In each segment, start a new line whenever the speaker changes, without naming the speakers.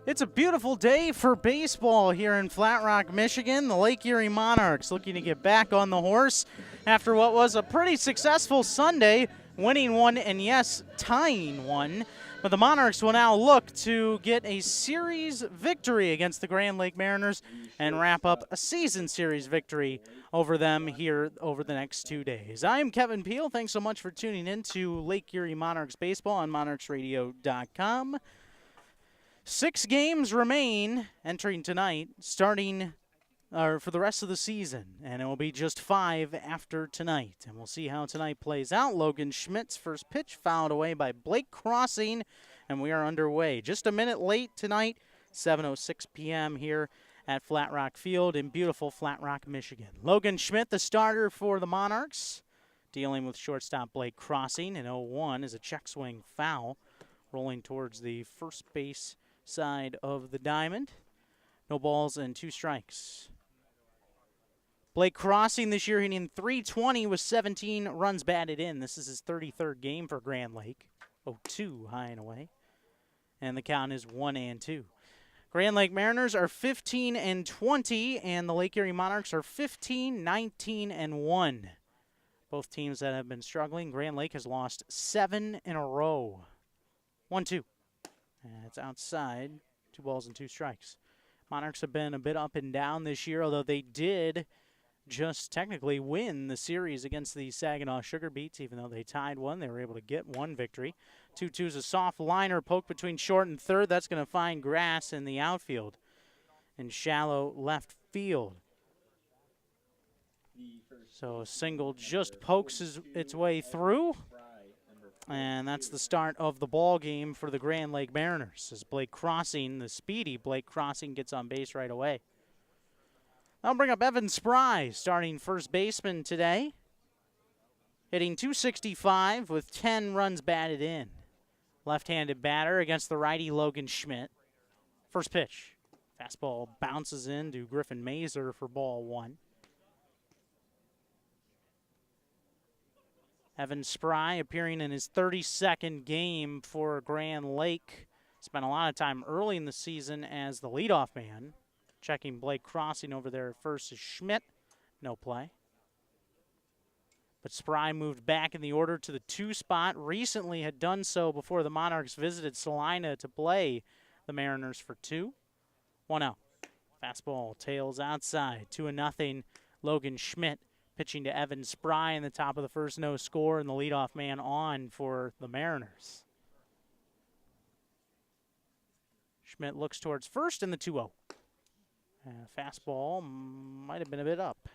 It's a beautiful day for baseball here in Flat Rock, Michigan. The Lake Erie Monarchs looking to get back on the horse after what was a pretty successful Sunday, winning one and, yes, tying one. But the Monarchs will now look to get a series victory against the Grand Lake Mariners and wrap up a season series victory over them here over the next 2 days. I'm Kevin Peel. Thanks so much for tuning in to Lake Erie Monarchs Baseball on monarchsradio.com. 6 games remain entering tonight, starting for the rest of the season, and it will be just 5 after tonight. And we'll see how tonight plays out. Logan Schmidt's first pitch fouled away by Blake Crossing, and we are underway. Just a minute late tonight, 7:06 p.m. here at Flat Rock Field in beautiful Flat Rock, Michigan. Logan Schmidt, the starter for the Monarchs, dealing with shortstop Blake Crossing, and 0-1 is a check swing foul, rolling towards the first base side of the diamond. No balls and 2 strikes. Blake Crossing this year hitting .320 with 17 runs batted in. This is his 33rd game for Grand Lake. 0-2 high and away. And the count is 1-2. Grand Lake Mariners are 15-20, and the Lake Erie Monarchs are 15-19-1. Both teams that have been struggling. Grand Lake has lost 7 in a row. 1-2. And it's outside. 2 balls and 2 strikes. Monarchs have been a bit up and down this year, although they did just technically win the series against the Saginaw Sugar Beets. Even though they tied one, they were able to get one victory. 2-2 is a soft liner poke between short and third. That's going to find grass in the outfield in shallow left field. So a single just pokes its way through. And that's the start of the ball game for the Grand Lake Mariners as Blake Crossing, the speedy Blake Crossing, gets on base right away. I'll bring up Evan Spry, starting first baseman today, hitting .265 with 10 runs batted in. Left-handed batter against the righty Logan Schmidt. First pitch. Fastball bounces into Griffin Mazer for ball 1. Evan Spry appearing in his 32nd game for Grand Lake. Spent a lot of time early in the season as the leadoff man. Checking Blake Crossing over there at first is Schmidt. No play. But Spry moved back in the order to the 2 spot. Recently had done so before the Monarchs visited Salina to play the Mariners for 2. 1-0. Fastball tails outside. 2-0. Logan Schmidt pitching to Evan Spry in the top of the first, no score, and the leadoff man on for the Mariners. Schmidt looks towards first in the 2-0. Fastball might have been a bit up.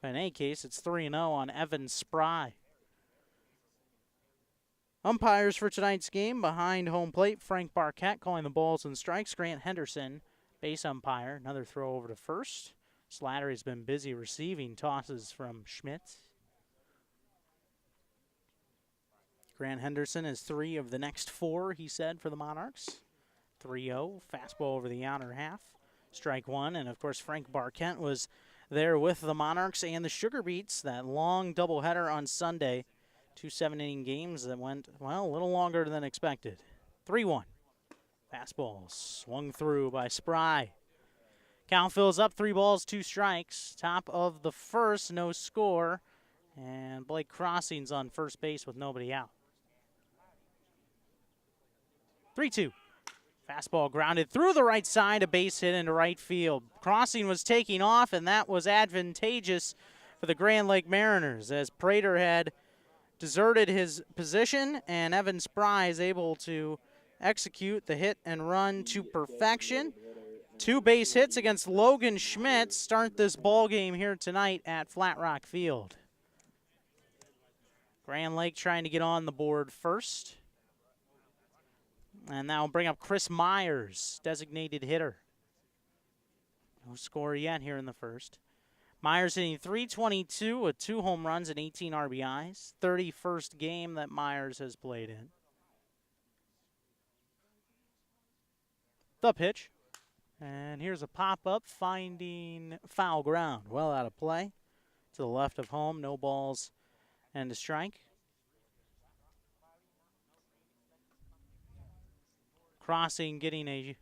But in any case, it's 3-0 on Evan Spry. Umpires for tonight's game behind home plate, Frank Barquette calling the balls and strikes. Grant Henderson, base umpire. Another throw over to first. Slattery's been busy receiving tosses from Schmidt. Grant Henderson is 3 of the next 4, he said, for the Monarchs. 3-0, fastball over the outer half. Strike 1, and of course Frank Barquette was there with the Monarchs and the Sugar Beets. That long doubleheader on Sunday. 2 7-inning games that went, well, a little longer than expected. 3-1. Fastball swung through by Spry. Count fills up, 3 balls, 2 strikes. Top of the first, no score. And Blake Crossing's on first base with nobody out. 3-2. Fastball grounded through the right side, a base hit into right field. Crossing was taking off, and that was advantageous for the Grand Lake Mariners as Prater had deserted his position, and Evan Spry is able to execute the hit and run to perfection. 2 base hits against Logan Schmidt start this ball game here tonight at Flat Rock Field. Grand Lake trying to get on the board first. And now we'll bring up Chris Myers, designated hitter. No score yet here in the first. Myers hitting .322 with 2 home runs and 18 RBIs. 31st game that Myers has played in. The pitch. And here's a pop-up finding foul ground. Well out of play. To the left of home, no balls and a strike. Crossing getting a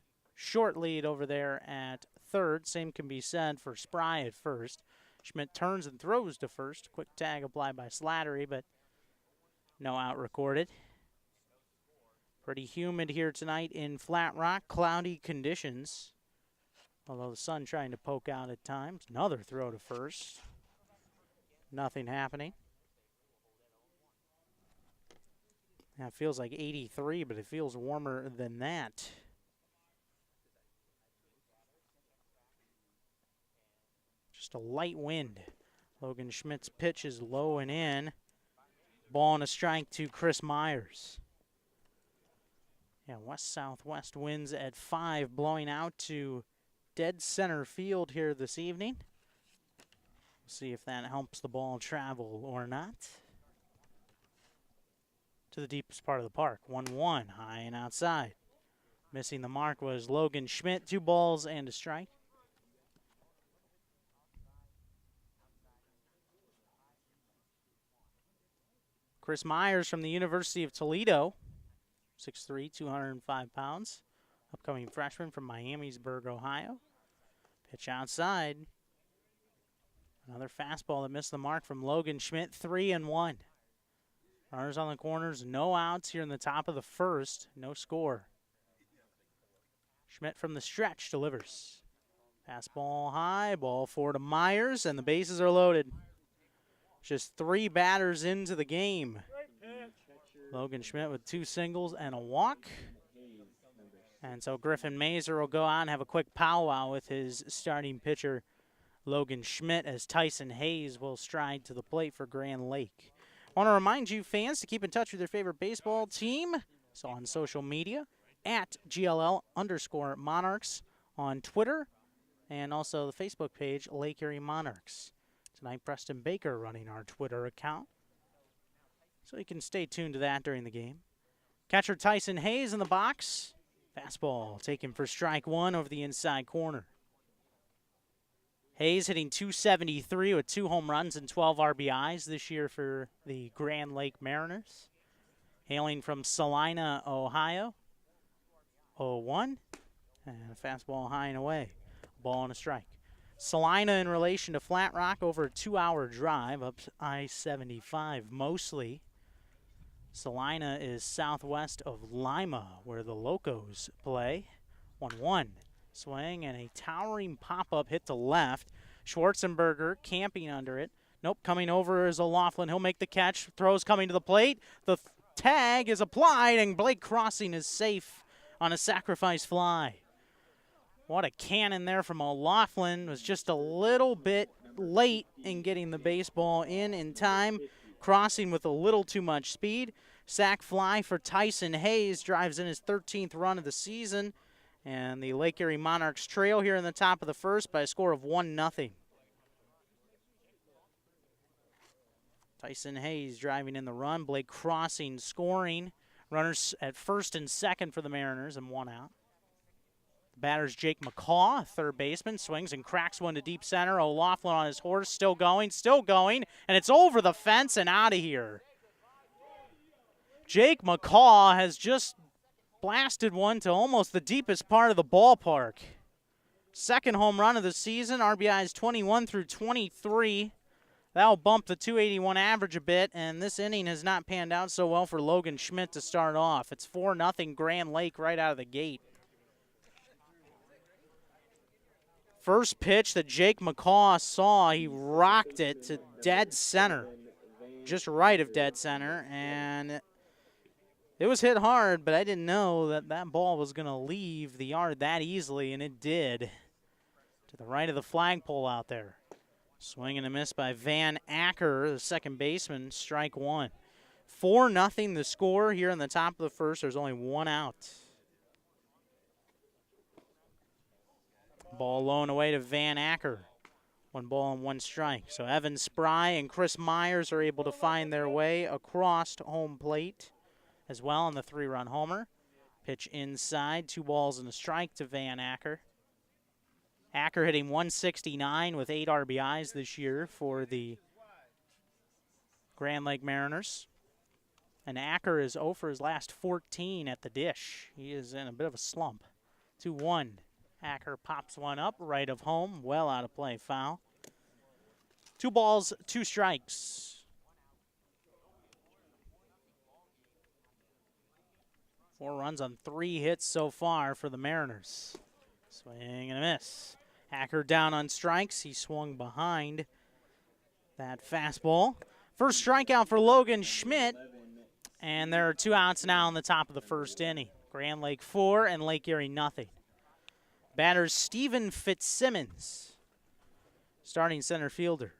short lead over there at third. Same can be said for Spry at first. Schmidt turns and throws to first. Quick tag applied by Slattery, but no out recorded. Pretty humid here tonight in Flat Rock. Cloudy conditions, although the sun trying to poke out at times. Another throw to first. Nothing happening. Now it feels like 83, but it feels warmer than that. Just a light wind. Logan Schmidt's pitch is low and in. Ball and a strike to Chris Myers. Yeah, west-southwest winds at 5, blowing out to dead center field here this evening. We'll see if that helps the ball travel or not. To the deepest part of the park. 1-1, high and outside. Missing the mark was Logan Schmidt. 2 balls and a strike. Chris Myers from the University of Toledo. 6'3", 205 pounds. Upcoming freshman from Miamisburg, Ohio. Pitch outside. Another fastball that missed the mark from Logan Schmidt. 3-1. Runners on the corners, no outs here in the top of the first. No score. Schmidt from the stretch delivers. Fastball high, ball 4 to Myers, and the bases are loaded. Just 3 batters into the game. Logan Schmidt with 2 singles and a walk. And so Griffin Mazer will go out and have a quick powwow with his starting pitcher, Logan Schmidt, as Tyson Hayes will stride to the plate for Grand Lake. I want to remind you fans to keep in touch with your favorite baseball team. So on social media, at GLL_Monarchs on Twitter, and also the Facebook page, Lake Erie Monarchs. Tonight, Preston Baker running our Twitter account. So you can stay tuned to that during the game. Catcher Tyson Hayes in the box. Fastball taken for strike 1 over the inside corner. Hayes hitting .273 with 2 home runs and 12 RBIs this year for the Grand Lake Mariners. Hailing from Salina, Ohio. 0-1. And a fastball high and away. Ball and a strike. Salina in relation to Flat Rock, over a 2-hour drive up I-75 mostly. Salina is southwest of Lima, where the Locos play. 1-1. Swing and a towering pop-up hit to left. Schwarzenberger camping under it. Nope, coming over is O'Laughlin. He'll make the catch. Throws coming to the plate. The tag is applied, and Blake Crossing is safe on a sacrifice fly. What a cannon there from O'Laughlin. Was just a little bit late in getting the baseball in time. Crossing with a little too much speed. Sac fly for Tyson Hayes. Drives in his 13th run of the season. And the Lake Erie Monarchs trail here in the top of the first by a score of 1-0. Tyson Hayes driving in the run. Blake Crossing scoring. Runners at first and second for the Mariners and 1 out. The batter's Jake McCaw, third baseman, swings and cracks one to deep center. O'Laughlin on his horse, still going, and it's over the fence and out of here. Jake McCaw has just blasted one to almost the deepest part of the ballpark. Second home run of the season, RBIs 21 through 23. That'll bump the .281 average a bit, and this inning has not panned out so well for Logan Schmidt to start off. It's 4-0 Grand Lake right out of the gate. First pitch that Jake McCaw saw, he rocked it to dead center, just right of dead center, and it was hit hard, but I didn't know that that ball was going to leave the yard that easily, and it did. To the right of the flagpole out there. Swing and a miss by Van Acker, the second baseman, strike 1. 4-0 the score here in the top of the first. There's only 1 out. Ball low and away to Van Acker. 1 ball and 1 strike. So Evan Spry and Chris Myers are able to find their way across home plate as well on the 3-run homer. Pitch inside, 2 balls and a strike to Van Acker. Acker hitting .169 with 8 RBIs this year for the Grand Lake Mariners. And Acker is 0 for his last 14 at the dish. He is in a bit of a slump. 2-1. Hacker pops one up, right of home, well out of play, foul. 2 balls, 2 strikes. 4 runs on 3 hits so far for the Mariners. Swing and a miss. Hacker down on strikes. He swung behind that fastball. First strikeout for Logan Schmidt. And there are 2 outs now in the top of the first inning. Grand Lake 4 and Lake Erie nothing. Batters Steven Fitzsimmons, starting center fielder.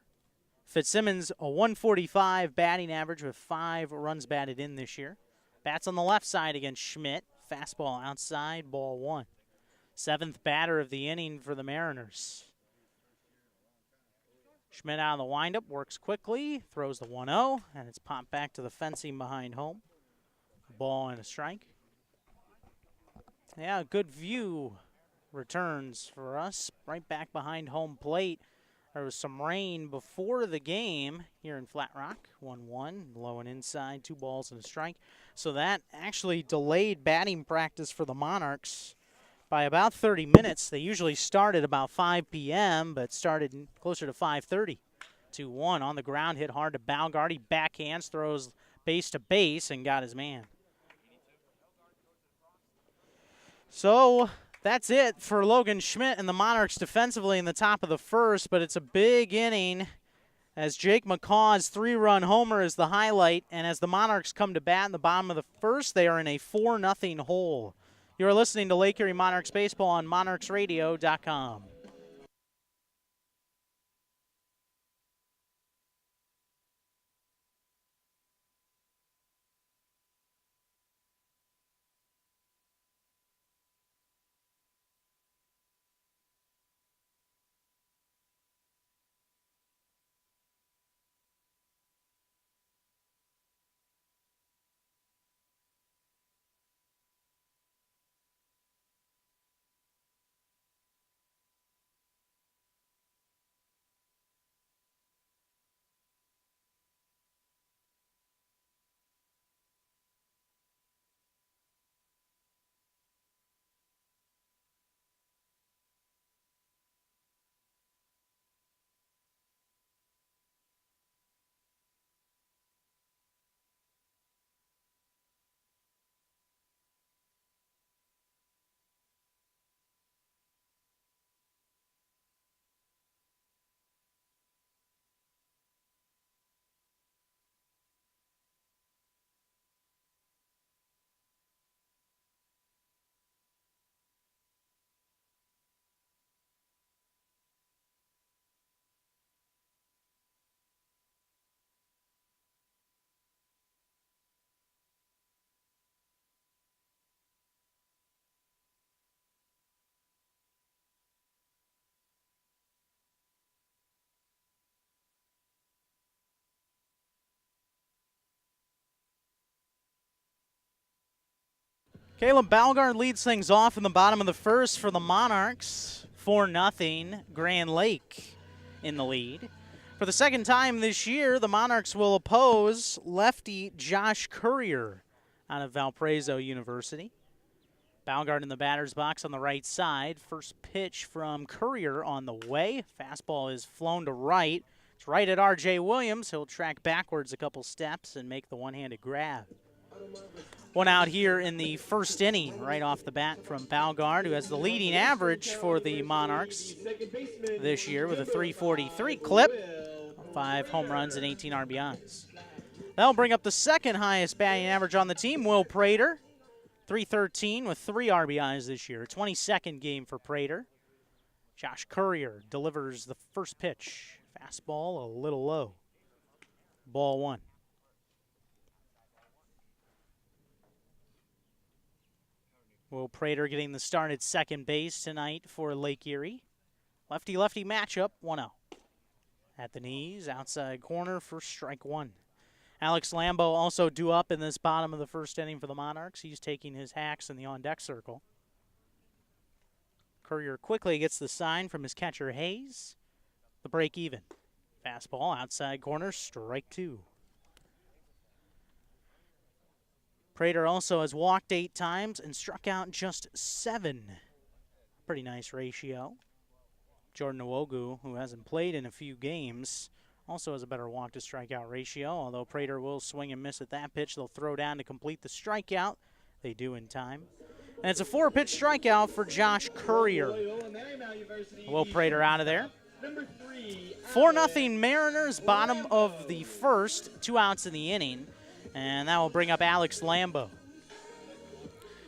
Fitzsimmons, a 145 batting average with 5 runs batted in this year. Bats on the left side against Schmidt. Fastball outside, ball 1. 7th batter of the inning for the Mariners. Schmidt out of the windup, works quickly, throws the 1-0, and it's popped back to the fencing behind home. Ball and a strike. Yeah, good view returns for us, right back behind home plate. There was some rain before the game here in Flat Rock. 1-1, low and inside, 2 balls and a strike. So that actually delayed batting practice for the Monarchs by about 30 minutes. They usually start at about 5 p.m., but started closer to 5:30. 2-1 on the ground, hit hard to Balgard. He backhands, throws base to base, and got his man. So that's it for Logan Schmidt and the Monarchs defensively in the top of the first, but it's a big inning as Jake McCaw's 3-run homer is the highlight, and as the Monarchs come to bat in the bottom of the first, they are in a 4-0 hole. You're listening to Lake Erie Monarchs Baseball on monarchsradio.com. Caleb Balgard leads things off in the bottom of the first for the Monarchs. 4-0, Grand Lake in the lead. For the second time this year, the Monarchs will oppose lefty Josh Courier out of Valparaiso University. Balgard in the batter's box on the right side. First pitch from Courier on the way. Fastball is flown to right. It's right at R.J. Williams. He'll track backwards a couple steps and make the one-handed grab. One out here in the first inning, right off the bat from Balgard, who has the leading average for the Monarchs this year with a 343 clip, 5 home runs and 18 RBIs. That'll bring up the second highest batting average on the team, Will Prater, 313 with 3 RBIs this year. 22nd game for Prater. Josh Courier delivers the first pitch. Fastball a little low. Ball 1. Will Prater getting the start at second base tonight for Lake Erie. Lefty-lefty matchup, 1-0. At the knees, outside corner for strike 1. Alex Lambo also due up in this bottom of the first inning for the Monarchs. He's taking his hacks in the on-deck circle. Courier quickly gets the sign from his catcher Hayes. The break even. Fastball, outside corner, strike 2. Prater also has walked 8 times and struck out just 7 Pretty nice ratio. Jordan Nwogu, who hasn't played in a few games, also has a better walk to strikeout ratio, although Prater will swing and miss at that pitch. They'll throw down to complete the strikeout. They do in time. And it's a 4-pitch strikeout for Josh Courier. Will Prater out of there. 4-0 Mariners, bottom of the first, 2 outs in the inning. And that will bring up Alex Lambo.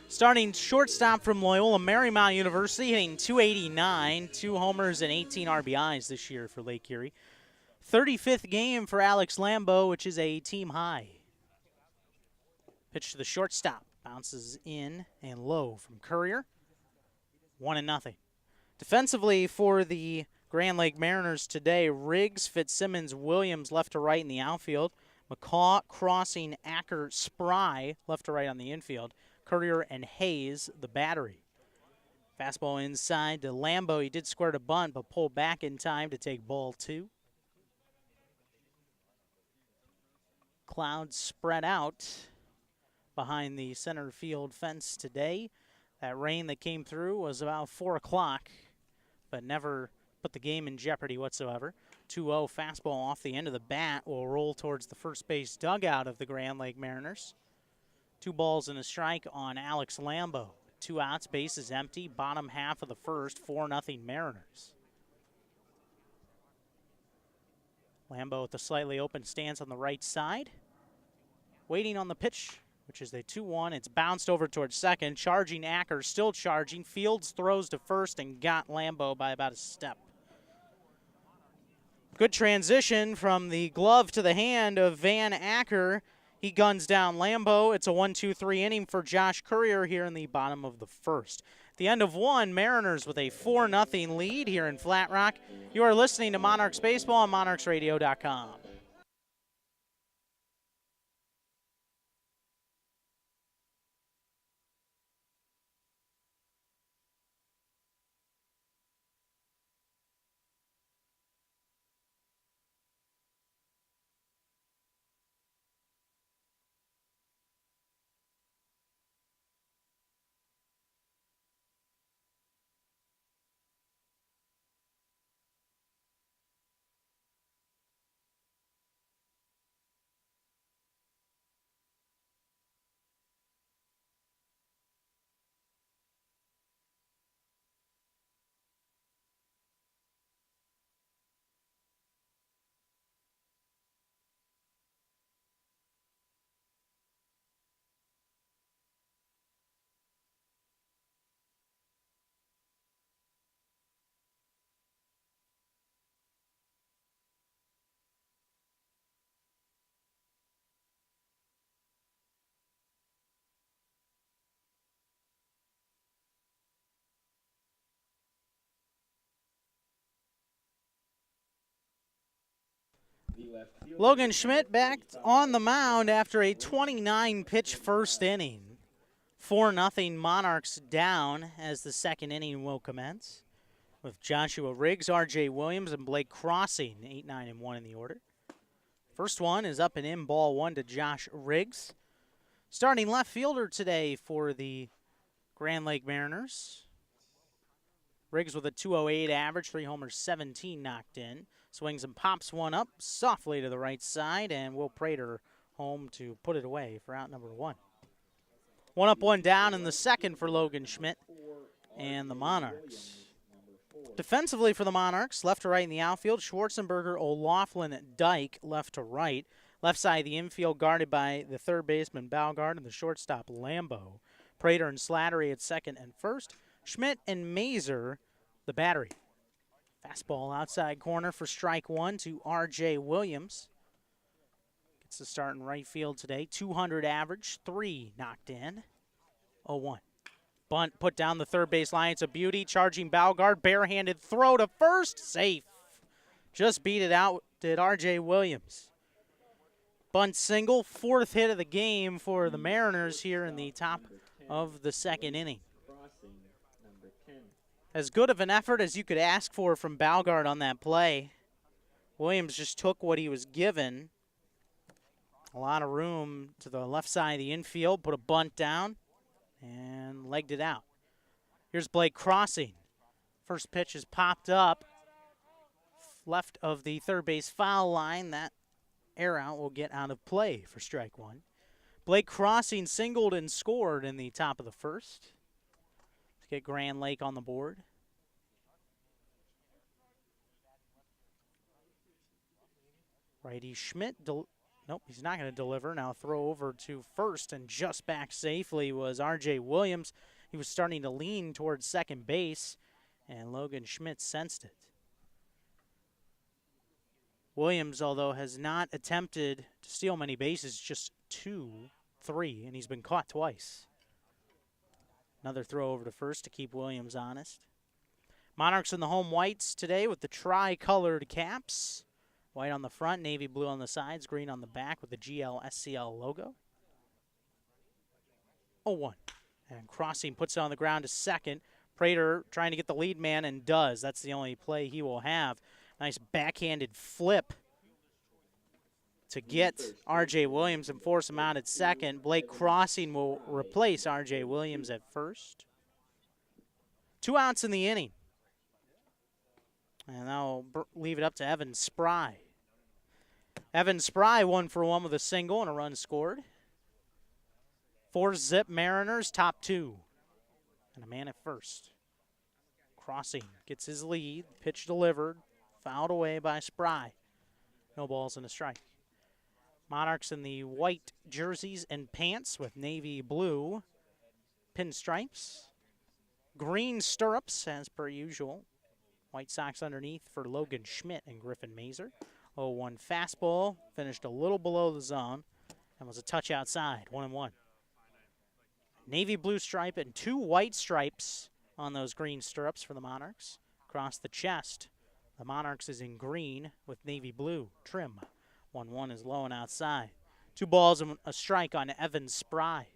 Starting shortstop from Loyola Marymount University, hitting .289, 2 homers and 18 RBIs this year for Lake Erie. 35th game for Alex Lambo, which is a team high. Pitch to the shortstop. Bounces in and low from Courier. 1-0. Defensively for the Grand Lake Mariners today, Riggs, Fitzsimmons, Williams left to right in the outfield. McCaw, Crossing, Acker, Spry left to right on the infield. Courier and Hayes, the battery. Fastball inside to Lambo. He did square to bunt, but pulled back in time to take ball 2. Clouds spread out behind the center field fence today. That rain that came through was about 4 o'clock, but never put the game in jeopardy whatsoever. 2-0 fastball off the end of the bat will roll towards the first base dugout of the Grand Lake Mariners. 2 balls and a strike on Alex Lambo. 2 outs, base is empty. Bottom half of the first, 4-0 Mariners. Lambo with the slightly open stance on the right side. Waiting on the pitch, which is a 2-1. It's bounced over towards second. Charging Acker, still charging. Fields throws to first and got Lambo by about a step. Good transition from the glove to the hand of Van Acker. He guns down Lambo. It's a 1-2-3 inning for Josh Courier here in the bottom of the first. At the end of 1, Mariners with a 4-0 lead here in Flat Rock. You are listening to Monarchs Baseball on monarchsradio.com. Logan Schmidt back on the mound after a 29-pitch first inning. 4-0 Monarchs down as the second inning will commence, with Joshua Riggs, R.J. Williams, and Blake Crossing 8-9 and 1 in the order. First one is up and in, ball 1 to Josh Riggs. Starting left fielder today for the Grand Lake Mariners. Riggs with a 208 average, 3 homers, 17 knocked in. Swings and pops one up softly to the right side, and Will Prater home to put it away for out number 1. 1 up, 1 down in the second for Logan Schmidt and the Monarchs. Defensively for the Monarchs, left to right in the outfield, Schwarzenberger, O'Laughlin, Dyke, left to right. Left side of the infield guarded by the third baseman Balgard and the shortstop Lambo. Prater and Slattery at second and first. Schmidt and Mazer, the battery. Fastball outside corner for strike 1 to R.J. Williams. Gets the start in right field today. 200 average, 3 knocked in. 0-1. Bunt put down the third base line. It's a beauty. Charging Balgard. Barehanded throw to first. Safe. Just beat it out. Did R.J. Williams. Bunt single. 4th hit of the game for the Mariners here in the top of the second inning. As good of an effort as you could ask for from Balgard on that play. Williams just took what he was given. A lot of room to the left side of the infield. Put a bunt down and legged it out. Here's Blake Crossing. First pitch is popped up left of the third base foul line. That air out will get out of play for strike one. Blake Crossing singled and scored in the top of the first to get Grand Lake on the board. Righty Schmidt, nope, he's not going to deliver. Now throw over to first, and just back safely was R.J. Williams. He was starting to lean towards second base, and Logan Schmidt sensed it. Williams, although, has not attempted to steal many bases, just 2, 3, and he's been caught twice. Another throw over to first to keep Williams honest. Monarchs in the home whites today with the tri-colored caps. White on the front, navy blue on the sides, green on the back with the GL-SCL logo. 0-1. And Crossing puts it on the ground to second. Prater trying to get the lead man and does. That's the only play he will have. Nice backhanded flip to get R.J. Williams and force him out at second. Blake Crossing will replace R.J. Williams at first. 2 outs in the inning. And that'll leave it up to Evan Spry. Evan Spry 1 for 1 with a single and a run scored. 4-zip Mariners, top 2. And a man at first. Crossing gets his lead. Pitch delivered. Fouled away by Spry. No balls and a strike. Monarchs in the white jerseys and pants with navy blue pinstripes. Green stirrups, as per usual. White Sox underneath for Logan Schmidt and Griffin Mazer. 0-1 fastball, finished a little below the zone, and was a touch outside, 1-1. Navy blue stripe and 2 white stripes on those green stirrups for the Monarchs. Across the chest, the Monarchs is in green with navy blue trim. 1-1 is low and outside. 2 balls and a strike on Evan Spry.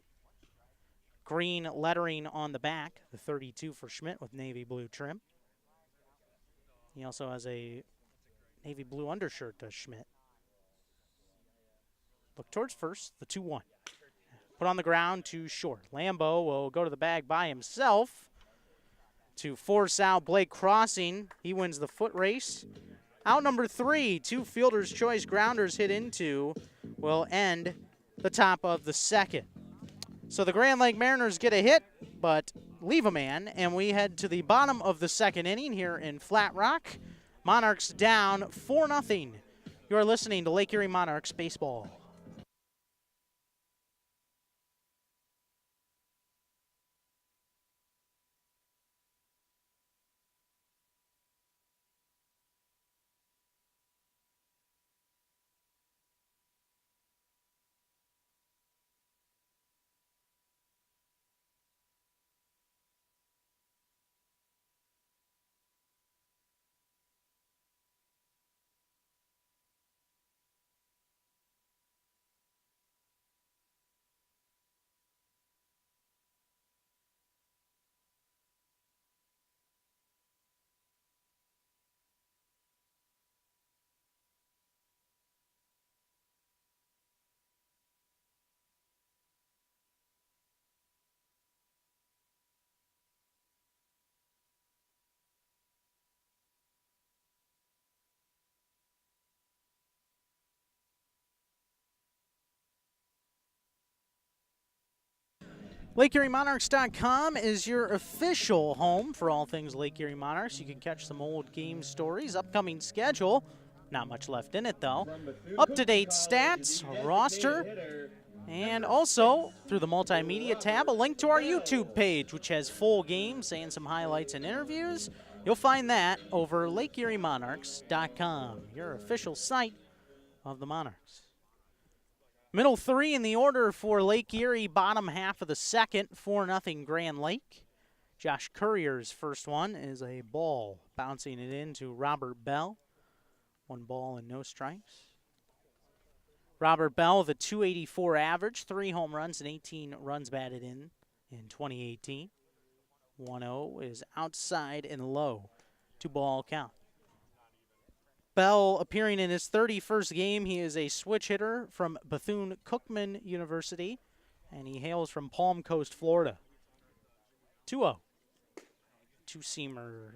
Green lettering on the back, the 32 for Schmidt with navy blue trim. He also has a navy blue undershirt, does Schmidt. Look towards first, the 2-1. Put on the ground to short. Lambo will go to the bag by himself to force out Blake Crossing. He wins the foot race. Out number 3, 2 fielder's choice grounders hit into will end the top of the second. So the Grand Lake Mariners get a hit, but leave a man, and we head to the bottom of the second inning here in Flat Rock. Monarchs down 4-0. You are listening to Lake Erie Monarchs Baseball. LakeErieMonarchs.com is your official home for all things Lake Erie Monarchs. You can catch some old game stories, upcoming schedule. Not much left in it, though. Up-to-date stats, roster, and also, through the multimedia tab, a link to our YouTube page, which has full games and some highlights and interviews. You'll find that over LakeErieMonarchs.com, your official site of the Monarchs. Middle 3 in the order for Lake Erie, bottom half of the second, 4-0 Grand Lake. Josh Courier's first one is a ball, bouncing it into Robert Bell. 1 ball and no strikes. Robert Bell with a .284 average, 3 home runs and 18 runs batted in 2018. 1-0 is outside and low. 2-ball count. Bell appearing in his 31st game. He is a switch hitter from Bethune-Cookman University, and he hails from Palm Coast, Florida. 2-0. Two-seamer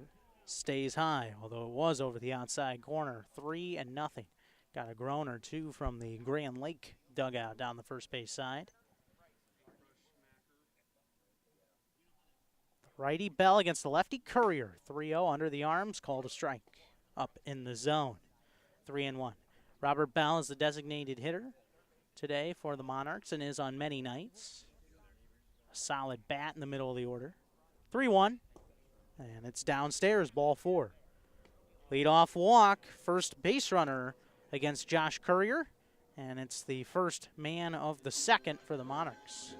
stays high, although it was over the outside corner. 3-0. Got a groan or two from the Grand Lake dugout down the first base side. Righty Bell against the lefty Courier. 3-0 under the arms, called a strike. Up in the zone. 3-1. Robert Bell is the designated hitter today for the Monarchs and is on many nights. A solid bat in the middle of the order. 3-1. And it's downstairs, ball 4. Leadoff walk, first base runner against Josh Courier. And it's the first man of the second for the Monarchs.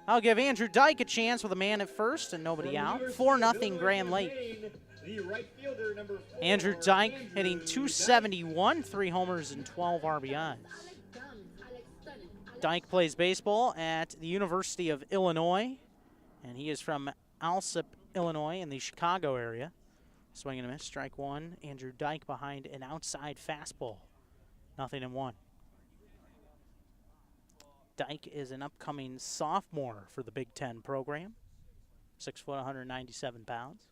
I'll give Andrew Dyke a chance with a man at first and nobody out. 4-0 Grand Lake. Andrew Dyke hitting .271, 3 homers and 12 RBIs. Dyke plays baseball at the University of Illinois, and he is from Alsip, Illinois, in the Chicago area. Swing and a miss, strike 1. Andrew Dyke behind an outside fastball. 0-1. Dyke is an upcoming sophomore for the Big Ten program. 6 foot, 197 pounds.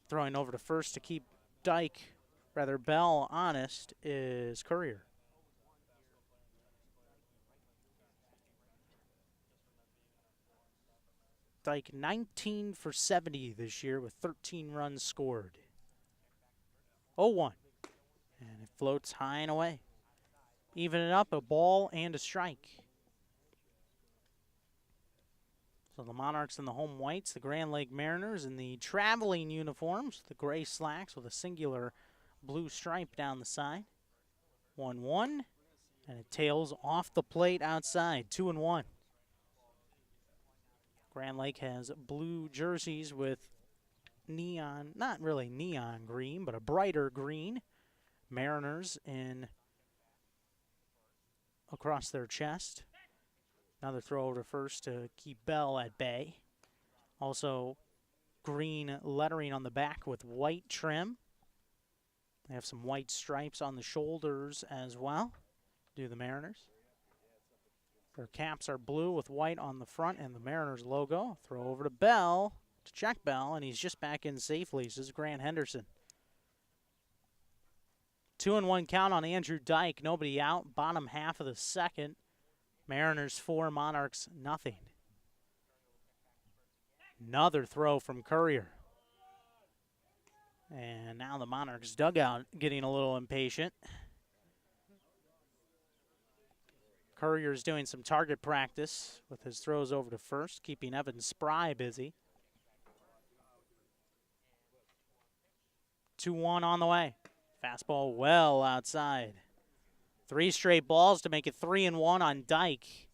Throwing over to first to keep Bell honest is Courier. Dyke 19 for 70 this year with 13 runs scored. 0-1. And it floats high and away. Even it up, a ball and a strike. So the Monarchs in the home whites, the Grand Lake Mariners in the traveling uniforms, the gray slacks with a singular blue stripe down the side. 1-1, and it tails off the plate outside, 2-1. Grand Lake has blue jerseys with neon, not really neon green, but a brighter green. Mariners in across their chest. Another throw over to first to keep Bell at bay. Also green lettering on the back with white trim. They have some white stripes on the shoulders as well, do the Mariners. Their caps are blue with white on the front and the Mariners logo. Throw over to Bell to check Bell, and he's just back in safely. This is Grant Henderson. 2-1 count on Andrew Dyke. Nobody out. Bottom half of the second. Mariners 4, Monarchs nothing. Another throw from Courier. And now the Monarchs dugout getting a little impatient. Courier's doing some target practice with his throws over to first, keeping Evan Spry busy. 2-1 on the way. Fastball well outside. 3 straight balls to make it 3-1 on Dyke.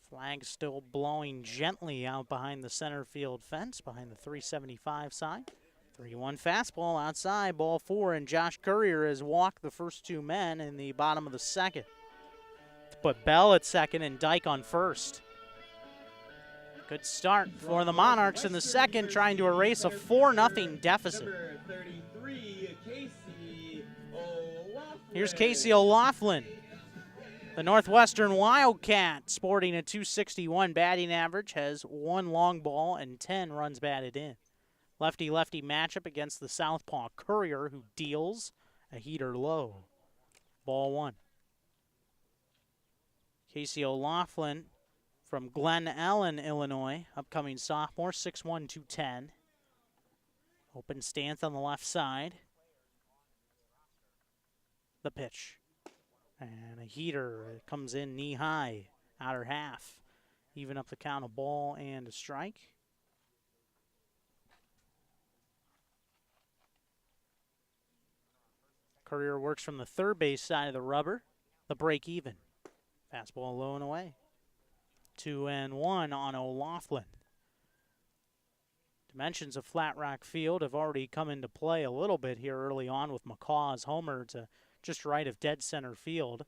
Flag still blowing gently out behind the center field fence, behind the 375 side. 3-1 fastball outside, ball 4, and Josh Courier has walked the first 2 men in the bottom of the second. To put Bell at second and Dyke on first. Good start for the Monarchs in the second, trying to erase a 4-0 deficit. Here's Casey O'Laughlin, the Northwestern Wildcat, sporting a .261 batting average, has 1 long ball and 10 runs batted in. Lefty-lefty matchup against the southpaw Courier, who deals a heater low. Ball 1. Casey O'Laughlin from Glen Ellen, Illinois, upcoming sophomore, 6'1", 210. Open stance on the left side. The pitch. And a heater. It comes in knee-high, outer half. Even up the count, a ball and a strike. Courier works from the third base side of the rubber. The break even. Fastball low and away. 2-1 on O'Laughlin. Dimensions of Flat Rock Field have already come into play a little bit here early on with McCaw's homer to just right of dead center field.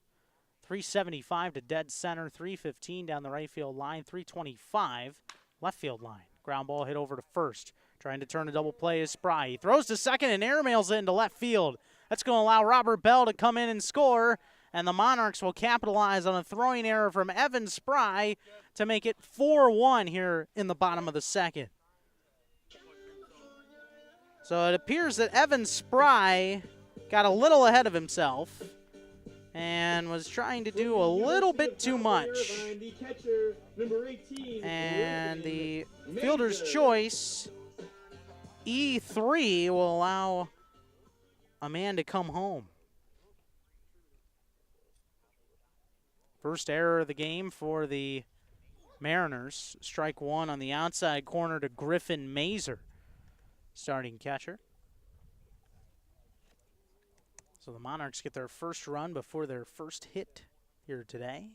375 to dead center, 315 down the right field line, 325 left field line. Ground ball hit over to first. Trying to turn a double play is Spry. He throws to second and airmails it into left field. That's going to allow Robert Bell to come in and score and the Monarchs will capitalize on a throwing error from Evan Spry to make it 4-1 here in the bottom of the second. So it appears that Evan Spry got a little ahead of himself and was trying to do a little bit too much. And the fielder's choice, E3, will allow a man to come home. First error of the game for the Mariners. Strike one on the outside corner to Griffin Mazer, starting catcher. So the Monarchs get their first run before their first hit here today.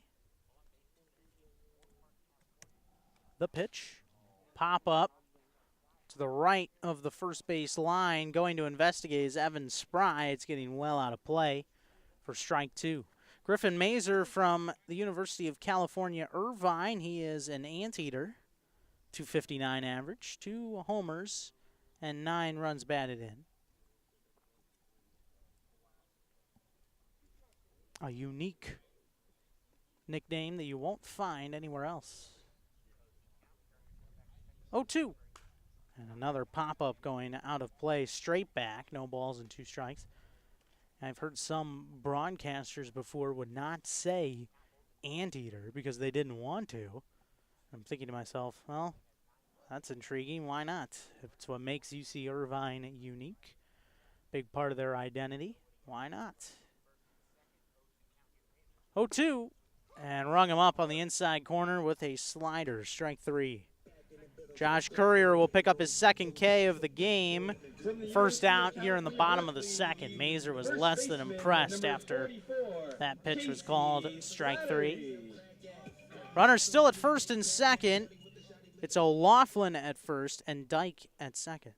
The pitch, pop up to the right of the first base line. Going to investigate is Evan Spry. It's getting well out of play for strike two. Griffin Mazer from the University of California, Irvine. He is an anteater, .259 average, 2 homers, and 9 runs batted in. A unique nickname that you won't find anywhere else. 0-2. And another pop-up going out of play, straight back, no balls and 2 strikes. I've heard some broadcasters before would not say anteater because they didn't want to. I'm thinking to myself, well, that's intriguing. Why not? If it's what makes UC Irvine unique, big part of their identity, why not? 0-2, and rung him up on the inside corner with a slider, strike 3. Josh Courier will pick up his second K of the game. First out here in the bottom of the second. Mazer was less than impressed after that pitch was called, strike 3. Runners still at first and second. It's O'Laughlin at first and Dyke at second.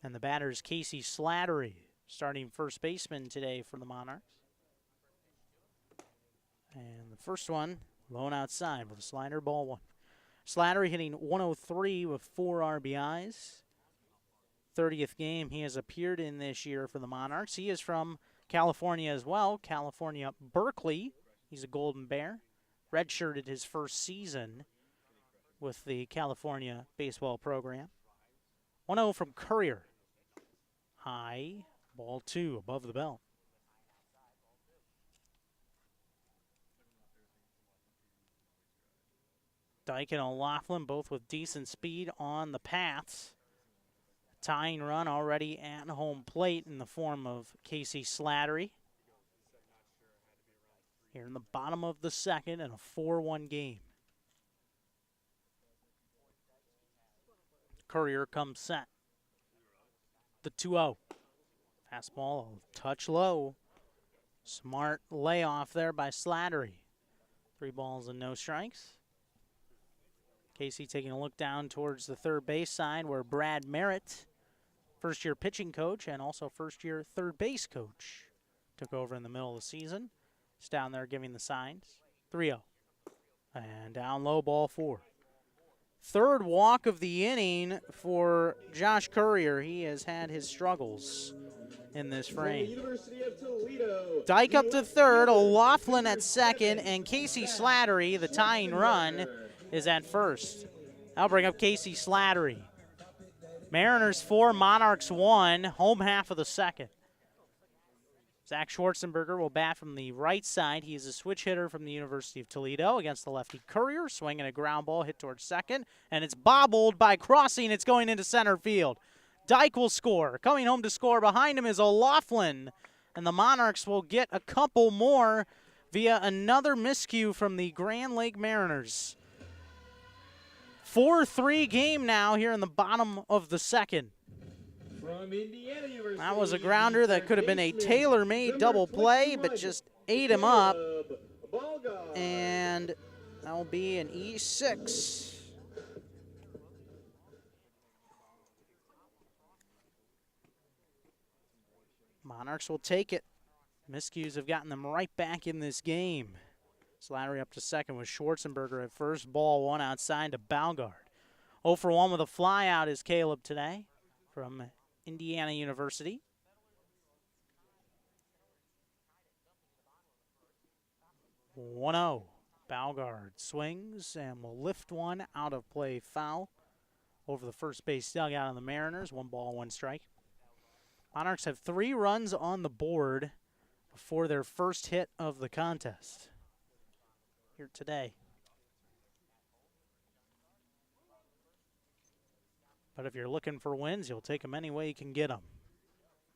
And the batter is Casey Slattery, starting first baseman today for the Monarchs. And the first one, lone outside with a slider, ball 1. Slattery hitting 103 with 4 RBIs. 30th game he has appeared in this year for the Monarchs. He is from California as well, California, Berkeley. He's a Golden Bear. Redshirted his first season with the California baseball program. 1-0 from Courier. High, ball 2 above the belt. Dyke and O'Laughlin both with decent speed on the paths. Tying run already at home plate in the form of Casey Slattery. Here in the bottom of the second in a 4-1 game. Courier comes set. The 2-0. Fastball a touch low. Smart layoff there by Slattery. 3 balls and no strikes. Casey taking a look down towards the third base side where Brad Merritt, first-year pitching coach and also first-year third base coach, took over in the middle of the season. He's down there giving the signs. 3-0. And down low, ball 4. Third walk of the inning for Josh Courier. He has had his struggles in this frame. Dyke up to third, O'Laughlin at second, and Casey Slattery, the tying run, is at first. I'll bring up Casey Slattery. Mariners 4, Monarchs 1, home half of the second. Zach Schwarzenberger will bat from the right side. He is a switch hitter from the University of Toledo against the lefty Courier, swinging a ground ball hit towards second, and it's bobbled by crossing. It's going into center field. Dyke will score. Coming home to score behind him is O'Laughlin, and the Monarchs will get a couple more via another miscue from the Grand Lake Mariners. 4-3 game now here in the bottom of the second. That was a grounder that could have been a tailor-made double play, but just ate him up. And that will be an E6. Monarchs will take it. Miscues have gotten them right back in this game. Slattery up to second with Schwarzenberger at first. Ball 1 outside to Balgard. 0 for 1 with a fly out is Caleb today from Indiana University. 1-0. Balgard swings and will lift one out of play, foul over the first base dugout on the Mariners. 1 ball, 1 strike. Monarchs have 3 runs on the board before their first hit of the contest here today. But if you're looking for wins, you'll take them any way you can get them.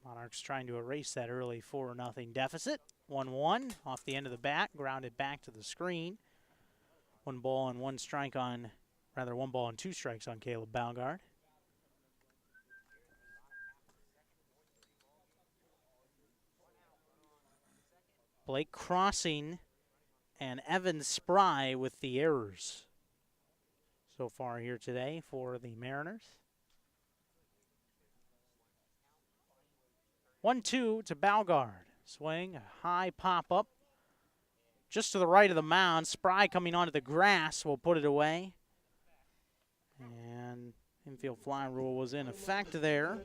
Monarchs trying to erase that early 4-0 deficit. 1-1 off the end of the bat, grounded back to the screen. 1 ball and 1 strike on, rather 1 ball and 2 strikes on Caleb Balgard. Blake Crossing and Evan Spry with the errors so far here today for the Mariners. 1-2 to Balgard. Swing, a high pop-up just to the right of the mound. Spry coming onto the grass will put it away. And infield fly rule was in effect there.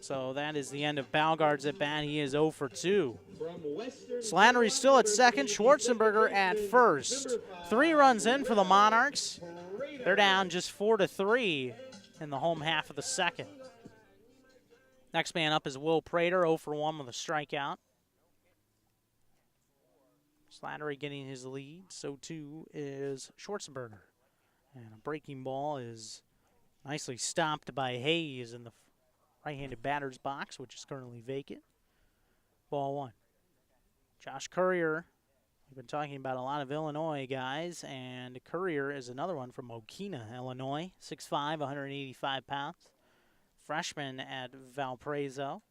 So that is the end of Balgard's at bat. He is 0 for 2. Slattery's still at second. Schwarzenberger at first. 3 runs in for the Monarchs. They're down just 4-3 in the home half of the second. Next man up is Will Prater, 0 for 1 with a strikeout. Slattery getting his lead. So too is Schwarzenberger. And a breaking ball is nicely stopped by Hayes in the right-handed batter's box, which is currently vacant. Ball 1. Josh Courier. We've been talking about a lot of Illinois guys, and Courier is another one from Okina, Illinois. 6'5", 185 pounds. Freshman at Valparaiso.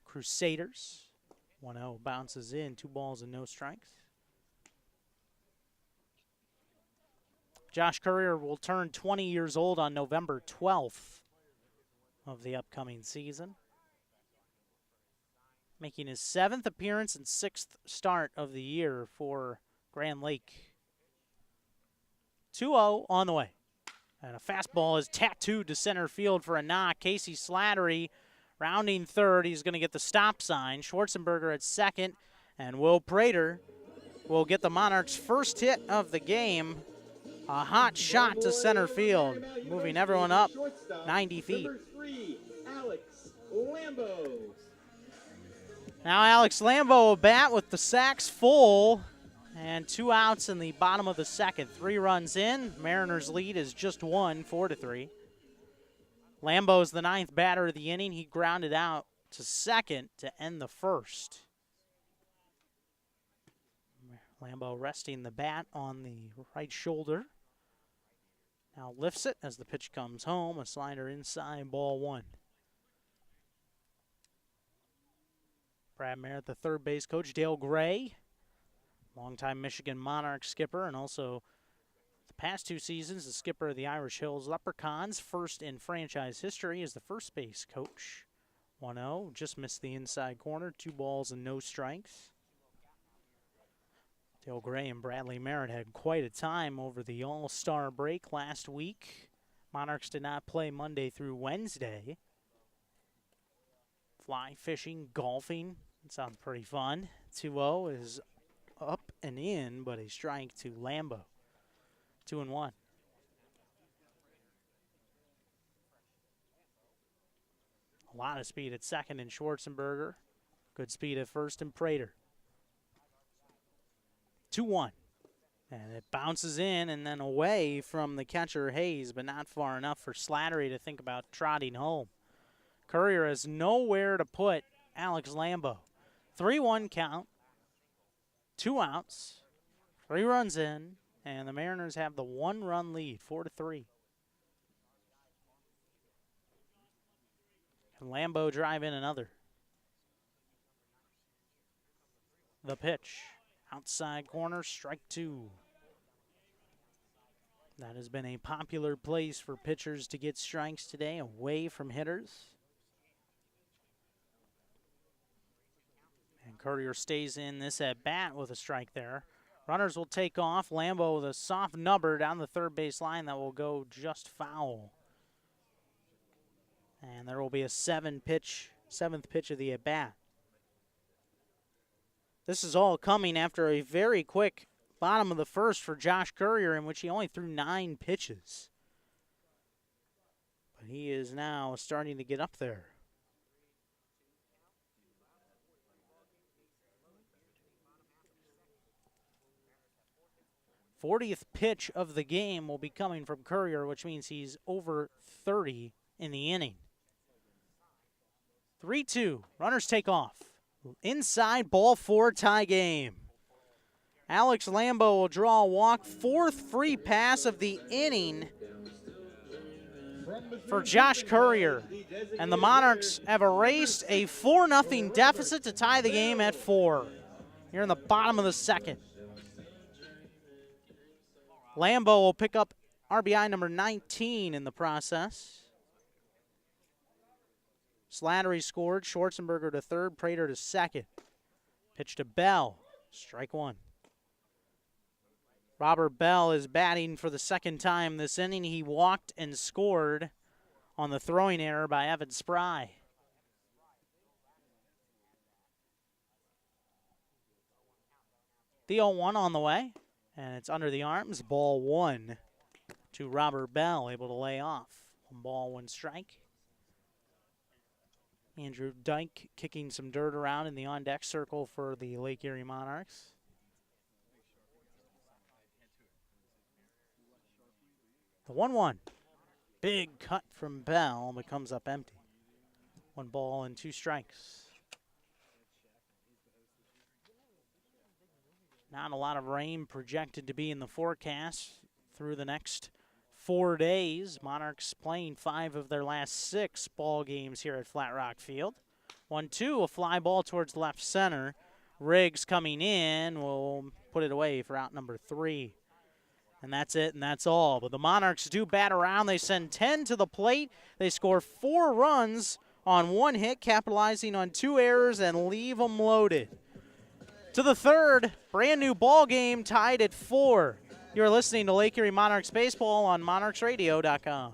Crusaders. 1-0 bounces in. 2 balls and no strikes. Josh Courier will turn 20 years old on November 12th of the upcoming season, making his 7th appearance and 6th start of the year for Grand Lake. 2-0 on the way. And a fastball is tattooed to center field for a knock. Casey Slattery rounding third. He's going to get the stop sign. Schwarzenberger at second. And Will Prater will get the Monarchs' first hit of the game. A hot shot to center field, moving everyone up 90 feet. Now Alex Lambo will bat with the sacks full and 2 outs in the bottom of the second. 3 runs in. Mariners' lead is just 1, 4-3. Lambo is the 9th batter of the inning. He grounded out to second to end the first. Lambo resting the bat on the right shoulder. Now lifts it as the pitch comes home. A slider inside, ball 1. Brad Merritt, the third base coach. Dale Gray, longtime Michigan Monarchs skipper, and also the past 2 seasons the skipper of the Irish Hills Leprechauns. First in franchise history as the first base coach. 1-0, just missed the inside corner. 2 balls and no strikes. Dale Gray and Bradley Merritt had quite a time over the All-Star break last week. Monarchs did not play Monday through Wednesday. Fly fishing, golfing. It sounds pretty fun. 2-0 is up and in, but a strike to Lambo. 2-1. A lot of speed at second in Schwarzenberger. Good speed at first in Prater. 2-1. And it bounces in and then away from the catcher Hayes, but not far enough for Slattery to think about trotting home. Courier has nowhere to put Alex Lambo. 3-1 count. 2 outs. 3 runs in. And the Mariners have the 1-run lead, 4-3. Can Lambo drive in another? The pitch. Outside corner, strike 2. That has been a popular place for pitchers to get strikes today, away from hitters. And Courier stays in this at bat with a strike there. Runners will take off. Lambo with a soft number down the third base line that will go just foul. And there will be a 7th pitch of the at bat. This is all coming after a very quick bottom of the first for Josh Courier, in which he only threw 9 pitches. But he is now starting to get up there. The 40th pitch of the game will be coming from Courier, which means he's over 30 in the inning. 3-2. Runners take off. Inside, ball 4, tie game. Alex Lambo will draw a walk. 4th free pass of the inning for Josh Courier. And the Monarchs have erased a 4-0 deficit to tie the game at 4 here in the bottom of the second. Lambo will pick up RBI number 19 in the process. Slattery scored. Schwarzenberger to third. Prater to second. Pitch to Bell. Strike 1. Robert Bell is batting for the second time this inning. He walked and scored on the throwing error by Evan Spry. The 0-1 on the way, and it's under the arms. Ball 1 to Robert Bell, able to lay off. 1 ball, 1 strike. Andrew Dyke kicking some dirt around in the on-deck circle for the Lake Erie Monarchs. The 1-1. Big cut from Bell, but comes up empty. 1 ball and 2 strikes. Not a lot of rain projected to be in the forecast through the next 4 days. Monarchs playing 5 of their last 6 ball games here at Flat Rock Field. 1-2, a fly ball towards left center. Riggs coming in will put it away for out number 3. And that's it, and that's all. But the Monarchs do bat around. They send 10 to the plate. They score 4 runs on 1 hit, capitalizing on 2 errors and leave them loaded. To the third, brand new ball game tied at 4. You're listening to Lake Erie Monarchs Baseball on monarchsradio.com.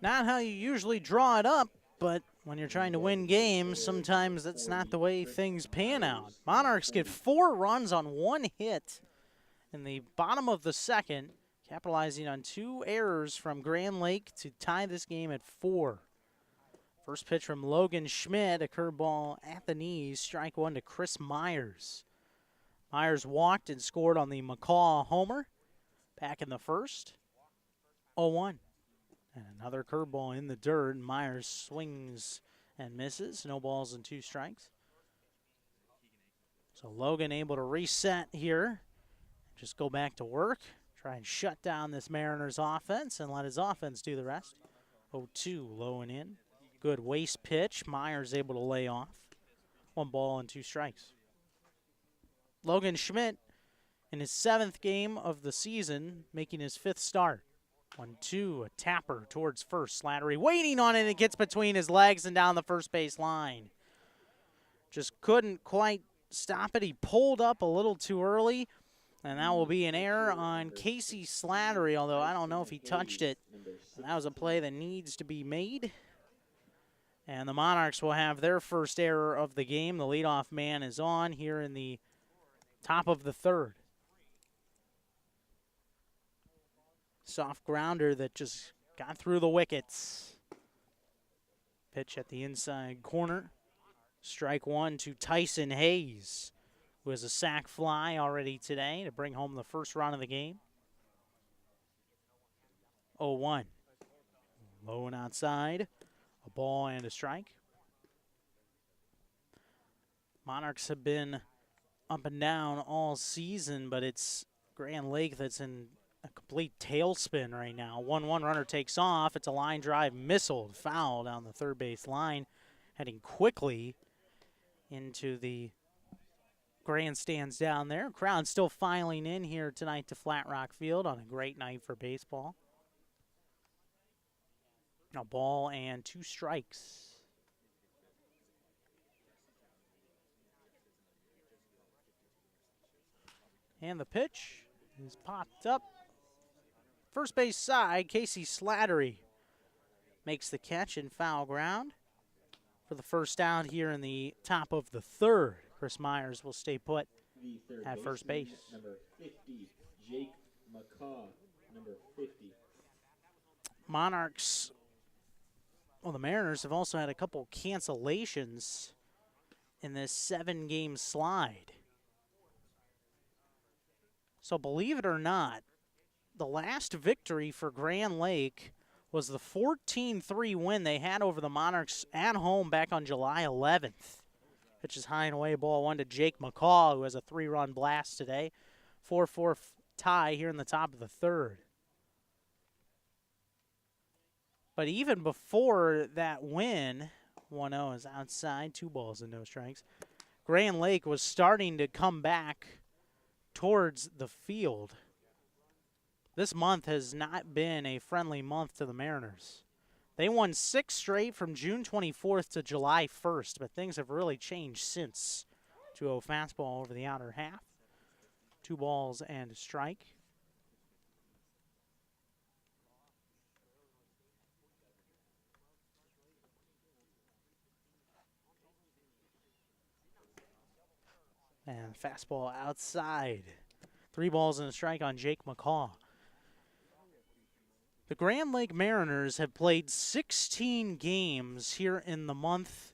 Not how you usually draw it up, but when you're trying to win games, sometimes that's not the way things pan out. Monarchs get 4 runs on 1 hit in the bottom of the second, capitalizing on 2 errors from Grand Lake to tie this game at 4. First pitch from Logan Schmidt, a curveball at the knees, strike 1 to Chris Myers. Myers walked and scored on the McCaw homer back in the first. 0-1. And another curveball in the dirt. Myers swings and misses. No balls and 2 strikes. So Logan able to reset here. Just go back to work. Try and shut down this Mariners offense and let his offense do the rest. 0-2, low and in. Good waist pitch. Myers able to lay off. 1 ball and 2 strikes. Logan Schmidt in his 7th game of the season, making his 5th start. 1-2, a tapper towards first. Slattery waiting on it. It gets between his legs and down the first base line. Just couldn't quite stop it. He pulled up a little too early, and that will be an error on Casey Slattery, although I don't know if he touched it. And that was a play that needs to be made. And the Monarchs will have their first error of the game. The leadoff man is on here in the top of the third. Soft grounder that just got through the wickets. Pitch at the inside corner. Strike one to Tyson Hayes, who has a sac fly already today to bring home the first run of the game. 0-1. Low and outside. A ball and a strike. Monarchs have been up and down all season, but it's Grand Lake that's in a complete tailspin right now. 1-1 runner takes off. It's a line drive missile, foul down the third base line, heading quickly into the grandstands down there. Crowd still filing in here tonight to Flat Rock Field on a great night for baseball. A ball and 2 strikes. And the pitch is popped up. First base side, Casey Slattery makes the catch in foul ground for the first out here in the top of the third. Chris Myers will stay put at first base.
Number 50, Jake McCaw, number 50.
Monarchs, well, the Mariners have also had a couple cancellations in this 7-game slide. So believe it or not, the last victory for Grand Lake was the 14-3 win they had over the Monarchs at home back on July 11th. Pitches high and away, ball one to Jake McCaw, who has a 3-run blast today. 4-4 tie here in the top of the third. But even before that win, 1-0 is outside, 2 balls and no strikes. Grand Lake was starting to come back towards the field. This month has not been a friendly month to the Mariners. They won 6 straight from June 24th to July 1st, but things have really changed since. 2-0 fastball over the outer half. 2 balls and a strike. And fastball outside. 3 balls and a strike on Jake McCaw. The Grand Lake Mariners have played 16 games here in the month,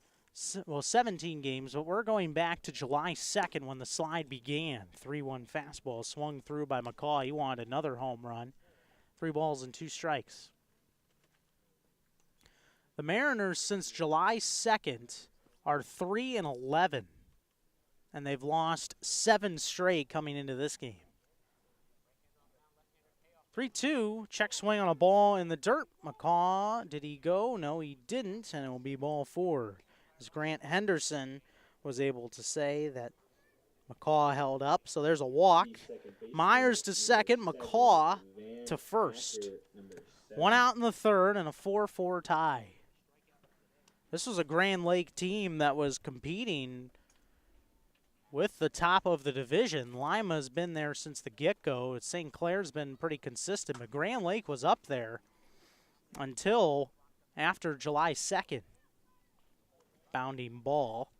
well, 17 games, but we're going back to July 2nd when the slide began. 3-1 fastball swung through by McCaw. He wanted another home run. 3 balls and 2 strikes. The Mariners, since July 2nd, are 3-11, and they've lost 7 straight coming into this game. 3-2, check swing on a ball in the dirt. McCaw, did he go? No, he didn't, and it will be ball 4. As Grant Henderson was able to say that McCaw held up, so there's a walk. Myers to second, McCaw to first. 1 out in the third and a 4-4 tie. This was a Grand Lake team that was competing with the top of the division. Lima's been there since the get-go. St. Clair's been pretty consistent, but Grand Lake was up there until after July 2nd. Bounding ball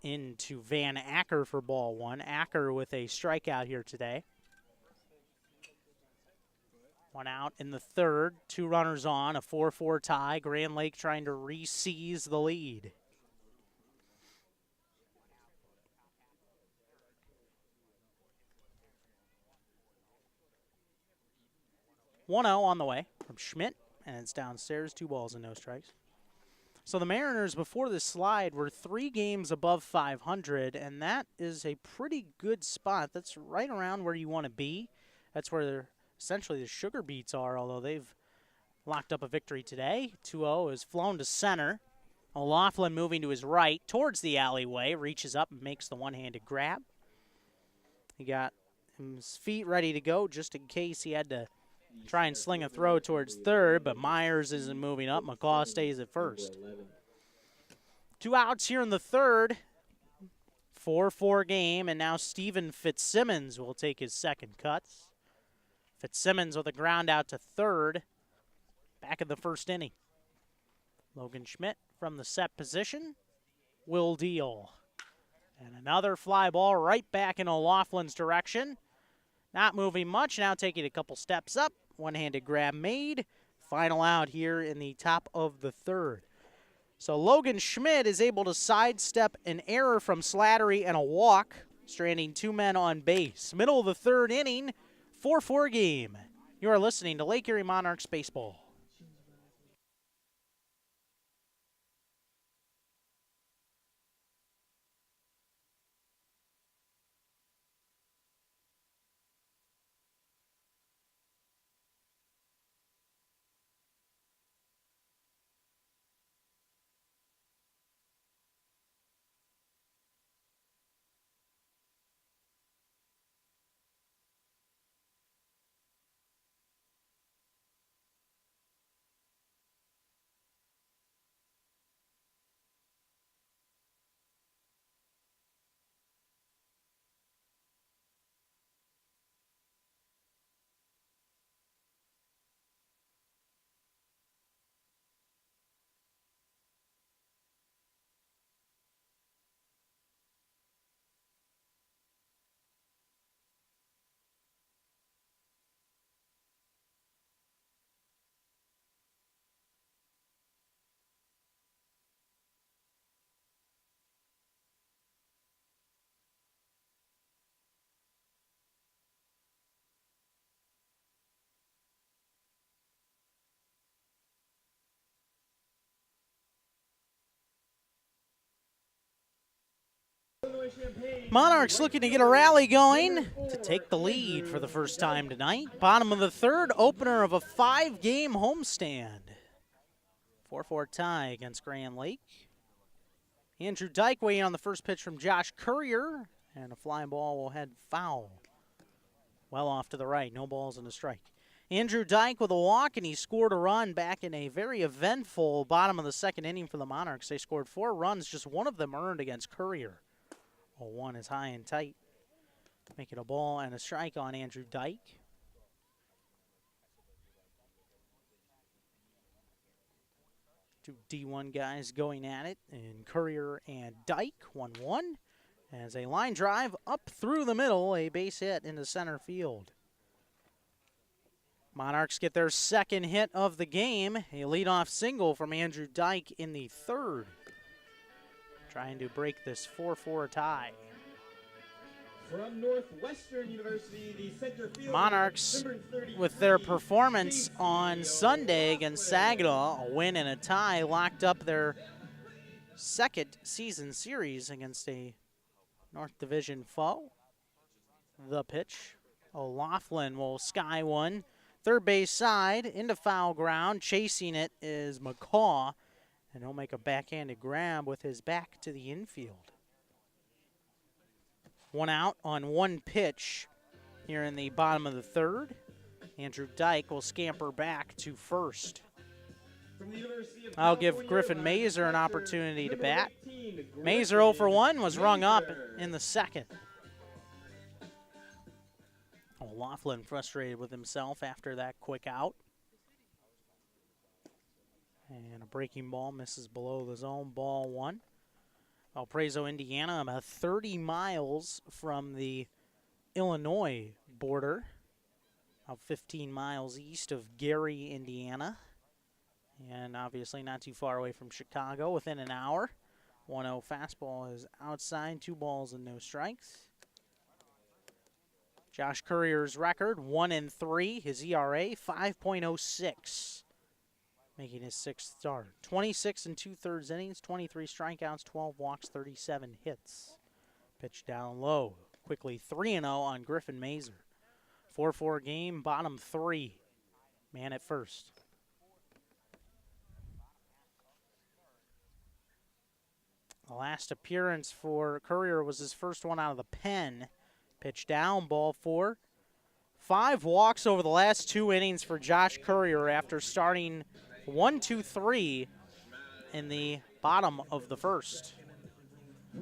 into Van Acker for ball 1. Acker with a strikeout here today. 1 out in the third. 2 runners on, a 4-4 tie. Grand Lake trying to re-seize the lead. One 0 on the way from Schmidt, and it's downstairs, 2 balls and no strikes. So the Mariners, before this slide, were 3 games above 500, and that is a pretty good spot. That's right around where you want to be. That's where essentially the sugar beets are, although they've locked up a victory today. 2-0 is flown to center. O'Loughlin moving to his right towards the alleyway, reaches up and makes the one-handed grab. He got his feet ready to go just in case he had to try and sling a throw towards third, but Myers isn't moving up. McCaw stays at first. 2 outs here in the third. 4-4 game, and now Steven Fitzsimmons will take his second cuts. Fitzsimmons with a ground out to third, back in the first inning. Logan Schmidt from the set position will deal. And another fly ball right back in O'Loughlin's direction. Not moving much, now taking a couple steps up. One-handed grab made. Final out here in the top of the third. So Logan Schmidt is able to sidestep an error from Slattery and a walk, stranding 2 men on base. Middle of the third inning, 4-4 game. You are listening to Lake Erie Monarchs Baseball. Monarchs looking to get a rally going to take the lead for the first time tonight. Bottom of the third, opener of a 5-game homestand. 4-4 tie against Grand Lake. Andrew Dyke weighing on the first pitch from Josh Courier, and a fly ball will head foul. Well off to the right, no balls and a strike. Andrew Dyke with a walk, and he scored a run back in a very eventful bottom of the second inning for the Monarchs. They scored 4 runs, just one of them earned against Courier. 0-1 is high and tight. Making a ball and a strike on Andrew Dyke. Two D1 guys going at it, and Courier and Dyke, 1-1. As a line drive up through the middle, a base hit into center field. Monarchs get their second hit of the game, a leadoff single from Andrew Dyke in the third. Trying to break this 4-4 tie.
From Northwestern University, the center fielder,
Monarchs, with their performance on Sunday against Saginaw, a win and a tie, locked up their second season series against a North Division foe. The pitch. O'Loughlin will sky one. Third base side into foul ground. Chasing it is McCaw, and he'll make a backhanded grab with his back to the infield. 1 out on 1 pitch here in the bottom of the third. Andrew Dyke will scamper back to first. I'll give Griffin Mazer an opportunity to bat. Mazer 0 for 1 was rung up in the second. O'Loughlin frustrated with himself after that quick out. And a breaking ball misses below the zone, ball 1. Valparaiso, Indiana, about 30 miles from the Illinois border, about 15 miles east of Gary, Indiana, and obviously not too far away from Chicago, within an hour. 1-0 fastball is outside, 2 balls and no strikes. Josh Courier's record, 1-3, his ERA, 5.06. Making his 6th start. 26 2/3 innings, 23 strikeouts, 12 walks, 37 hits. Pitch down low. Quickly 3-0 on Griffin Mazer. 4-4 game, bottom 3. Man at first. The last appearance for Courier was his first one out of the pen. Pitch down, ball 4. 5 walks over the last 2 innings for Josh Courier after starting 1-2-3 in the bottom of the first.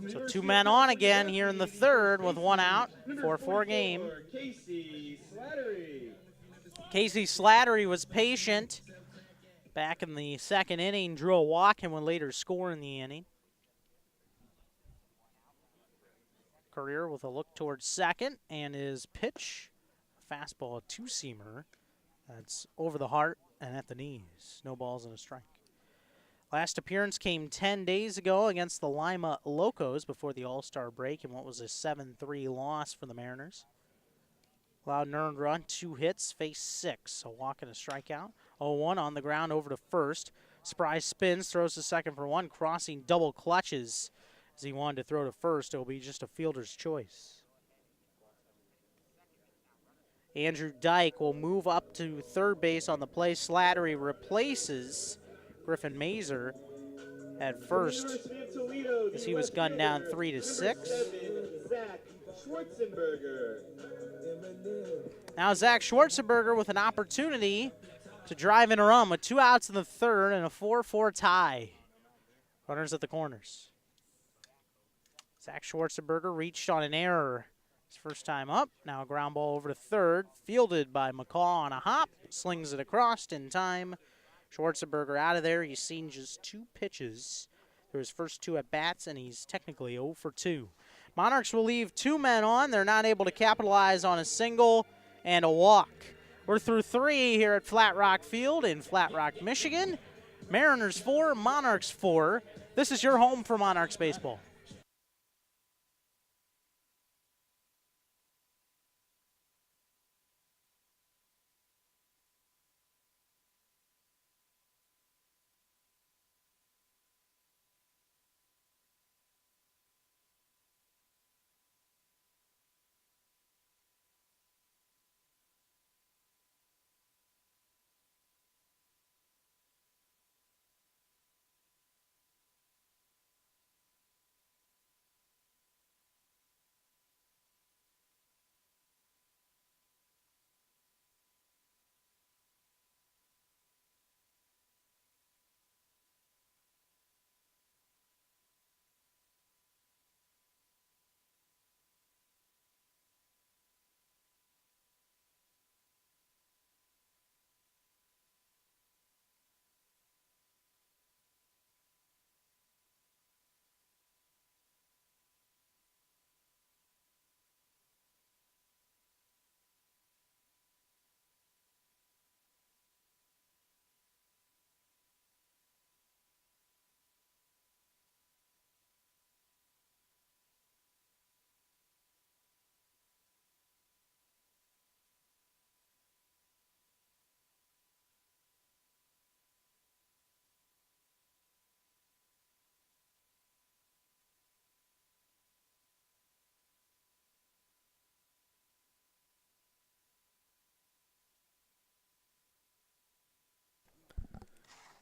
So 2 men on again here in the third with 1 out. 4-4 game. Casey Slattery was patient. Back in the second inning, drew a walk and would later score in the inning. Courier with a look towards second, and his pitch, fastball, a two-seamer. That's over the heart and at the knees. No balls and a strike. Last appearance came 10 days ago against the Lima Locos before the All-Star break in what was a 7-3 loss for the Mariners. Allowed an earned run, 2 hits, faced 6. A walk and a strikeout. 0-1 on the ground over to first. Spry spins, throws to second for 1, crossing double clutches as he wanted to throw to first. It'll be just a fielder's choice. Andrew Dyke will move up to third base on the play. Slattery replaces Griffin Mazer at first as he was gunned down 3-6. Now Zach Schwarzenberger with an opportunity to drive in a run with 2 outs in the third and a 4-4 tie. Runners at the corners. Zach Schwarzenberger reached on an error his first time up. Now a ground ball over to third, fielded by McCaw on a hop. Slings it across in time. Schwarzenberger out of there. He's seen just 2 pitches through his first 2 at-bats, and he's technically 0 for 2. Monarchs will leave 2 men on. They're not able to capitalize on a single and a walk. We're through 3 here at Flat Rock Field in Flat Rock, Michigan. Mariners 4, Monarchs 4. This is your home for Monarchs baseball.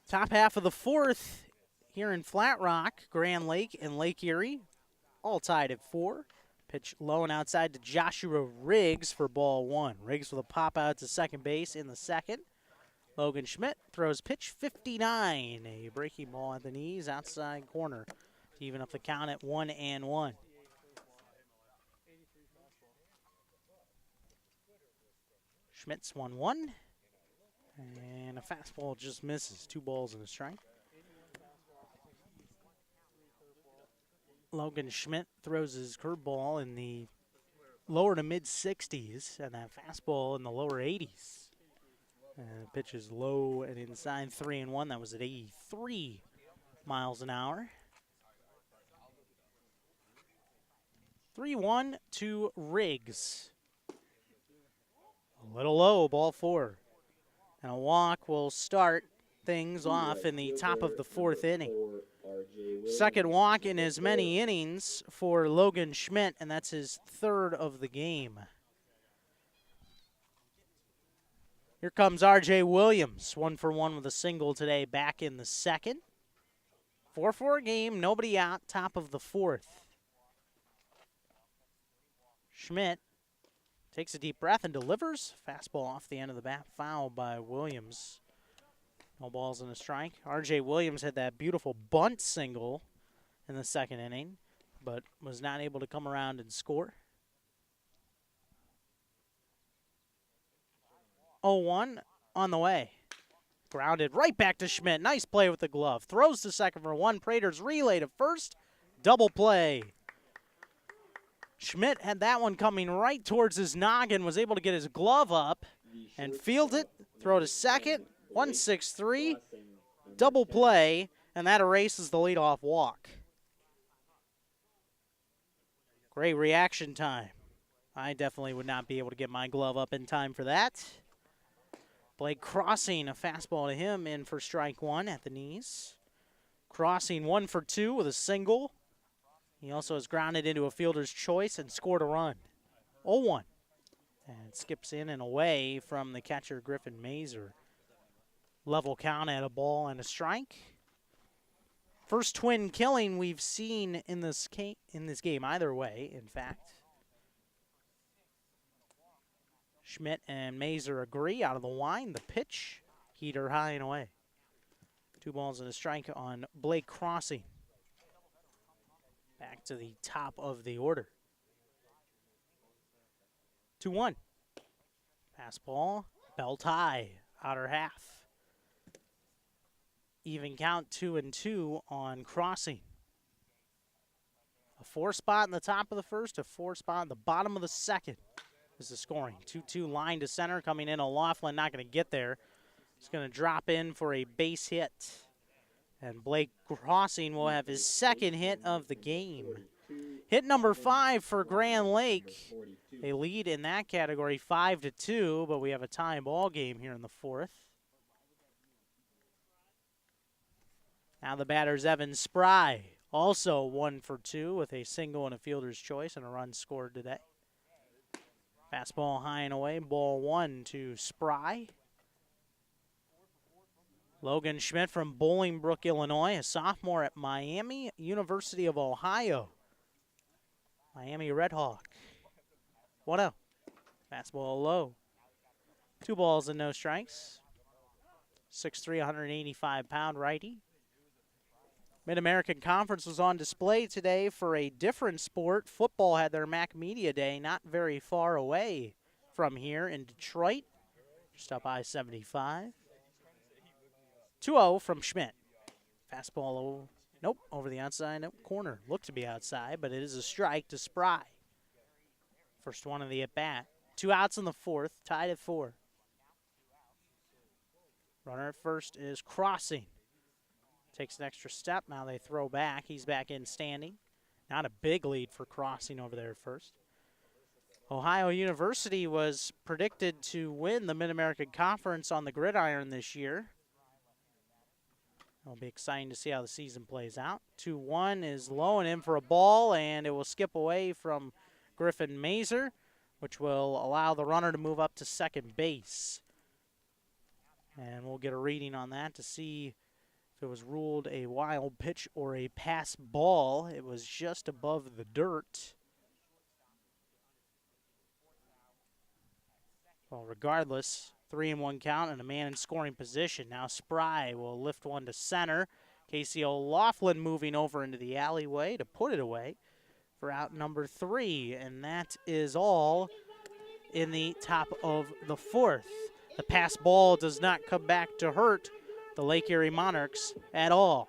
Top half of the 4th here in Flat Rock, Grand Lake, and Lake Erie, all tied at 4. Pitch low and outside to Joshua Riggs for ball 1. Riggs with a pop out to second base in the second. Logan Schmidt throws pitch 59, a breaking ball at the knees, outside corner to even up the count at 1-1. Schmidt's 1-1. And a fastball just misses. 2 balls and a strike. Logan Schmidt throws his curveball in the lower to mid 60s and that fastball in the lower 80s. And pitch is low and inside 3-1. That was at 83 miles an hour. 3-1 to Riggs. A little low, ball 4. And a walk will start things off in the top of the 4th inning. Second walk in as many innings for Logan Schmidt, and that's his 3rd of the game. Here comes R.J. Williams, 1 for 1 with a single today, back in the second. 4-4 game, nobody out, top of the 4th. Schmidt takes a deep breath and delivers. Fastball off the end of the bat, foul by Williams. No balls and a strike. R.J. Williams had that beautiful bunt single in the second inning, but was not able to come around and score. 0-1 on the way. Grounded right back to Schmidt. Nice play with the glove. Throws to second for one. Prater's relay to first. Double play. Schmidt had that one coming right towards his noggin, was able to get his glove up and field it. Throw to second. 1-6-3. Double play, and that erases the leadoff walk. Great reaction time. I definitely would not be able to get my glove up in time for that. Blake Crossing, a fastball to him, in for strike one at the knees. Crossing 1 for 2 with a single. He also has grounded into a fielder's choice and scored a run. 0-1. And skips in and away from the catcher, Griffin Mazer. Level count at a ball and a strike. First twin killing we've seen in this game, either way, in fact. Schmidt and Mazer agree out of the line. The pitch, heater high and away. 2 balls and a strike on Blake Crossing. Back to the top of the order. 2-1. Fastball, belt high, outer half. Even count 2-2 on Crossing. A 4 spot in the top of the first, a 4 spot in the bottom of the second. This is scoring. 2-2 line to center, coming in. O'Laughlin not going to get there. He's going to drop in for a base hit. And Blake Crossing will have his second hit of the game. Hit number 5 for Grand Lake. They lead in that category 5-2, but we have a tie ball game here in the fourth. Now the batter's Evan Spry. Also 1 for 2 with a single and a fielder's choice and a run scored today. Fastball high and away, ball 1 to Spry. Logan Schmidt from Bolingbrook, Illinois, a sophomore at Miami University of Ohio. Miami Redhawk. 1-0. Fastball low. 2 balls and no strikes. 6'3", 185-pound righty. Mid-American Conference was on display today for a different sport. Football had their MAC Media Day not very far away from here in Detroit, just up I-75. 2-0 from Schmidt. Fastball, nope, over the outside, nope, corner. Looked to be outside, but it is a strike to Spry. First one of the at-bat. 2 outs in the fourth, tied at 4. Runner at first is Crossing. Takes an extra step. Now they throw back. He's back in standing. Not a big lead for Crossing over there at first. Ohio University was predicted to win the Mid-American Conference on the gridiron this year. It'll be exciting to see how the season plays out. 2-1 is low and in for a ball, and it will skip away from Griffin Mazer, which will allow the runner to move up to second base. And we'll get a reading on that to see if it was ruled a wild pitch or a pass ball. It was just above the dirt. Well, regardless, 3-1 count and a man in scoring position. Now Spry will lift one to center. Casey O'Laughlin moving over into the alleyway to put it away for out number 3. And that is all in the top of the fourth. The pass ball does not come back to hurt the Lake Erie Monarchs at all.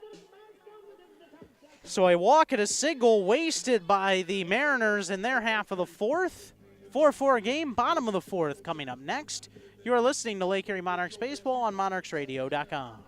So a walk and a single wasted by the Mariners in their half of the fourth. 4-4 game, bottom of the fourth coming up next. You are listening to Lake Erie Monarchs Baseball on monarchsradio.com.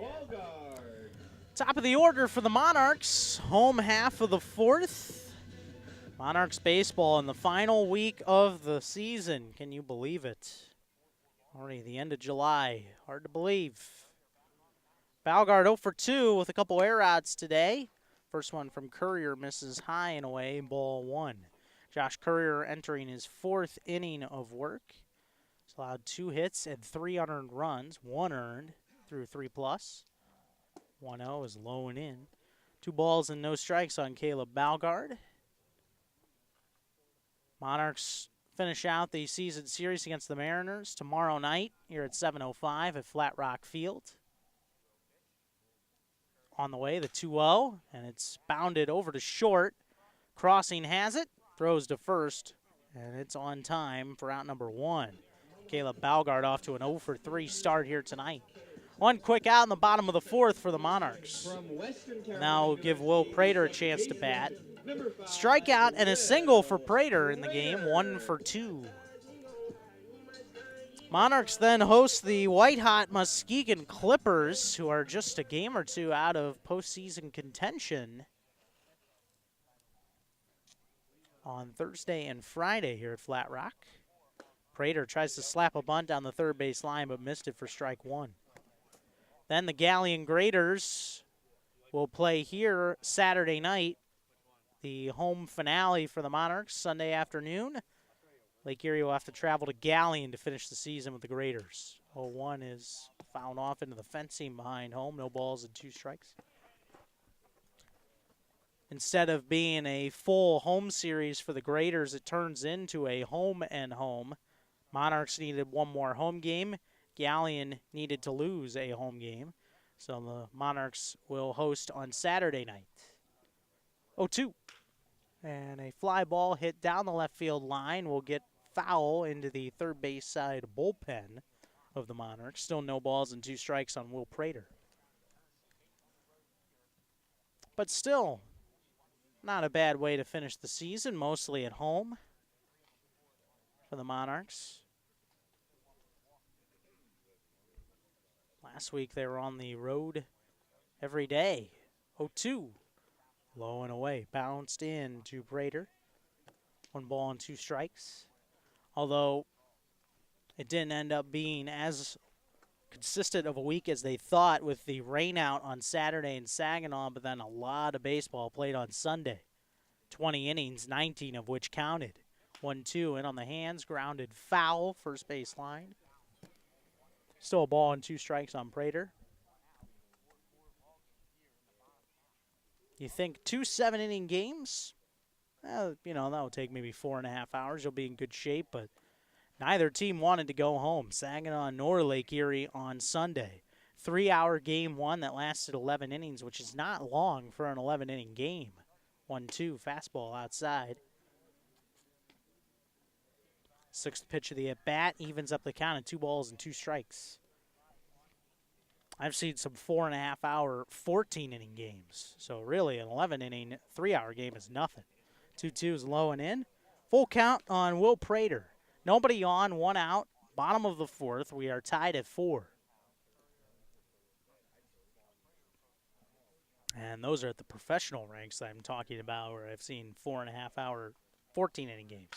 Ballgard.
Top of the order for the Monarchs, home half of the fourth. Monarchs baseball in the final week of the season. Can you believe it? Already the end of July. Hard to believe. Balgard 0 for 2 with a couple air outs today. First one from Courier misses high and away, ball 1. Josh Courier entering his fourth inning of work. He's allowed 2 hits and 3 unearned runs, 1 earned through 3+. 1-0 is low and in. 2 balls and no strikes on Caleb Balgard. Monarchs finish out the season series against the Mariners tomorrow night here at 7:05 at Flat Rock Field. On the way, the 2-0, and it's bounded over to short. Crossing has it, throws to first, and it's on time for out number 1. Caleb Balgard off to an 0 for 3 start here tonight. One quick out in the bottom of the fourth for the Monarchs. Now we'll give Will Prater a chance to bat. Strikeout and a single for Prater in the game, 1 for 2. Monarchs then host the white-hot Muskegon Clippers, who are just a game or two out of postseason contention on Thursday and Friday here at Flat Rock. Prater tries to slap a bunt down the third base line, but missed it for strike 1. Then the Galleon Graders will play here Saturday night, the home finale for the Monarchs Sunday afternoon. Lake Erie will have to travel to Galleon to finish the season with the Graders. 0-1 is fouled off into the fencing behind home. No balls and 2 strikes. Instead of being a full home series for the Graders, it turns into a home and home. Monarchs needed one more home game. Galleon needed to lose a home game. So the Monarchs will host on Saturday night. 0-2. And a fly ball hit down the left field line will get foul into the third base side bullpen of the Monarchs. Still no balls and 2 strikes on Will Prater. But still, not a bad way to finish the season, mostly at home for the Monarchs. Last week they were on the road every day. 0-2. Low and away. Bounced in to Prater. 1 ball and 2 strikes. Although it didn't end up being as consistent of a week as they thought with the rain out on Saturday in Saginaw, but then a lot of baseball played on Sunday. 20 innings, 19 of which counted. 1-2 in on the hands, grounded foul, first base line. Still a ball and 2 strikes on Prater. You think 2 7-inning games? That will take maybe 4.5 hours. You'll be in good shape, but neither team wanted to go home. Saginaw nor Lake Erie on Sunday. 3-hour game 1 that lasted 11 innings, which is not long for an 11-inning game. 1-2, fastball outside. 6th pitch of the at-bat evens up the count at 2 balls and 2 strikes. I've seen some 4.5-hour 14-inning games. So really an 11-inning 3-hour game is nothing. 2-2 is low and in. Full count on Will Prater. Nobody on, 1 out. Bottom of the fourth. We are tied at 4. And those are at the professional ranks I'm talking about, where I've seen 4.5-hour 14-inning games.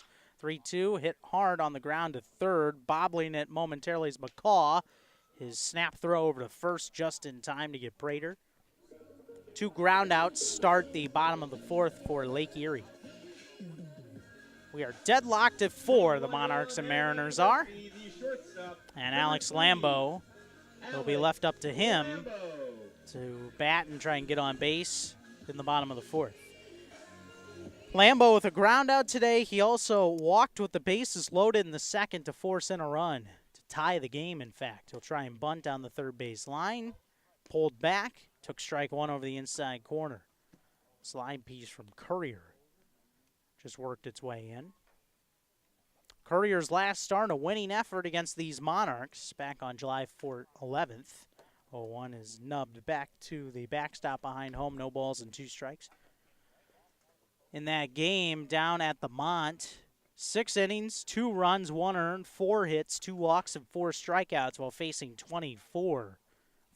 3-2, hit hard on the ground to third. Bobbling it momentarily is McCaw. His snap throw over to first just in time to get Prater. 2 ground outs start the bottom of the fourth for Lake Erie. We are deadlocked at 4, the Monarchs and Mariners are. And Alex Lambo will be left up to him to bat and try and get on base in the bottom of the fourth. Lambo with a ground out today. He also walked with the bases loaded in the second to force in a run, to tie the game, in fact. He'll try and bunt down the third base line. Pulled back, took strike 1 over the inside corner. Slide piece from Courier just worked its way in. Courier's last start, a winning effort against these Monarchs back on July 11th. 0-1 is nubbed back to the backstop behind home, no balls and 2 strikes. In that game down at the Mont, 6 innings, 2 runs, 1 earned, 4 hits, 2 walks, and 4 strikeouts while facing 24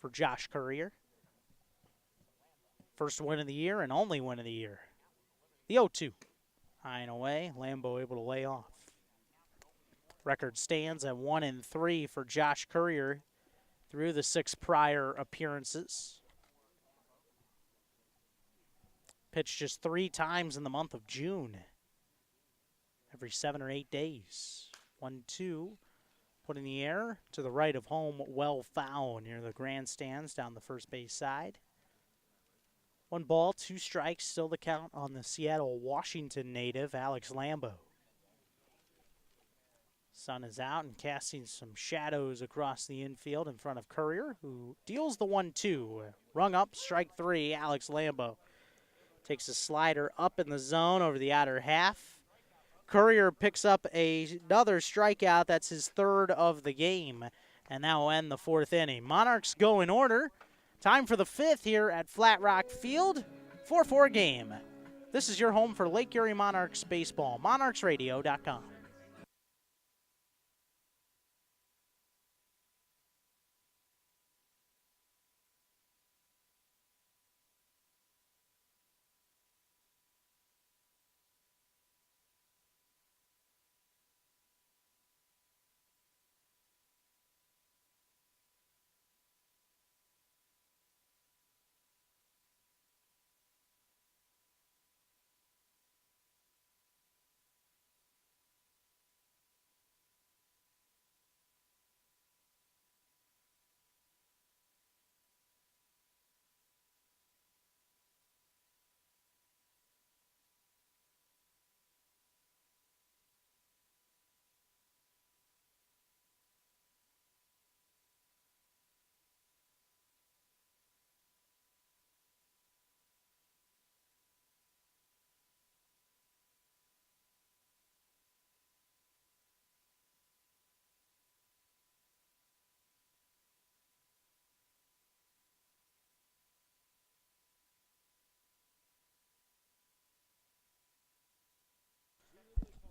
for Josh Courier. First win of the year and only win of the year. The 0-2. High and away. Lambo able to lay off. Record stands at 1-3 for Josh Courier through the 6 prior appearances. Pitched just 3 times in the month of June. Every 7 or 8 days. 1-2. Put in the air to the right of home. Well foul near the grandstands down the first base side. 1 ball, 2 strikes. Still the count on the Seattle, Washington native, Alex Lambo. Sun is out and casting some shadows across the infield in front of Courier, who deals the 1-2. Rung up, strike 3, Alex Lambo. Takes a slider up in the zone over the outer half. Courier picks up another strikeout. That's his 3rd of the game, and that will end the 4th inning. Monarchs go in order. Time for the 5th here at Flat Rock Field. 4-4 game. This is your home for Lake Erie Monarchs baseball. MonarchsRadio.com.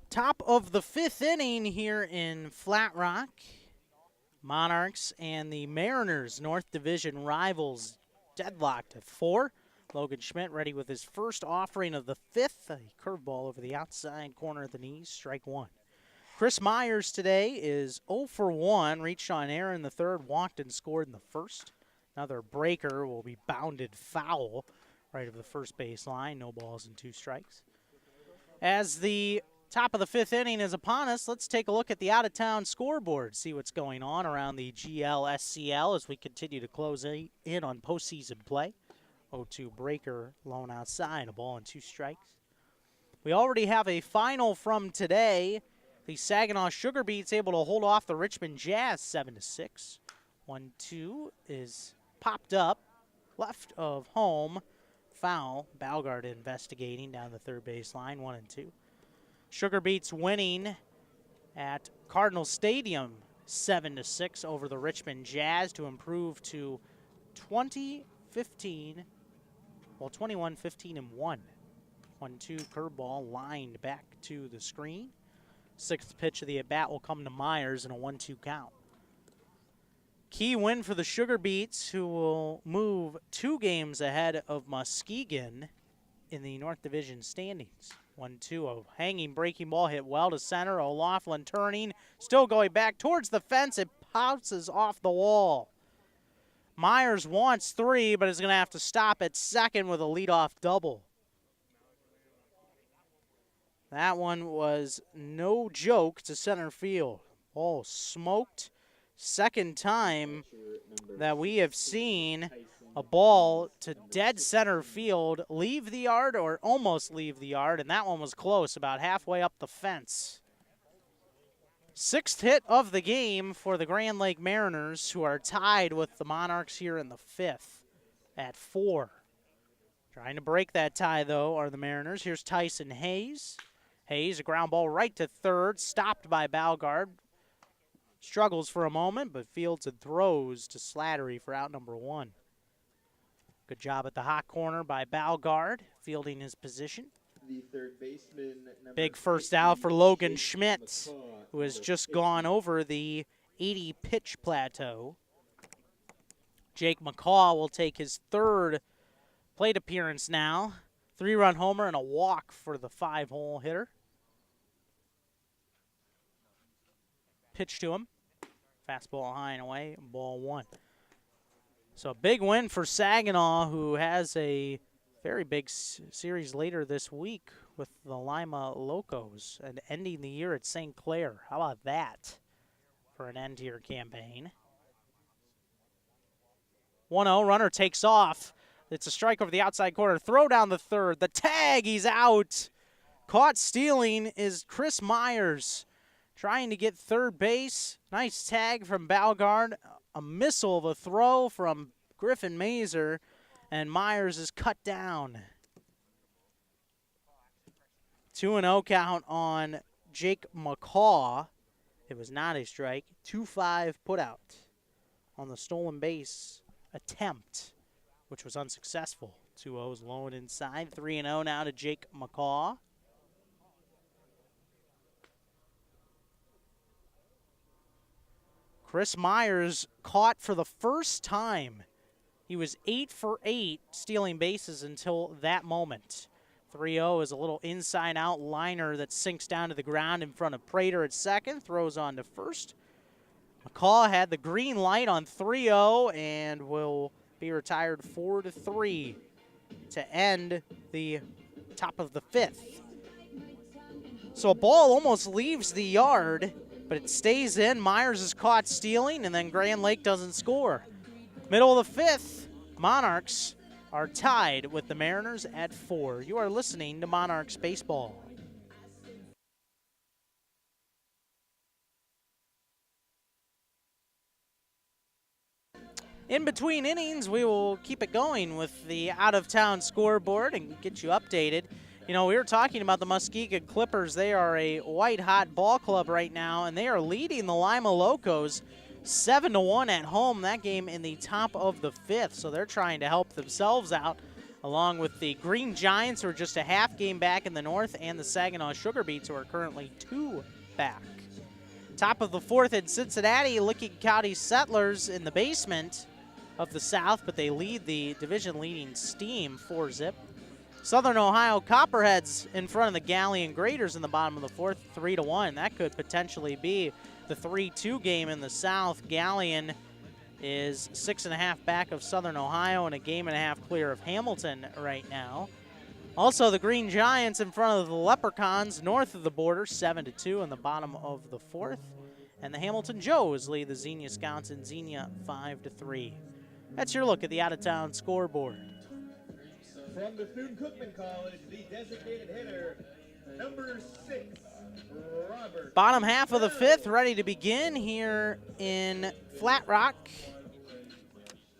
Top of the 5th inning here in Flat Rock. Monarchs and the Mariners, North Division rivals, deadlocked at 4. Logan Schmidt ready with his first offering of the 5th. A curveball over the outside corner of the knees, strike 1. Chris Myers today is 0 for 1. Reached on air in the 3rd, walked and scored in the 1st. Another breaker will be bounded foul right of the first base line. No balls and 2 strikes. As the top of the 5th inning is upon us, let's take a look at the out-of-town scoreboard, see what's going on around the GLSCL as we continue to close in on postseason play. 0-2 breaker, lone outside, a ball and 2 strikes. We already have a final from today. The Saginaw Sugar Beets able to hold off the Richmond Jazz 7-6. 1-2 is popped up, left of home, foul. Balgard investigating down the 3rd baseline, 1-2. Sugar Beets winning at Cardinal Stadium 7-6 over the Richmond Jazz to improve to 21-15-1. 1-2 curveball lined back to the screen. 6th pitch of the at-bat will come to Myers in a 1-2 count. Key win for the Sugar Beets, who will move 2 games ahead of Muskegon in the North Division standings. 1-2, a hanging breaking ball hit well to center. O'Laughlin turning, still going back towards the fence. It bounces off the wall. Myers wants 3, but is going to have to stop at second with a leadoff double. That one was no joke to center field. Ball smoked. Second time that we have seen a ball to dead center field leave the yard or almost leave the yard, and that one was close, about halfway up the fence. 6th hit of the game for the Grand Lake Mariners, who are tied with the Monarchs here in the 5th at 4. Trying to break that tie, though, are the Mariners. Here's Tyson Hayes. Hayes, a ground ball right to 3rd, stopped by Balgard. Struggles for a moment, but fields and throws to Slattery for out number 1. Good job at the hot corner by Balgard, fielding his position.
The 3rd baseman,
big first out for Logan Schmidt, who has just gone over the 80-pitch plateau. Jake McCaw will take his third plate appearance now. 3-run homer and a walk for the 5-hole hitter. Pitch to him. Fastball high and away, ball 1. So a big win for Saginaw, who has a very big series later this week with the Lima Locos and ending the year at St. Clair. How about that for an end to your campaign? 1-0, runner takes off. It's a strike over the outside corner. Throw down the third. The tag, he's out. Caught stealing is Chris Myers. Trying to get third base. Nice tag from Balgard. A missile of a throw from Griffin Mazer. And Myers is cut down. 2-0 count on Jake McCaw. It was not a strike. 2-5 put out on the stolen base attempt, which was unsuccessful. 2-0's low and inside. 3-0 now to Jake McCaw. Chris Myers caught for the first time. He was 8 for 8 stealing bases until that moment. 3-0 is a little inside-out liner that sinks down to the ground in front of Prater at second. Throws on to first. McCaw had the green light on 3-0 and will be retired 4-3 to end the top of the 5th. So a ball almost leaves the yard, but it stays in. Myers is caught stealing, and then Grand Lake doesn't score. Middle of the 5th, Monarchs are tied with the Mariners at 4. You are listening to Monarchs Baseball. In between innings, we will keep it going with the out-of-town scoreboard and get you updated. You know, we were talking about the Muskegon Clippers. They are a white-hot ball club right now, and they are leading the Lima Locos 7-1 at home. That game in the top of the 5th, so they're trying to help themselves out, along with the Green Giants, who are just a half game back in the north, and the Saginaw Sugar Beets, who are currently 2 back. Top of the 4th in Cincinnati, Licking County Settlers in the basement of the South, but they lead the division-leading Steam 4-zip. Southern Ohio Copperheads in front of the Galleon Graders in the bottom of the 4th, 3-1. That could potentially be the 3-2 game in the South. Galleon is 6.5 back of Southern Ohio and a game and a half clear of Hamilton right now. Also, the Green Giants in front of the Leprechauns north of the border, 7-2 in the bottom of the 4th. And the Hamilton Joes lead the Xenia Scouts in Xenia 5-3. That's your look at the out-of-town scoreboard.
From the Thune-Cookman College, the designated hitter, number 6, Robert.
Bottom half of the 5th ready to begin here in Flat Rock.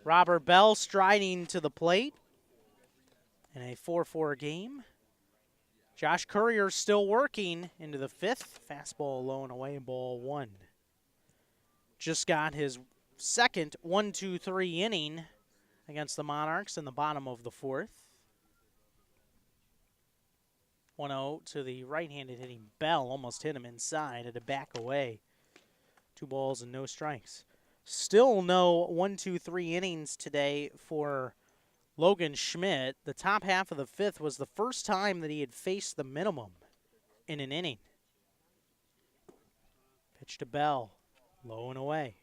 Robert Bell striding to the plate in a 4-4 game. Josh Courier still working into the 5th. Fastball low and away, ball 1. Just got his second 1-2-3 inning against the Monarchs in the bottom of the 4th. 1-0 to the right-handed hitting Bell. Almost hit him inside. Had to back away. 2 balls and no strikes. Still no 1-2-3 innings today for Logan Schmidt. The top half of the 5th was the first time that he had faced the minimum in an inning. Pitch to Bell. Low and away.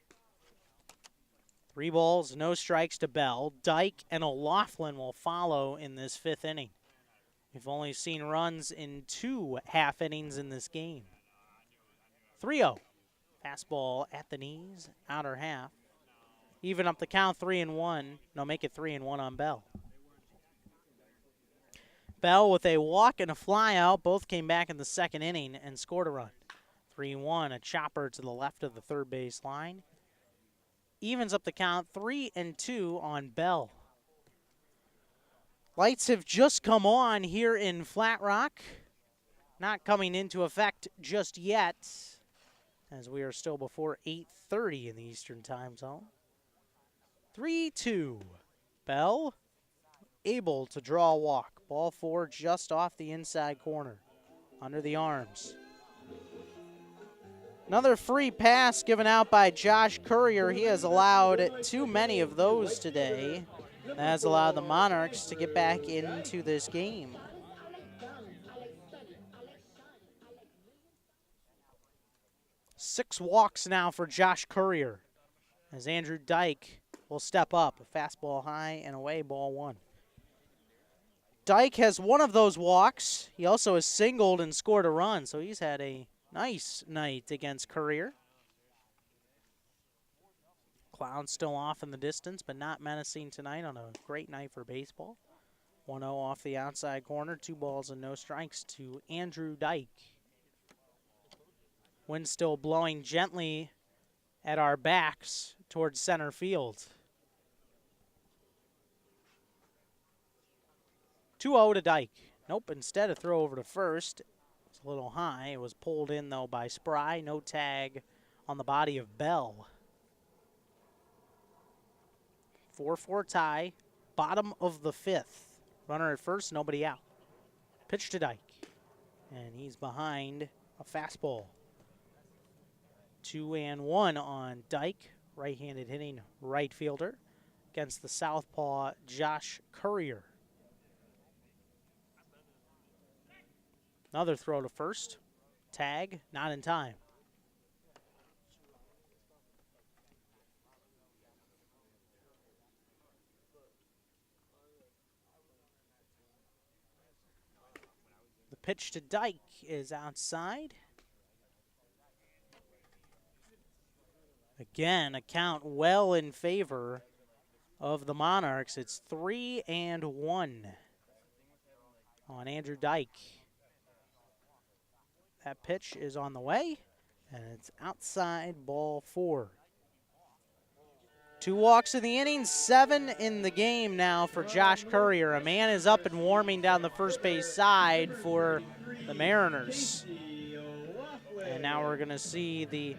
3 balls, no strikes to Bell. Dyke and O'Loughlin will follow in this 5th inning. We've only seen runs in 2 half innings in this game. 3-0. Fastball at the knees, outer half. Even up the count, 3-1. No, make it 3-1 on Bell. Bell with a walk and a fly out. Both came back in the 2nd inning and scored a run. 3-1, a chopper to the left of the third base line. Evens up the count, 3-2 on Bell. Lights have just come on here in Flat Rock. Not coming into effect just yet, as we are still before 8:30 in the Eastern Time Zone. 3-2. Bell able to draw a walk. Ball 4 just off the inside corner, under the arms. Another free pass given out by Josh Courier. He has allowed too many of those today. That has allowed the Monarchs to get back into this game. Six walks now for Josh Courier as Andrew Dyke will step up. A fastball high and away, ball one. Dyke has one of those walks. He also has singled and scored a run, so he's had a nice night against Courier. Clown still off in the distance, but not menacing tonight on a great night for baseball. 1-0 off the outside corner, 2 balls and no strikes to Andrew Dyke. Wind still blowing gently at our backs towards center field. 2-0 to Dyke. Nope, instead a throw over to first. It's a little high. It was pulled in, though, by Spry. No tag on the body of Bell. 4-4 tie, bottom of the fifth. Runner at first, nobody out. Pitch to Dyke, and he's behind a fastball. 2-1 on Dyke, right-handed hitting right fielder against the southpaw Josh Courier. Another throw to first. Tag, not in time. The pitch to Dyke is outside. Again, a count well in favor of the Monarchs. It's 3-1 on Andrew Dyke. That pitch is on the way, and it's outside, ball 4. 2 walks in the inning, 7 in the game now for Josh Courier. A man is up and warming down the first base side for the Mariners. And now we're going to see the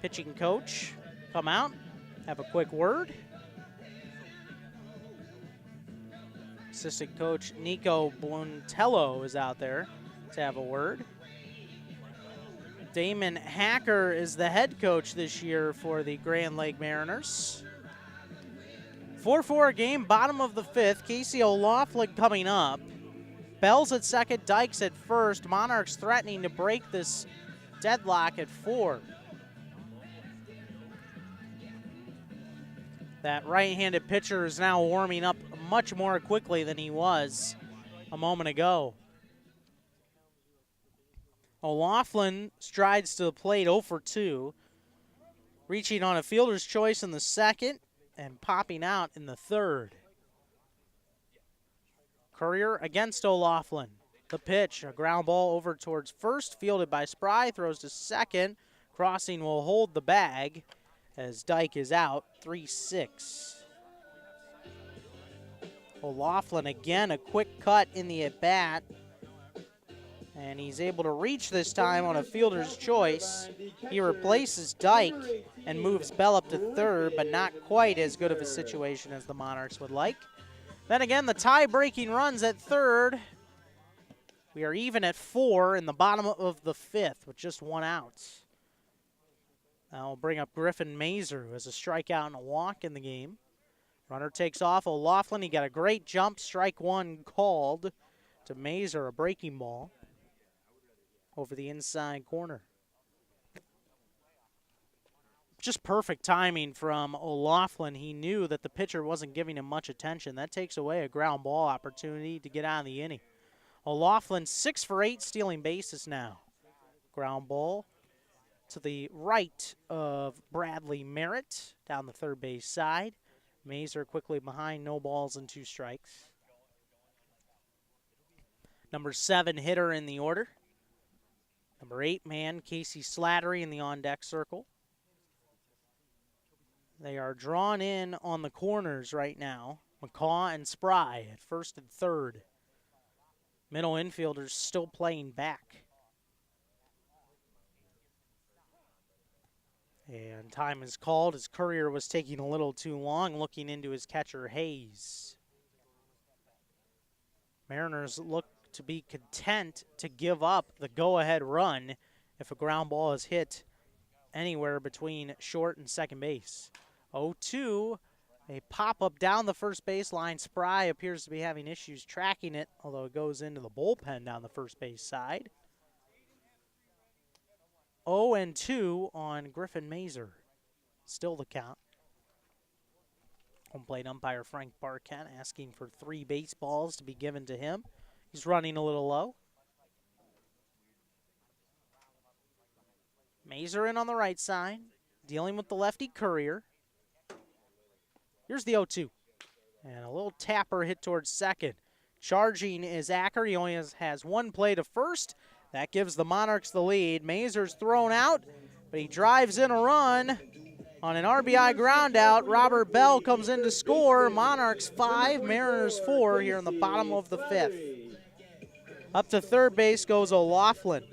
pitching coach come out, have a quick word. Assistant coach Nico Bluntello is out there to have a word. Damon Hacker is the head coach this year for the Grand Lake Mariners. 4-4 game, bottom of the fifth. Casey O'Loughlin coming up. Bell's at second, Dykes at first. Monarchs threatening to break this deadlock at 4. That right-handed pitcher is now warming up much more quickly than he was a moment ago. O'Loughlin strides to the plate 0 for 2, reaching on a fielder's choice in the second and popping out in the third. Courier against O'Loughlin. The pitch, a ground ball over towards first, fielded by Spry, throws to second. Crossing will hold the bag as Dyke is out, 3-6. O'Loughlin again, a quick cut in the at-bat. And he's able to reach this time on a fielder's choice. He replaces Dyke and moves Bell up to third, but not quite as good of a situation as the Monarchs would like. Then again, the tie-breaking runs at third. We are even at 4 in the bottom of the fifth with just 1 out. Now we'll bring up Griffin Mazer, who has a strikeout and a walk in the game. Runner takes off. O'Loughlin, he got a great jump. Strike 1 called to Mazer, a breaking ball over the inside corner. Just perfect timing from O'Loughlin. He knew that the pitcher wasn't giving him much attention. That takes away a ground ball opportunity to get out of the inning. O'Loughlin 6 for 8 stealing bases now. Ground ball to the right of Bradley Merritt down the third base side. Mazer quickly behind, no balls and 2 strikes. Number 7 hitter in the order. Number 8 man, Casey Slattery in the on-deck circle. They are drawn in on the corners right now. McCaw and Spry at first and third. Middle infielders still playing back. And time is called as Courier was taking a little too long, looking into his catcher, Hayes. Mariners look to be content to give up the go-ahead run if a ground ball is hit anywhere between short and second base. 0-2, a pop-up down the first baseline. Spry appears to be having issues tracking it, although it goes into the bullpen down the first base side. 0-2 on Griffin Mazer. Still the count. Home plate umpire Frank Barquette asking for 3 baseballs to be given to him. He's running a little low. Mazer in on the right side, dealing with the lefty Courier. Here's the 0-2. And a little tapper hit towards second. Charging is Acker. He only has 1 play to first. That gives the Monarchs the lead. Mazer's thrown out, but he drives in a run on an RBI ground out. Robert Bell comes in to score. Monarchs 5, Mariners 4 here in the bottom of the 5th. Up to third base goes O'Laughlin.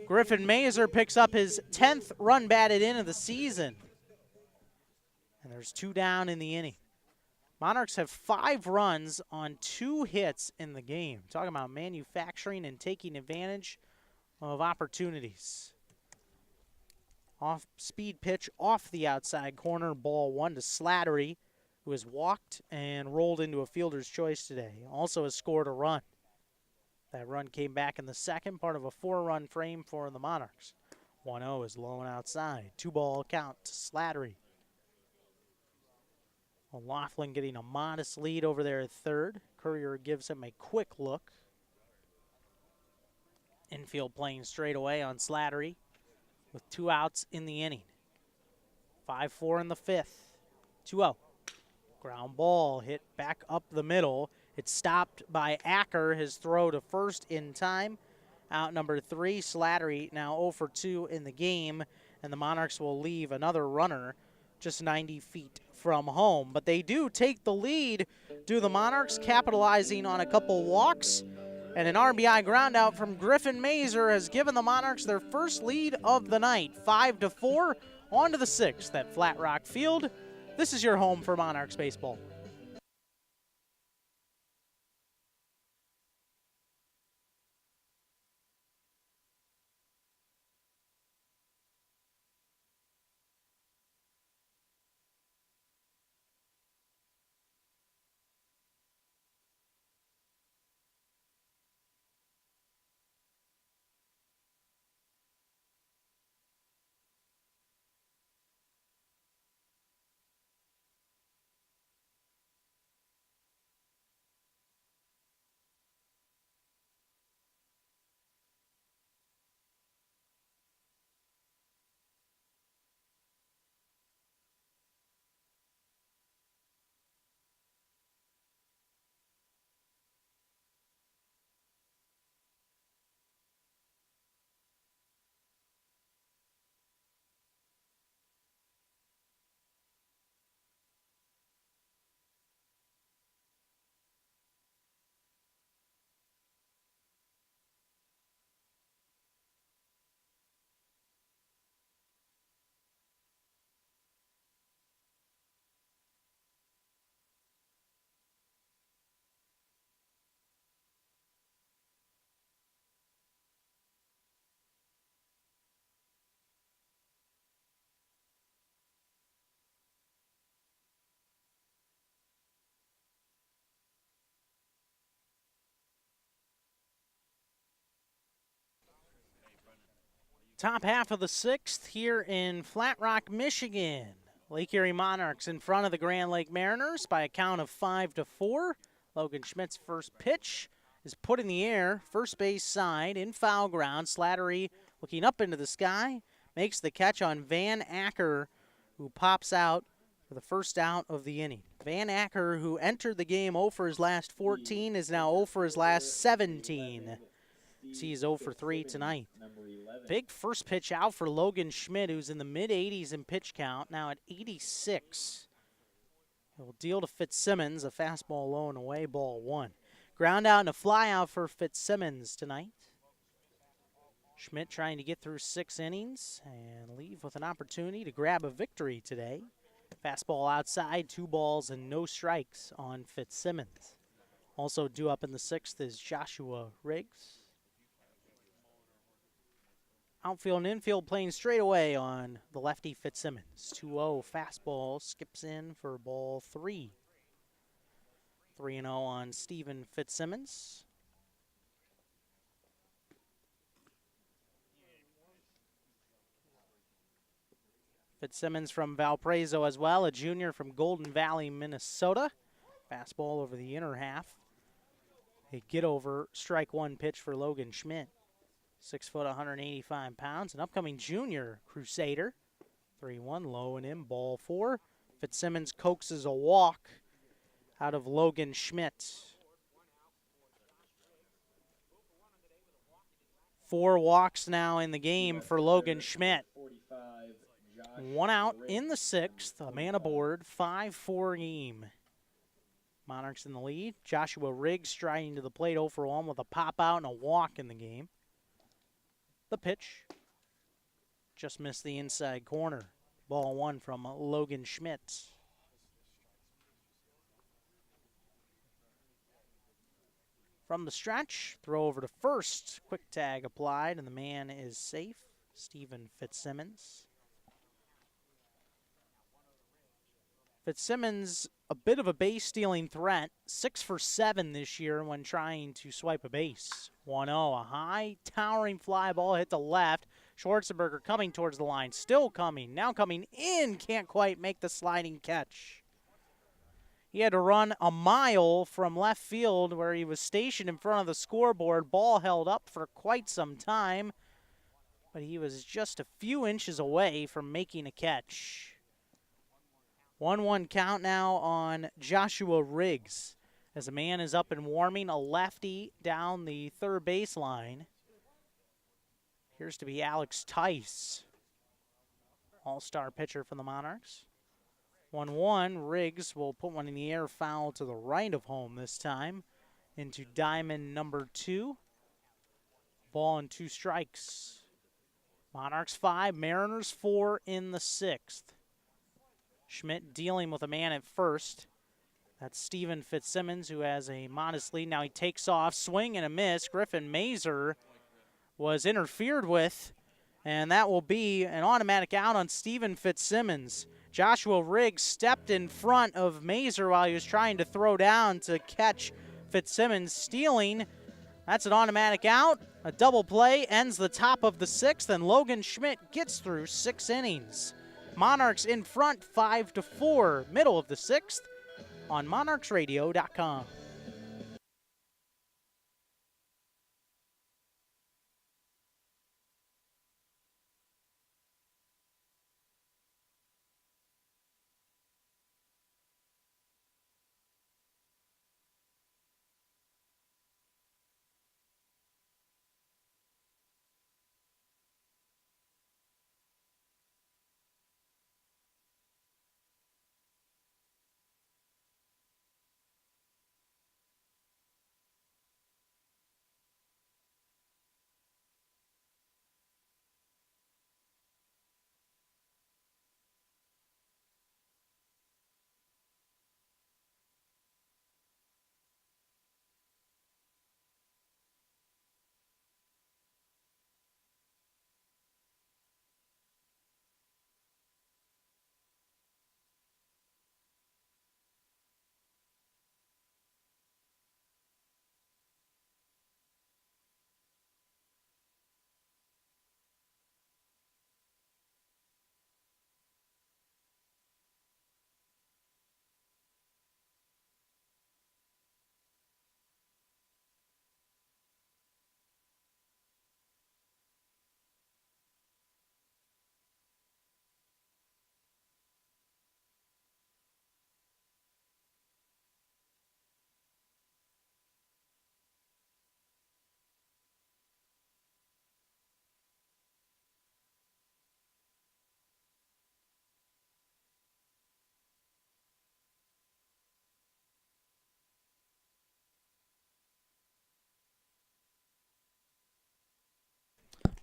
Griffin Mazer picks up his 10th run batted in of the season. And there's 2 down in the inning. Monarchs have 5 runs on 2 hits in the game. Talking about manufacturing and taking advantage of opportunities. Off-speed pitch off the outside corner, ball 1 to Slattery, who has walked and rolled into a fielder's choice today. Also has scored a run. That run came back in the second, part of a 4-run frame for the Monarchs. 1-0 is low and outside. 2-ball count to Slattery. O'Laughlin getting a modest lead over there at third. Courier gives him a quick look. Infield playing straight away on Slattery with 2 outs in the inning. 5-4 in the 5th. 2-0. Ground ball hit back up the middle. It's stopped by Acker, his throw to first in time. Out number 3, Slattery now 0 for 2 in the game, and the Monarchs will leave another runner just 90 feet from home. But they do take the lead due to the Monarchs capitalizing on a couple walks, and an RBI ground out from Griffin Mazer has given the Monarchs their first lead of the night. 5-4, on to the 6th at Flat Rock Field. This is your home for Monarchs baseball. Top half of the 6th here in Flat Rock, Michigan. Lake Erie Monarchs in front of the Grand Lake Mariners by a count of 5-4. Logan Schmidt's first pitch is put in the air, first base side, in foul ground. Slattery looking up into the sky, makes the catch on Van Acker, who pops out for the first out of the inning. Van Acker, who entered the game 0 for his last 14, is now 0 for his last 17. He's 0 for 3 tonight. Big first pitch out for Logan Schmidt, who's in the mid-80s in pitch count, now at 86. He'll deal to Fitzsimmons, a fastball low and away, ball 1. Ground out and a fly out for Fitzsimmons tonight. Schmidt trying to get through 6 innings and leave with an opportunity to grab a victory today. Fastball outside, 2 balls and no strikes on Fitzsimmons. Also due up in the 6th is Joshua Riggs. Outfield and infield playing straight away on the lefty Fitzsimmons. 2-0 fastball skips in for ball 3. 3-0 on Steven Fitzsimmons. Fitzsimmons from Valparaiso as well, a junior from Golden Valley, Minnesota. Fastball over the inner half. A get-over strike one pitch for Logan Schmidt. 6 foot, 185 pounds. An upcoming junior Crusader. 3-1, low and in, ball 4. Fitzsimmons coaxes a walk out of Logan Schmidt. 4 walks now in the game for Logan Schmidt. 1 out in the 6th, a man aboard, 5-4 game. Monarchs in the lead. Joshua Riggs striding to the plate 0 for 1 with a pop out and a walk in the game. The pitch just missed the inside corner. Ball 1 from Logan Schmidt. From the stretch, throw over to first. Quick tag applied, and the man is safe. Steven Fitzsimmons. Fitzsimmons, a bit of a base-stealing threat. 6 for 7 this year when trying to swipe a base. 1-0, a high, towering fly ball hit the left. Schwarzenberger coming towards the line, still coming, now coming in, can't quite make the sliding catch. He had to run a mile from left field where he was stationed in front of the scoreboard. Ball held up for quite some time, but he was just a few inches away from making a catch. 1-1 count now on Joshua Riggs as a man is up and warming, a lefty down the third baseline. Appears to be Alex Tice, all-star pitcher for the Monarchs. 1-1, Riggs will put one in the air, foul to the right of home this time into diamond number 2. Ball and 2 strikes. Monarchs 5, Mariners 4 in the 6th. Schmidt dealing with a man at first. That's Steven Fitzsimmons, who has a modest lead. Now he takes off, swing and a miss. Griffin Mazer was interfered with, and that will be an automatic out on Steven Fitzsimmons. Joshua Riggs stepped in front of Mazer while he was trying to throw down to catch Fitzsimmons stealing. That's an automatic out. A double play ends the top of the 6th, and Logan Schmidt gets through 6 innings. Monarchs in front 5-4, middle of the 6th on monarchsradio.com.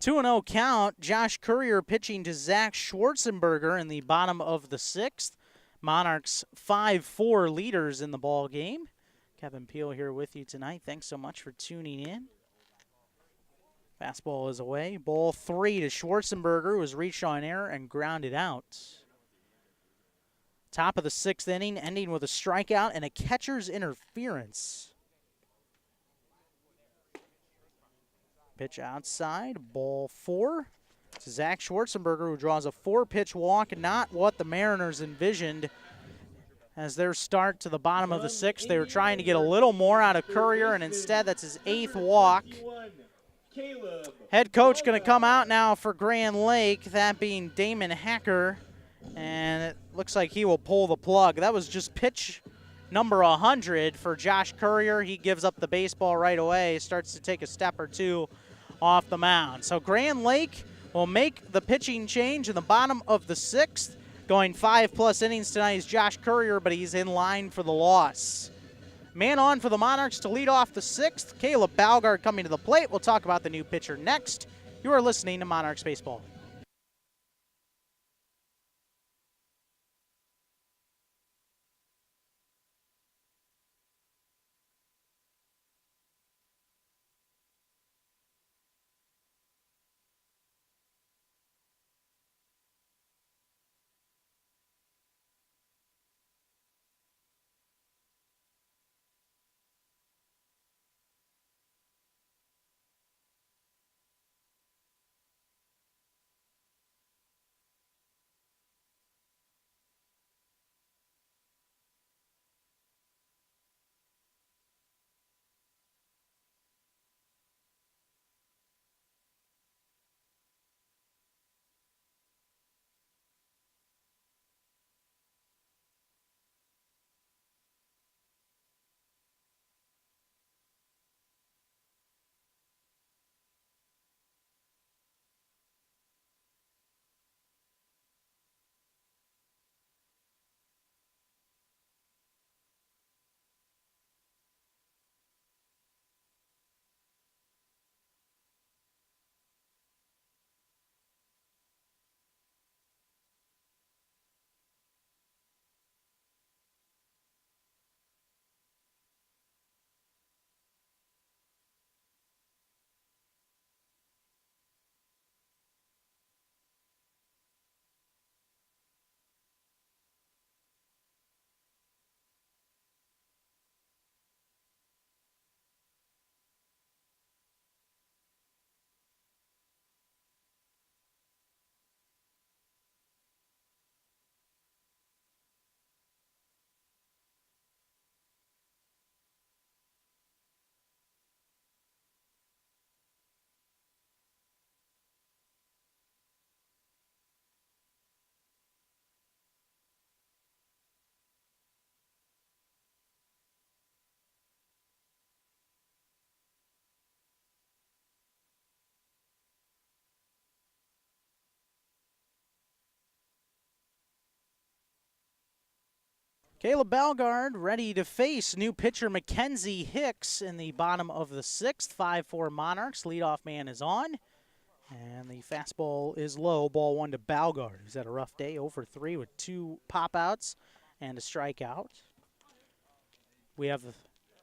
Two 2-0 count. Josh Courier pitching to Zach Schwarzenberger in the bottom of the 6th. Monarchs 5-4 leaders in the ball game. Kevin Peel here with you tonight. Thanks so much for tuning in. Fastball is away. Ball 3 to Schwarzenberger, who was reached on air and grounded out. Top of the 6th inning, ending with a strikeout and a catcher's interference. Pitch outside, ball 4. To Zach Schwarzenberger, who draws a 4-pitch walk, not what the Mariners envisioned as their start to the bottom of the 6th. They were trying to get a little more out of Courier, and instead that's his 8th walk. Head coach going to come out now for Grand Lake, that being Damon Hacker, and it looks like he will pull the plug. That was just pitch number 100 for Josh Courier. He gives up the baseball right away, starts to take a step or two off the mound. So Grand Lake will make the pitching change in the bottom of the 6th. Going 5+ innings tonight is Josh Courier, but he's in line for the loss. Man on for the Monarchs to lead off the 6th. Caleb Balgard coming to the plate. We'll talk about the new pitcher next. You are listening to Monarchs Baseball. Caleb Balgard ready to face new pitcher Mackenzie Hicks in the bottom of the 6th. 5-4 Monarchs. Leadoff man is on. And the fastball is low. Ball 1 to Balgard, who's had a rough day. 0-for-3 with 2 pop-outs and a strikeout. We have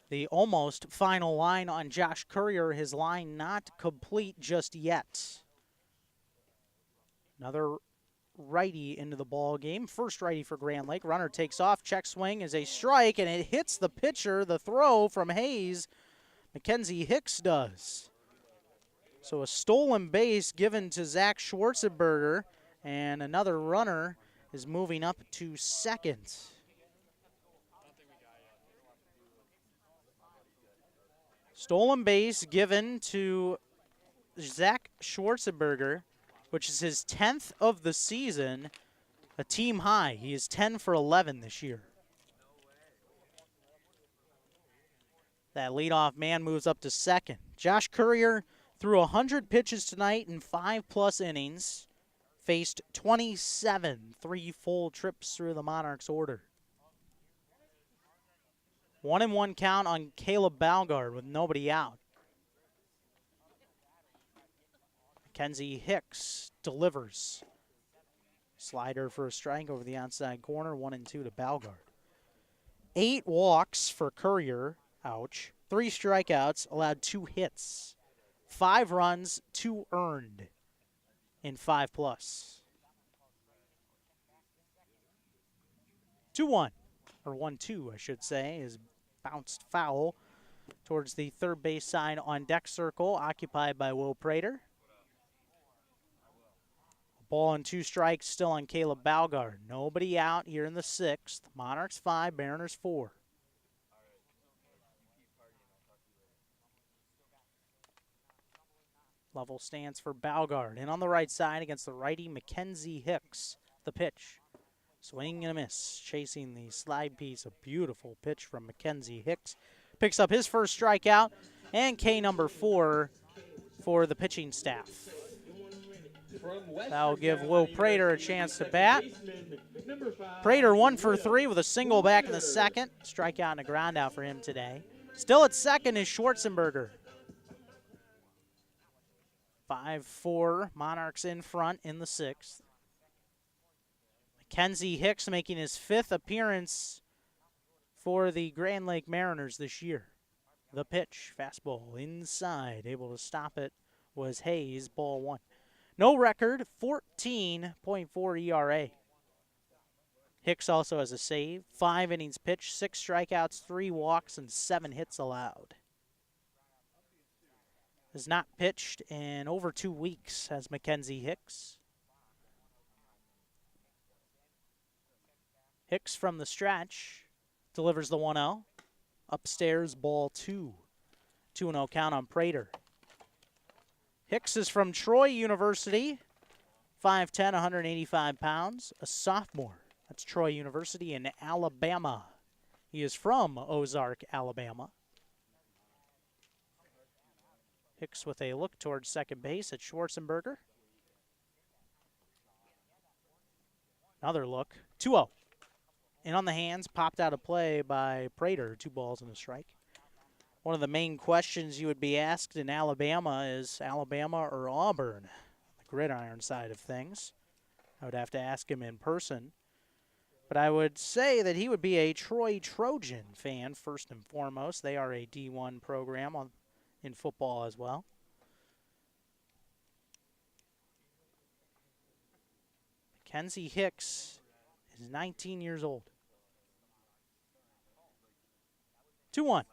the almost final line on Josh Courier. His line not complete just yet. Another righty into the ball game. First righty for Grand Lake. Runner takes off. Check swing is a strike, and it hits the pitcher. The throw from Hayes. Mackenzie Hicks does. So a stolen base given to Zach Schwarzenberger, and another runner is moving up to second. Stolen base given to Zach Schwarzenberger, which is his 10th of the season, a team high. He is 10 for 11 this year. That leadoff man moves up to second. Josh Courier threw 100 pitches tonight in 5+ innings, faced 27, 3 full trips through the Monarchs order. 1-1 count on Caleb Balgard with nobody out. Mackenzie Hicks delivers. Slider for a strike over the outside corner. 1-2 to Balgard. 8 walks for Courier. Ouch. 3 strikeouts. Allowed 2 hits. 5 runs, 2 earned in 5+. 2-1, or 1-2, I should say, is bounced foul towards the third base sign on deck circle, occupied by Will Prater. Ball and 2 strikes still on Caleb Balgard. Nobody out here in the 6th. Monarchs 5, Mariners 4. Level stands for Balgard. And on the right side against the righty Mackenzie Hicks. The pitch. Swing and a miss. Chasing the slide piece. A beautiful pitch from Mackenzie Hicks. Picks up his first strikeout. And K number 4 for the pitching staff. That'll give Will Prater a chance to bat. Prater 1 for 3 with a single back in the 2nd. Strikeout and a ground out for him today. Still at 2nd is Schwarzenberger. 5-4, Monarchs in front in the 6th. Mackenzie Hicks making his 5th appearance for the Grand Lake Mariners this year. The pitch, fastball inside, able to stop it was Hayes, ball 1. No record, 14.4 ERA. Hicks also has a save, 5 innings pitched, 6 strikeouts, 3 walks, and 7 hits allowed. Has not pitched in over 2 weeks, has Mackenzie Hicks. Hicks from the stretch delivers the 1-0. Upstairs, ball 2. 2-0 count on Prater. Hicks is from Troy University, 5'10", 185 pounds, a sophomore. That's Troy University in Alabama. He is from Ozark, Alabama. Hicks with a look towards second base at Schwarzenberger. Another look. 2-0. And on the hands, popped out of play by Prater. 2 balls and a strike. One of the main questions you would be asked in Alabama is Alabama or Auburn? The gridiron side of things. I would have to ask him in person. But I would say that he would be a Troy Trojan fan first and foremost. They are a D1 program in football as well. Mackenzie Hicks is 19 years old. 2-1.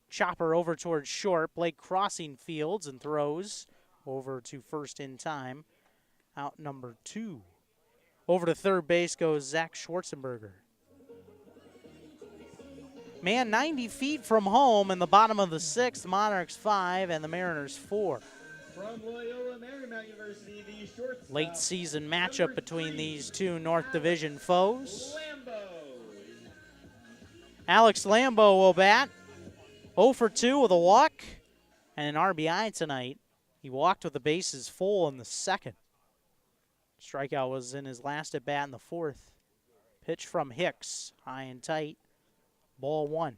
Chopper over towards short. Blake crossing fields and throws over to first in time. Out number 2. Over to third base goes Zach Schwarzenberger. Man 90 feet from home in the bottom of the 6th, Monarchs 5 and the Mariners 4.
From Loyola Marymount University, the shortstop.
Late season matchup between these two North Division foes. Alex Lambo will bat. 0 for 2 with a walk and an RBI tonight. He walked with the bases full in the 2nd. Strikeout was in his last at bat in the 4th. Pitch from Hicks, high and tight. Ball 1.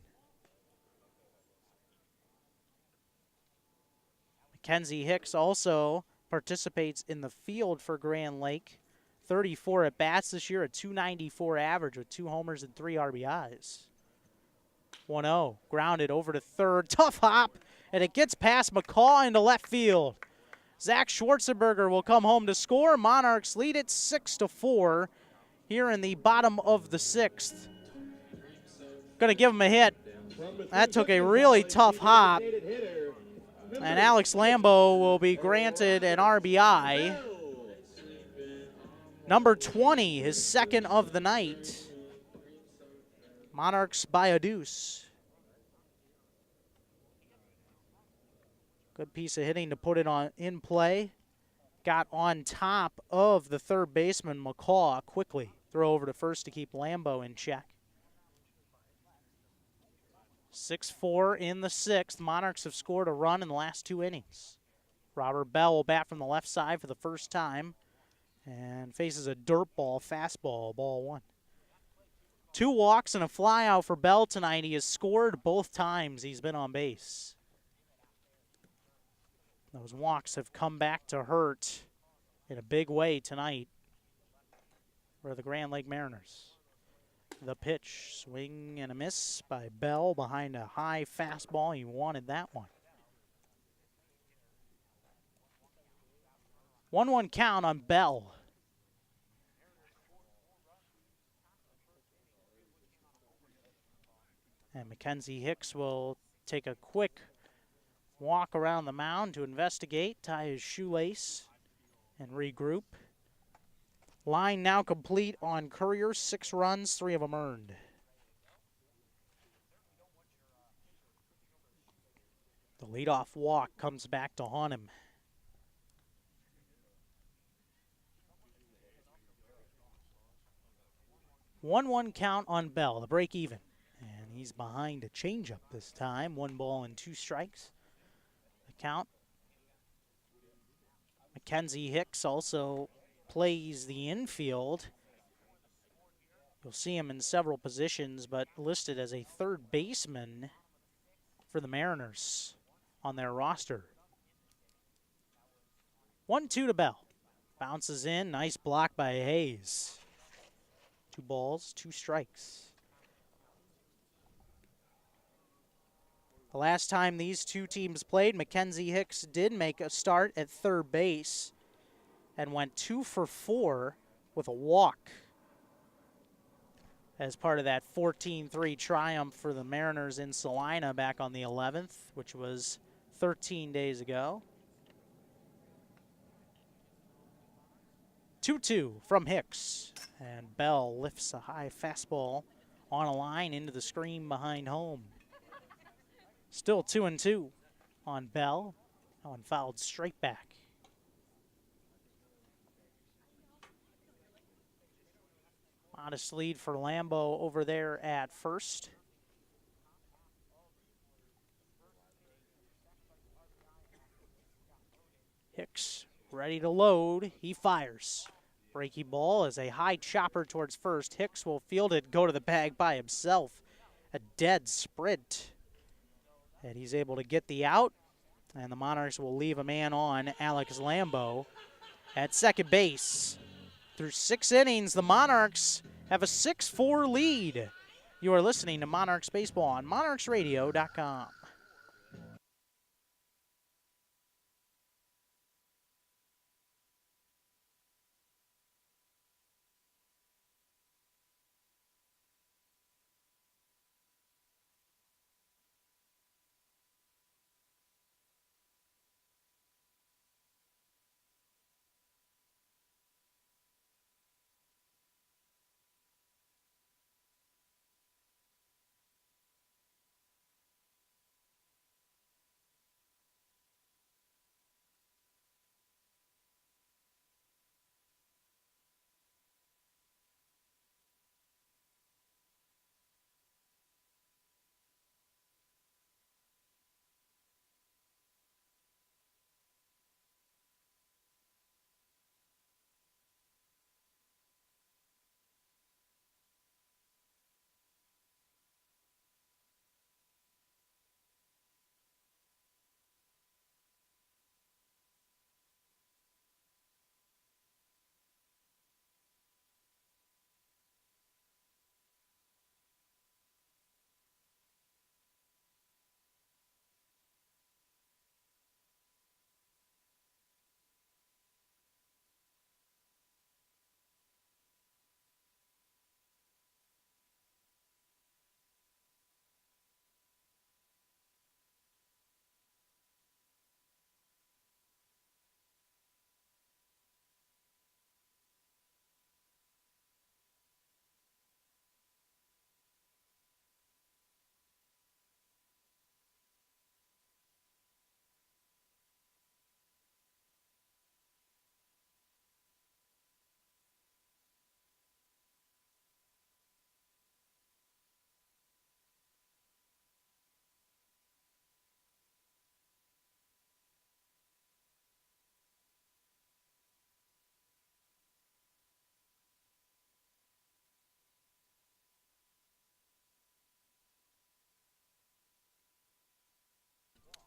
Mackenzie Hicks also participates in the field for Grand Lake. 34 at bats this year, a .294 average with 2 homers and 3 RBIs. 1-0, grounded over to third. Tough hop, and it gets past McCaw into left field. Zach Schwarzenberger will come home to score. Monarchs lead it 6-4 here in the bottom of the 6th. Going to give him a hit. That took a really tough hop. And Alex Lambo will be granted an RBI. Number 20, his 2nd of the night. Monarchs by a deuce. Good piece of hitting to put it on in play. Got on top of the third baseman, McCaw, quickly. Throw over to first to keep Lambo in check. 6-4 in the 6th. Monarchs have scored a run in the last 2 innings. Robert Bell will bat from the left side for the first time and faces a dirt ball fastball, ball 1. 2 walks and a fly out for Bell tonight. He has scored both times he's been on base. Those walks have come back to hurt in a big way tonight for the Grand Lake Mariners. The pitch, swing and a miss by Bell behind a high fastball. He wanted that one. 1-1 count on Bell. And Mackenzie Hicks will take a quick walk around the mound to investigate, tie his shoelace, and regroup. Line now complete on Courier. 6 runs, 3 of them earned. The leadoff walk comes back to haunt him. 1-1 count on Bell, the break even. And he's behind a changeup this time. 1 ball and 2 strikes. The count. Mackenzie Hicks also plays the infield. You'll see him in several positions, but listed as a third baseman for the Mariners on their roster. 1-2 to Bell. Bounces in. Nice block by Hayes. 2 balls, 2 strikes. The last time these two teams played, Mackenzie Hicks did make a start at third base and went 2 for 4 with a walk as part of that 14-3 triumph for the Mariners in Salina back on the 11th, which was 13 days ago. 2-2 from Hicks, and Bell lifts a high fastball on a line into the screen behind home. Still 2-2 on Bell. That one fouled straight back. Modest lead for Lambeau over there at first. Hicks ready to load. He fires. Breaky ball is a high chopper towards first. Hicks will field it, go to the bag by himself. A dead sprint. And he's able to get the out. And the Monarchs will leave a man on, Alex Lambeau, at second base. Through 6 innings, the Monarchs have a 6-4 lead. You are listening to Monarchs Baseball on monarchsradio.com.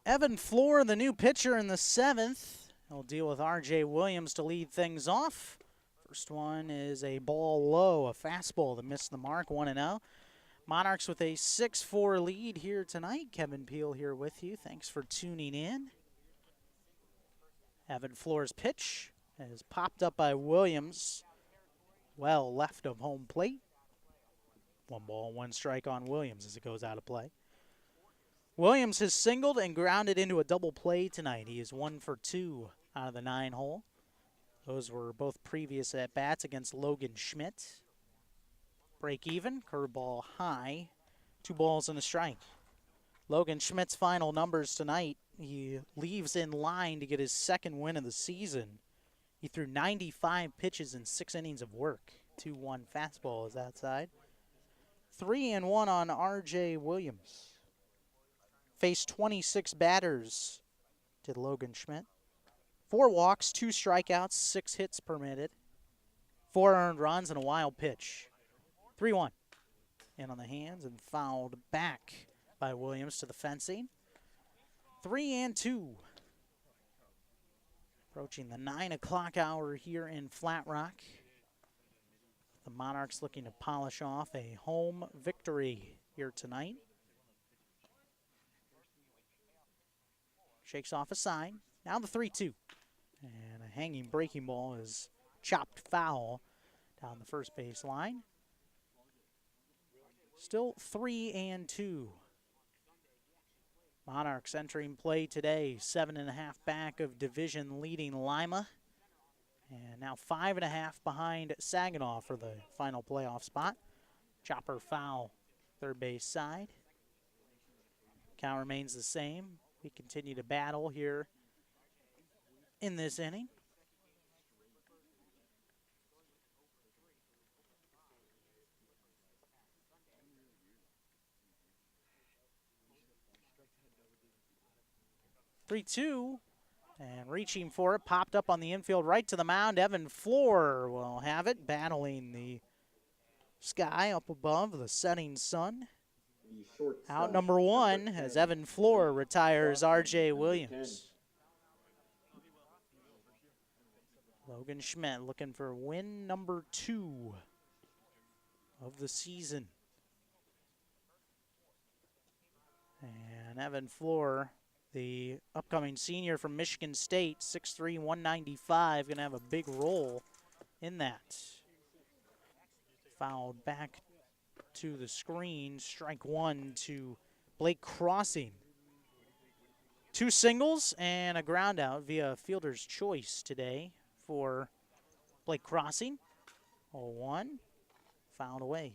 Evan Floor, the new pitcher in the 7th. He'll deal with R.J. Williams to lead things off. First one is a ball low, a fastball that missed the mark, 1-0. Monarchs with a 6-4 lead here tonight. Kevin Peel here with you. Thanks for tuning in. Evan Floor's pitch, is popped up by Williams. Well left of home plate. 1 ball, 1 strike on Williams as it goes out of play. Williams has singled and grounded into a double play tonight. He is 1 for 2 out of the 9 hole. Those were both previous at-bats against Logan Schmidt. Break even, curveball high, 2 balls and a strike. Logan Schmidt's final numbers tonight, he leaves in line to get his 2nd win of the season. He threw 95 pitches in 6 innings of work. 2-1 fastball is outside. 3-1 on R.J. Williams. Faced 26 batters, did Logan Schmidt. 4 walks, 2 strikeouts, 6 hits permitted. 4 earned runs and a wild pitch. 3-1. In on the hands and fouled back by Williams to the fencing. 3-2. Approaching the 9 o'clock hour here in Flat Rock. The Monarchs looking to polish off a home victory here tonight. Shakes off a sign. Now the 3-2. And a hanging breaking ball is chopped foul down the first base line. Still 3-2. Monarchs entering play today, 7.5 back of division leading Lima. And now 5.5 behind Saginaw for the final playoff spot. Chopper foul, third base side. Count remains the same. We continue to battle here in this inning. Three-two, and reaching for it, popped up on the infield right to the mound. Evan Floor will have it, battling the sky up above, the setting sun. Out number 1 as Evan Floor retires R.J. Williams. Logan Schmidt looking for win number 2 of the season. And Evan Floor, the upcoming senior from Michigan State, 6'3", 195, going to have a big role in that. Fouled back to the screen, strike 1 to Blake Crossing. 2 singles and a ground out via fielder's choice today for Blake Crossing. 0-1, fouled away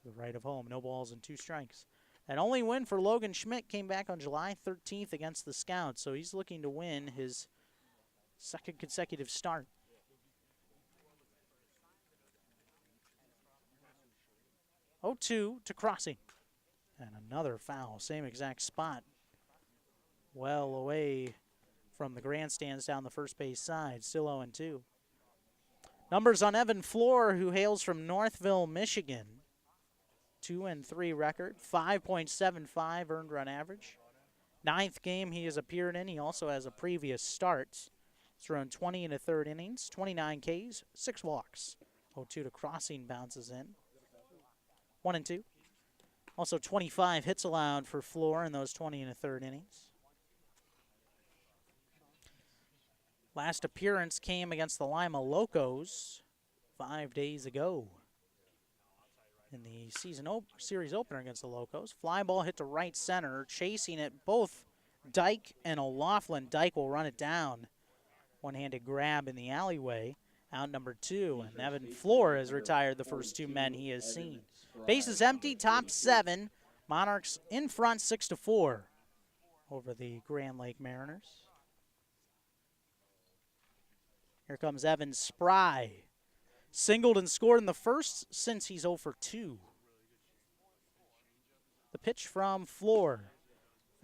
to the right of home. No balls and 2 strikes. That only win for Logan Schmidt came back on July 13th against the Scouts, so he's looking to win his 2nd consecutive start. 0-2 to Crossing. And another foul, same exact spot. Well away from the grandstands down the first base side, still 0-2. Numbers on Evan Floor, who hails from Northville, Michigan. 2-3 record, 5.75 earned run average. 9th game he has appeared in. He also has a previous start. He's thrown 20 1/3 innings, 29 Ks, 6 walks. 0-2 to Crossing, bounces in. 1-2. Also 25 hits allowed for Floor in those 20 1/3 innings. Last appearance came against the Lima Locos 5 days ago in the series opener against the Locos. Fly ball hit to right center, chasing it both Dyke and O'Laughlin. Dyke will run it down. One-handed grab in the alleyway. Out number 2, and Evan Floor has retired the first 2 men he has seen. Bases empty, top 7. Monarchs in front 6-4 over the Grand Lake Mariners. Here comes Evan Spry. Singled and scored in the first since he's 0 for 2. The pitch from Floor.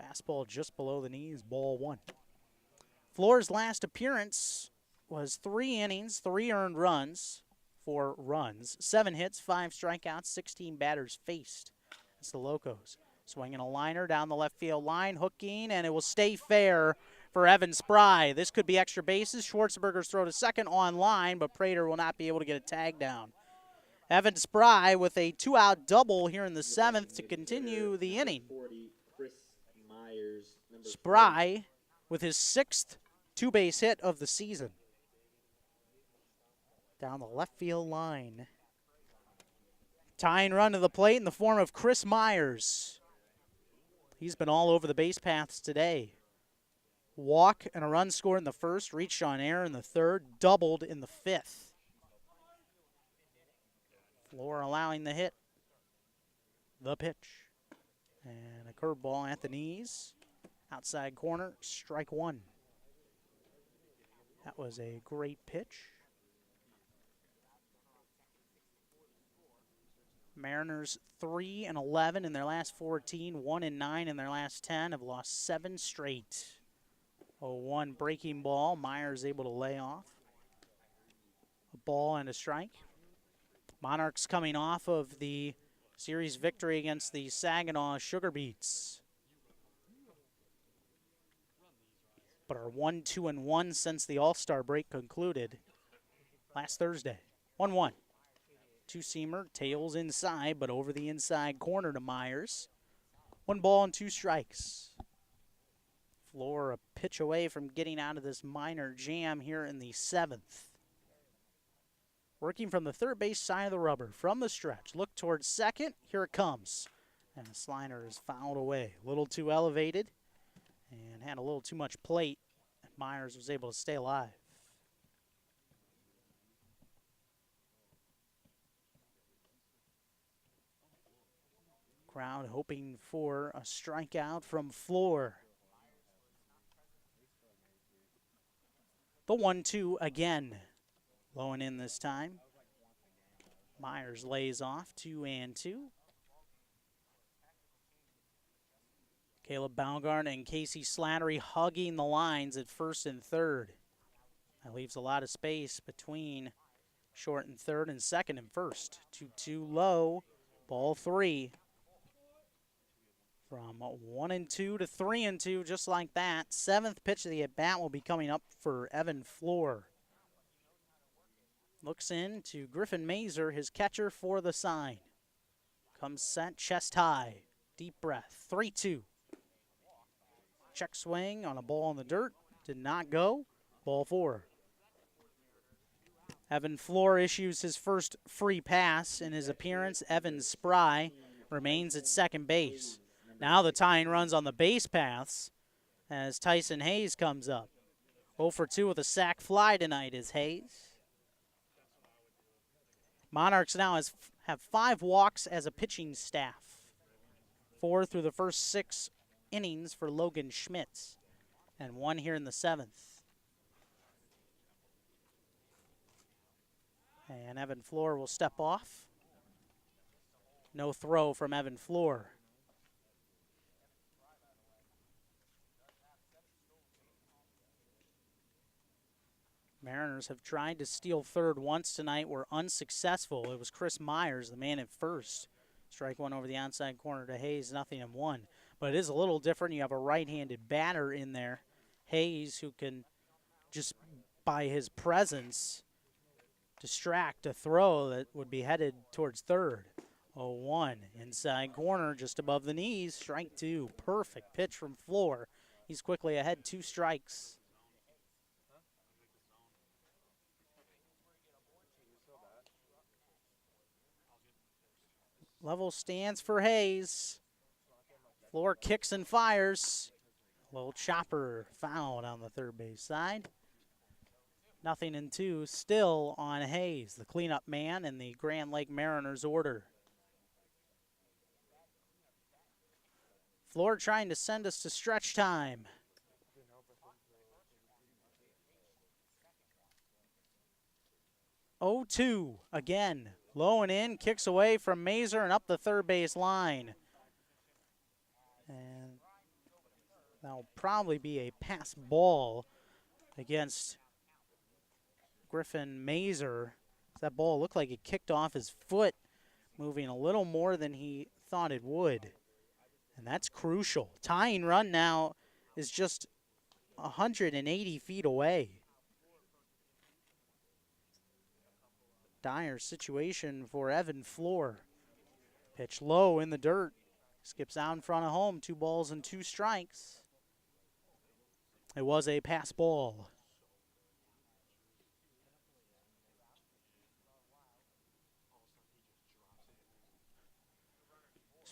Fastball just below the knees, ball 1. Floor's last appearance was 3 innings, 3 earned runs, 4 runs, 7 hits, 5 strikeouts, 16 batters faced. That's the Locos. Swinging a liner down the left field line, hooking, and it will stay fair for Evan Spry. This could be extra bases. Schwarzenberger's throw to second on line, but Prater will not be able to get a tag down. Evan Spry with a 2-out double here in the 7th to continue the inning. Spry with his 6th 2-base hit of the season. down the left field line. Tying run to the plate in the form of Chris Myers. He's been all over the base paths today. Walk and a run scored in the first, reached on air in the third, doubled in the fifth. Floor allowing the hit. The pitch. And a curveball at the knees. Outside corner, strike one. That was a great pitch. Mariners 3-11 in their last 14, 1-9 in their last 10, have lost 7 straight. 0-1 breaking ball. Myers able to lay off. A ball and a strike. Monarchs coming off of the series victory against the Saginaw Sugar Beets, but are 1-2-1 since the All-Star break concluded last Thursday. 1-1. Two-seamer, tails inside, but over the inside corner to Myers. 1 ball and 2 strikes. Floor a pitch away from getting out of this minor jam here in the 7th. Working from the third base side of the rubber, from the stretch. Look towards second. Here it comes. And the slider is fouled away. A little too elevated and had a little too much plate. And Myers was able to stay alive. Crowd hoping for a strikeout from Floor. The 1-2 again. Low and in this time. Myers lays off, 2-2. Caleb Baumgart and Casey Slattery hugging the lines at first and third. That leaves a lot of space between short and third and second and first. 2-2 low, ball 3. From 1-2 to 3-2, just like that. 7th pitch of the at-bat will be coming up for Evan Floor. Looks in to Griffin Mazer, his catcher for the sign. Comes set, chest high, deep breath, 3-2. Check swing on a ball in the dirt, did not go, ball 4. Evan Floor issues his first free pass in his appearance. Evan Spry remains at second base. Now the tying runs on the base paths as Tyson Hayes comes up. 0 for 2 with a sac fly tonight is Hayes. Monarchs now have 5 walks as a pitching staff. 4 through the first 6 innings for Logan Schmitz, and 1 here in the 7th. And Evan Floor will step off. No throw from Evan Floor. Mariners have tried to steal third once tonight, were unsuccessful. It was Chris Myers, the man at first. Strike one over the outside corner to Hayes, 0-1. But it is a little different. You have a right-handed batter in there, Hayes, who can just by his presence distract a throw that would be headed towards third. 0-1, inside corner, just above the knees, strike 2. Perfect pitch from Floor. He's quickly ahead, 2 strikes. Level stands for Hayes. Floor kicks and fires. Little chopper fouled on the third base side. 0-2 still on Hayes, the cleanup man in the Grand Lake Mariners order. Floor trying to send us to stretch time. Oh, 2 again. Low and in, kicks away from Mazer and up the third base line. And that'll probably be a pass ball against Griffin Mazer. That ball looked like it kicked off his foot, moving a little more than he thought it would. And that's crucial. Tying run now is just 180 feet away. Dire situation for Evan Floor. Pitch low in the dirt. Skips out in front of home. 2 balls and 2 strikes. It was a pass ball.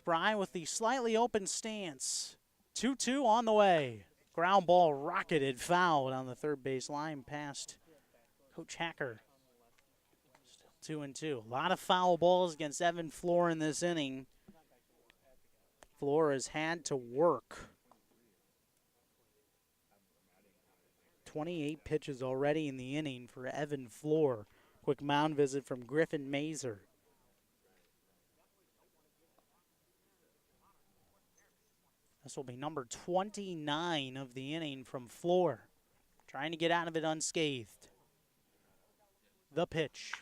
Spry with the slightly open stance. 2-2 on the way. Ground ball rocketed foul on the third base line past Coach Hacker. Still 2-2. A lot of foul balls against Evan Floor in this inning. Floor has had to work. 28 pitches already in the inning for Evan Floor. Quick mound visit from Griffin Mazer. This will be number 29 of the inning from Floor. Trying to get out of it unscathed. The pitch.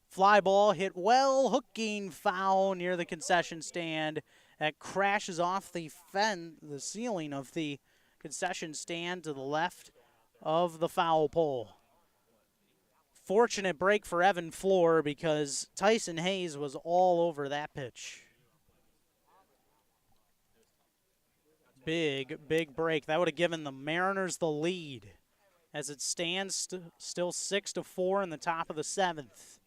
Fly ball hit well, hooking foul near the concession stand. That crashes off the ceiling of the concession stand to the left of the foul pole. Fortunate break for Evan Floor because Tyson Hayes was all over that pitch. Big break. That would have given the Mariners the lead as it stands still 6-4 in the top of the seventh.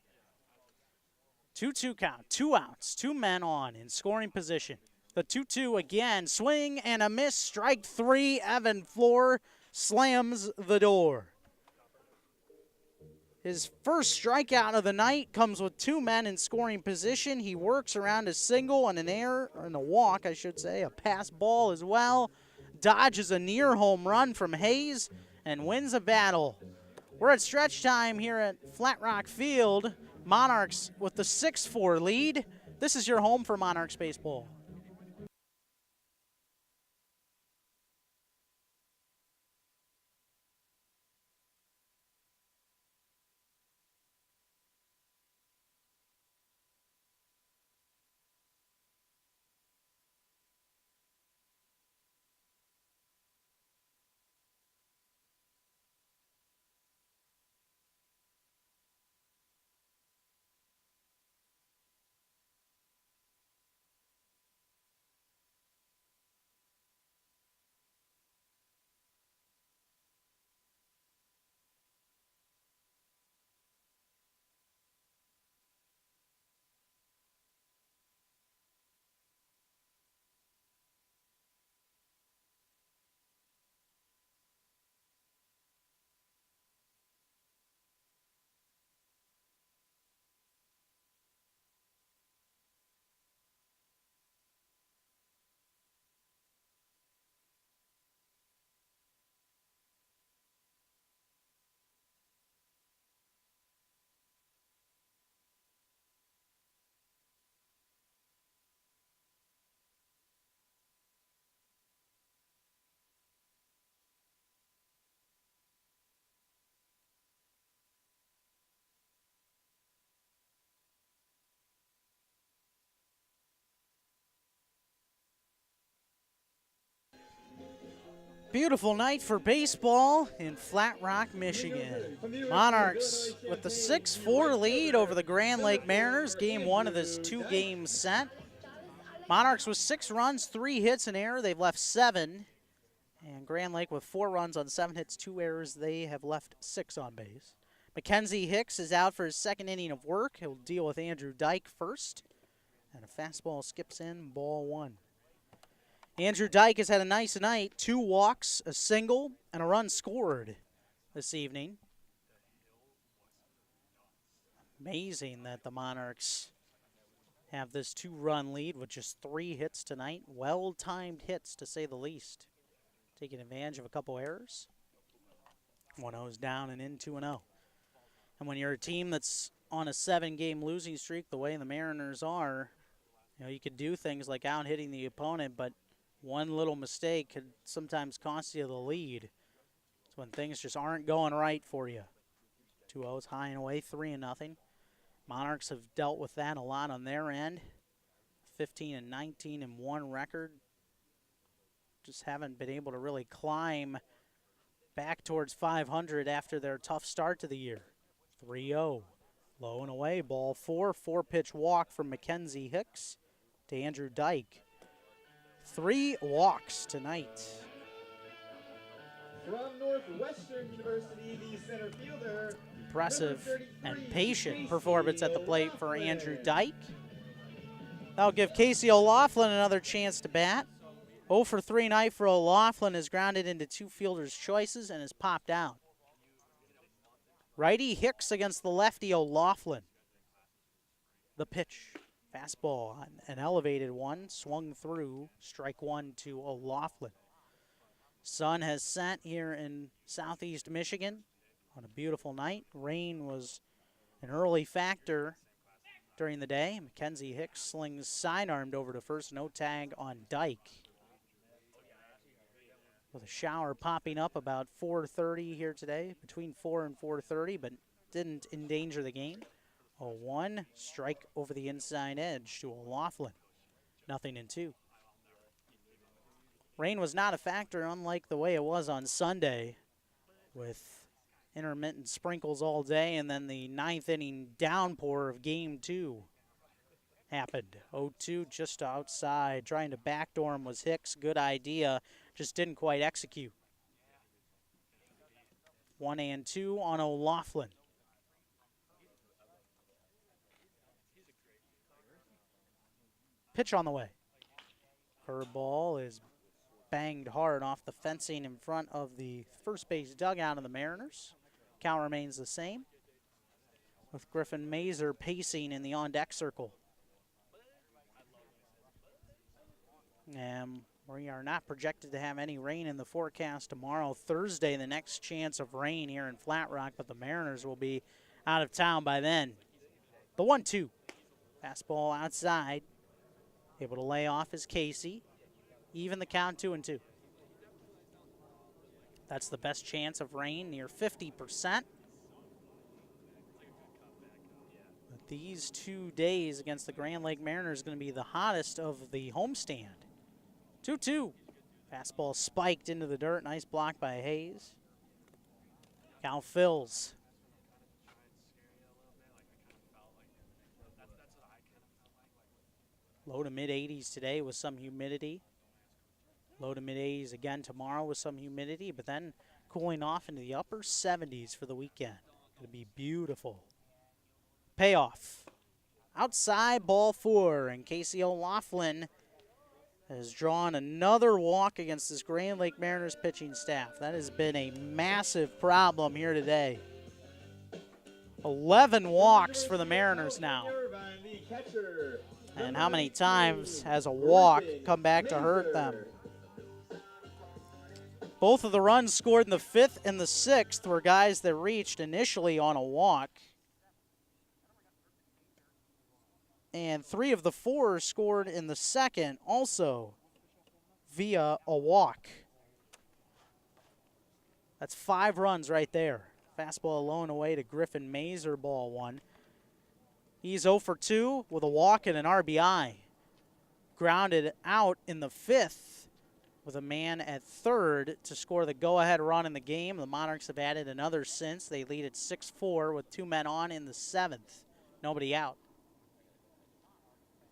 2-2 count, 2 outs, 2 men on in scoring position. The 2-2 again, swing and a miss, strike 3. Evan Floor slams the door. His first strikeout of the night comes with 2 men in scoring position. He works around a single and an error, and a walk, I should say, a pass ball as well. Dodges a near home run from Hayes and wins a battle. We're at stretch time here at Flat Rock Field. Monarchs with the 6-4 lead. This is your home for Monarchs baseball. Beautiful night for baseball in Flat Rock, Michigan. Monarchs with the 6-4 lead over the Grand Lake Mariners, game 1 of this 2-game set. Monarchs with 6 runs, 3 hits, and error. They've left 7. And Grand Lake with 4 runs on 7 hits, 2 errors. They have left 6 on base. Mackenzie Hicks is out for his 2nd inning of work. He'll deal with Andrew Dyke first. And a fastball skips in, ball 1. Andrew Dyke has had a nice night. 2 walks, a single, and a run scored this evening. Amazing that the Monarchs have this 2-run lead with just 3 hits tonight. Well-timed hits, to say the least. Taking advantage of a couple errors. 1-0's down and in 2-0. And when you're a team that's on a 7-game losing streak the way the Mariners are, you know, you could do things like out-hitting the opponent, but one little mistake could sometimes cost you the lead. It's when things just aren't going right for you. 2-0's high and away, 3-0. Monarchs have dealt with that a lot on their end. 15-19-1 record. Just haven't been able to really climb back towards 500 after their tough start to the year. 3-0. Low and away, ball 4. 4-pitch walk from Mackenzie Hicks to Andrew Dyke. 3 walks tonight.
From Northwestern University, the center fielder.
Impressive and patient performance at the plate for Andrew Dyke. That'll give Casey O'Loughlin another chance to bat. 0 for 3 night for O'Loughlin is grounded into two fielders' choices and is popped out. Righty Hicks against the lefty O'Loughlin. The pitch. Fastball on an elevated one, swung through, strike one to O'Loughlin. Sun has set here in southeast Michigan on a beautiful night. Rain was an early factor during the day. Mackenzie Hicks slings sidearmed over to first, no tag on Dyke. With a shower popping up about 4:30 here today, between 4 and 4:30, but didn't endanger the game. A 1 strike over the inside edge to O'Loughlin. 0-2. Rain was not a factor, unlike the way it was on Sunday, with intermittent sprinkles all day, and then the ninth inning downpour of game 2 happened. 0-2 just outside. Trying to backdoor him was Hicks. Good idea. Just didn't quite execute. 1-2 on O'Loughlin. Pitch on the way. Curveball is banged hard off the fencing in front of the first base dugout of the Mariners. Count remains the same, with Griffin Mazer pacing in the on-deck circle. And we are not projected to have any rain in the forecast tomorrow. Thursday, the next chance of rain here in Flat Rock, but the Mariners will be out of town by then. The 1-2. Fastball outside. Able to lay off is Casey. Even the count, 2-2. That's the best chance of rain, near 50%. But these 2 days against the Grand Lake Mariners is going to be the hottest of the homestand. 2-2. Fastball spiked into the dirt. Nice block by Hayes. Count fills. Low to mid-80s today with some humidity. Low to mid-80s again tomorrow with some humidity, but then cooling off into the upper 70s for the weekend. It'll be beautiful. Payoff. Outside, ball 4, and Casey O'Loughlin has drawn another walk against this Grand Lake Mariners pitching staff. That has been a massive problem here today. 11 walks for the Mariners now. And how many times has a walk come back to hurt them? Both of the runs scored in the 5th and the 6th were guys that reached initially on a walk. And 3 of the 4 scored in the 2nd also via a walk. That's 5 runs right there. Fastball alone away to Griffin Mazer, ball 1. He's 0 for 2 with a walk and an RBI. Grounded out in the 5th with a man at 3rd to score the go-ahead run in the game. The Monarchs have added another since. They lead at 6-4 with 2 men on in the 7th. Nobody out.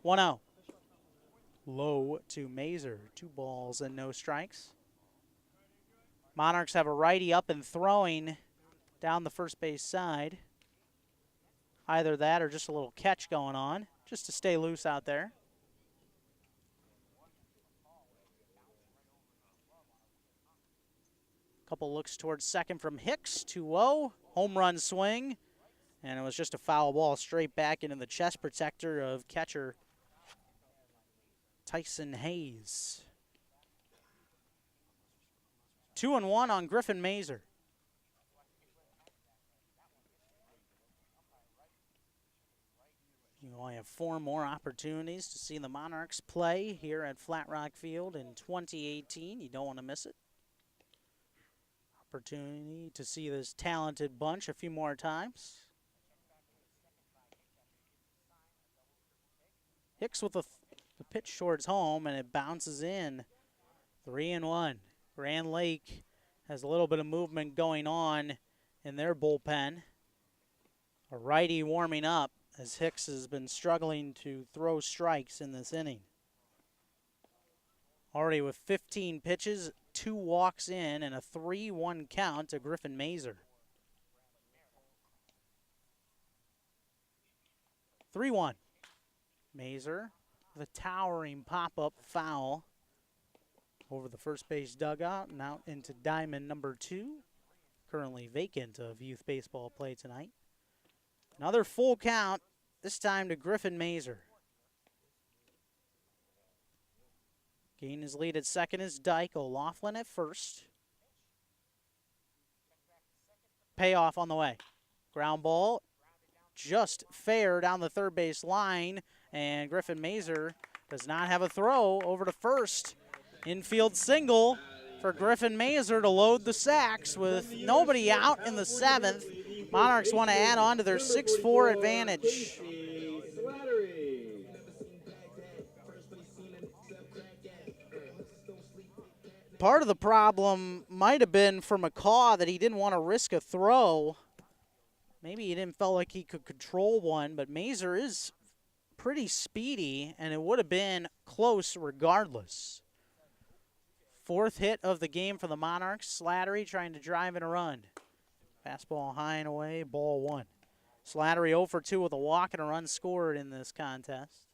1-0. Low to Mazer. 2 balls and no strikes. Monarchs have a righty up and throwing down the first base side. Either that or just a little catch going on, just to stay loose out there. Couple looks towards second from Hicks, 2-0. Home run swing, and it was just a foul ball straight back into the chest protector of catcher Tyson Hayes. 2-1 on Griffin Mazer. You only have 4 more opportunities to see the Monarchs play here at Flat Rock Field in 2018. You don't want to miss it. Opportunity to see this talented bunch a few more times. Hicks with the pitch towards home, and it bounces in. 3-1. Grand Lake has a little bit of movement going on in their bullpen. A righty warming up, as Hicks has been struggling to throw strikes in this inning. Already with 15 pitches, 2 walks in, and a 3-1 count to Griffin Mazer. 3-1. Mazer with a towering pop-up foul over the first base dugout and out into diamond number 2, currently vacant of youth baseball play tonight. Another full count, this time to Griffin Mazer. Gaining his lead at second is Dyke. O'Laughlin at first. Payoff on the way. Ground ball just fair down the third base line, and Griffin Mazer does not have a throw over to first. Infield single for Griffin Mazer to load the sacks with nobody out in the 7th. Monarchs want to add on to their 6-4 advantage. Part of the problem might have been for McCaw that he didn't want to risk a throw. Maybe he didn't feel like he could control one, but Mazer is pretty speedy, and it would have been close regardless. 4th hit of the game for the Monarchs. Slattery trying to drive in a run. Fastball high and away, ball 1. Slattery 0 for 2 with a walk and a run scored in this contest.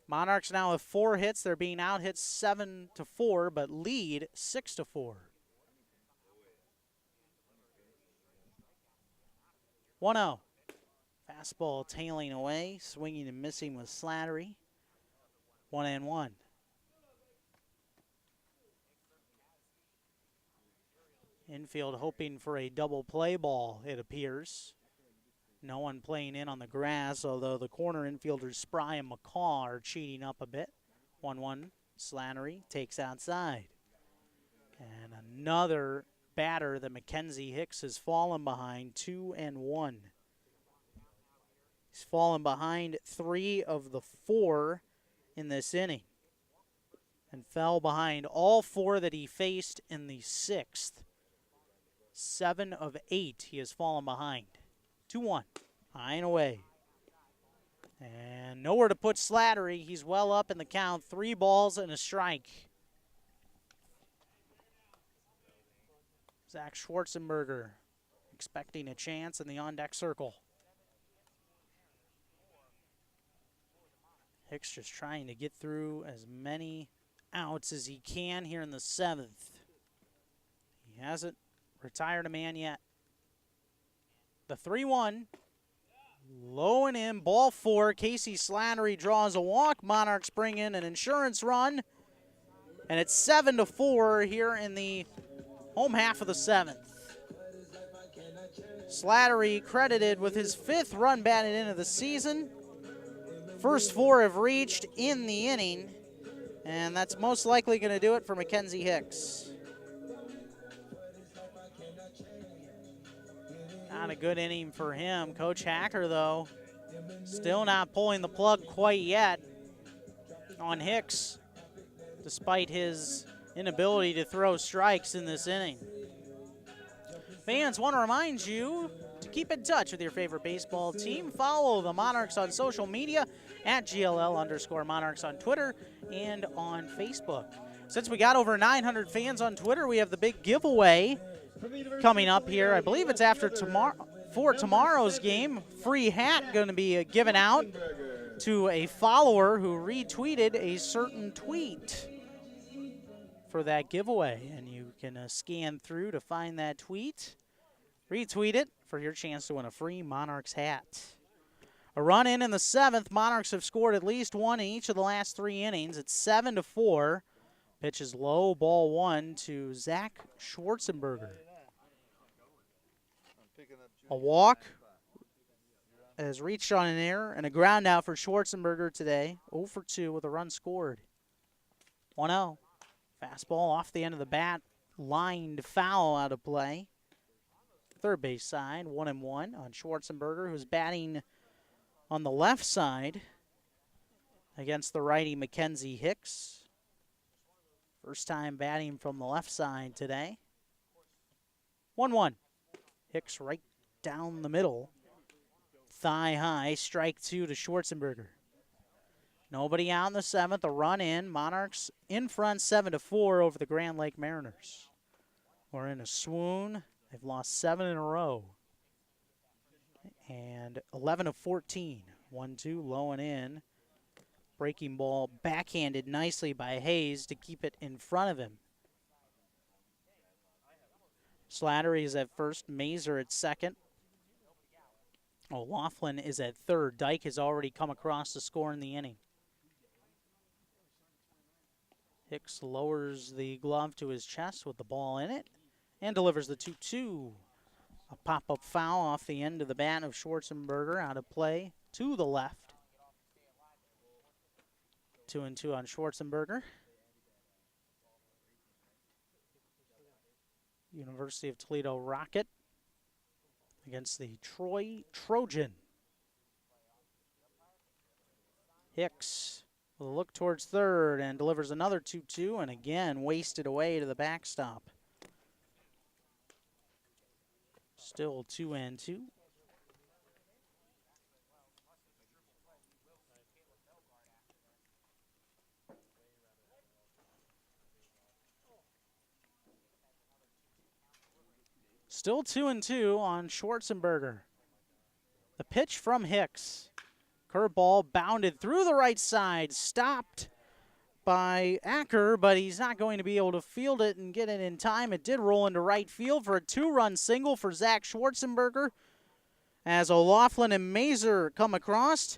Monarchs now have 4 hits. They're being out hit 7-4, but lead 6-4. 1-0. Fastball tailing away, swinging and missing with Slattery. 1-1. Infield hoping for a double play ball, it appears. No one playing in on the grass, although the corner infielders Spry and McCaw are cheating up a bit. 1-1. Slattery takes outside. And another batter that Mackenzie Hicks has fallen behind, 2-1. He's fallen behind 3 of the 4 in this inning and fell behind all 4 that he faced in the 6th. 7 of 8 he has fallen behind. 2-1, high and away. And nowhere to put Slattery. He's well up in the count. 3 balls and a strike. Zach Schwarzenberger expecting a chance in the on-deck circle. Hicks just trying to get through as many outs as he can here in the 7th. He hasn't retired a man yet. The 3-1. Low and in, ball 4. Casey Slattery draws a walk. Monarchs bring in an insurance run. And it's 7-4 here in the home half of the 7th. Slattery credited with his 5th run batted into the season. First 4 have reached in the inning. And that's most likely going to do it for Mackenzie Hicks. Not a good inning for him. Coach Hacker, though, still not pulling the plug quite yet on Hicks, despite his inability to throw strikes in this inning. Fans want to remind you to keep in touch with your favorite baseball team. Follow the Monarchs on social media at GLL_Monarchs on Twitter and on Facebook. Since we got over 900 fans on Twitter, we have the big giveaway coming up here. I believe it's after tomorrow's game. Free hat going to be given out to a follower who retweeted a certain tweet for that giveaway. And you can scan through to find that tweet, retweet it for your chance to win a free Monarchs hat. A run in the 7th. Monarchs have scored at least 1 in each of the last 3 innings. It's 7-4. Pitch is low, ball 1 to Zach Schwarzenberger. A walk has reached on an error, and a ground out for Schwarzenberger today. 0 for 2 with a run scored. 1-0. Fastball off the end of the bat. Lined foul out of play. Third base side, 1-1 on Schwarzenberger, who's batting on the left side against the righty Mackenzie Hicks. First time batting from the left side today. 1-1. Hicks right down the middle. Thigh high, strike 2 to Schwarzenberger. Nobody out in the 7th, a run in. Monarchs in front 7-4 over the Grand Lake Mariners. We're in a swoon. They've lost 7 in a row. And 11 of 14. 1-2, low and in. Breaking ball backhanded nicely by Hayes to keep it in front of him. Slattery is at first, Mazer at second. O'Loughlin is at third. Dyke has already come across to score in the inning. Hicks lowers the glove to his chest with the ball in it and delivers the 2-2. A pop-up foul off the end of the bat of Schwarzenberger, out of play to the left. 2-2 on Schwarzenberger. University of Toledo Rocket against the Troy Trojan. Hicks with a look towards third and delivers another 2-2, and again wasted away to the backstop. Still 2-2. Still 2-2 on Schwarzenberger. The pitch from Hicks. Curveball bounded through the right side, stopped by Acker, but he's not going to be able to field it and get it in time. It did roll into right field for a 2-run single for Zach Schwarzenberger as O'Loughlin and Mazer come across.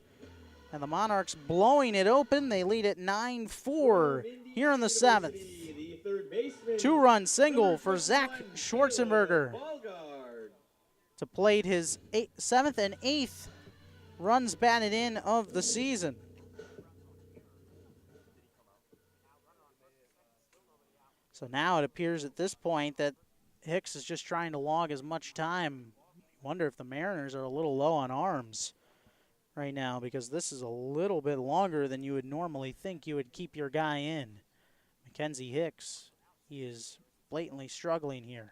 And the Monarchs blowing it open. They lead at 9-4 here in the seventh. 2-run single for Zach Schwarzenberger to plate his seventh and eighth runs batted in of the season. So now it appears at this point that Hicks is just trying to log as much time. Wonder if the Mariners are a little low on arms right now, because this is a little bit longer than you would normally think you would keep your guy in. Mackenzie Hicks, he is blatantly struggling here.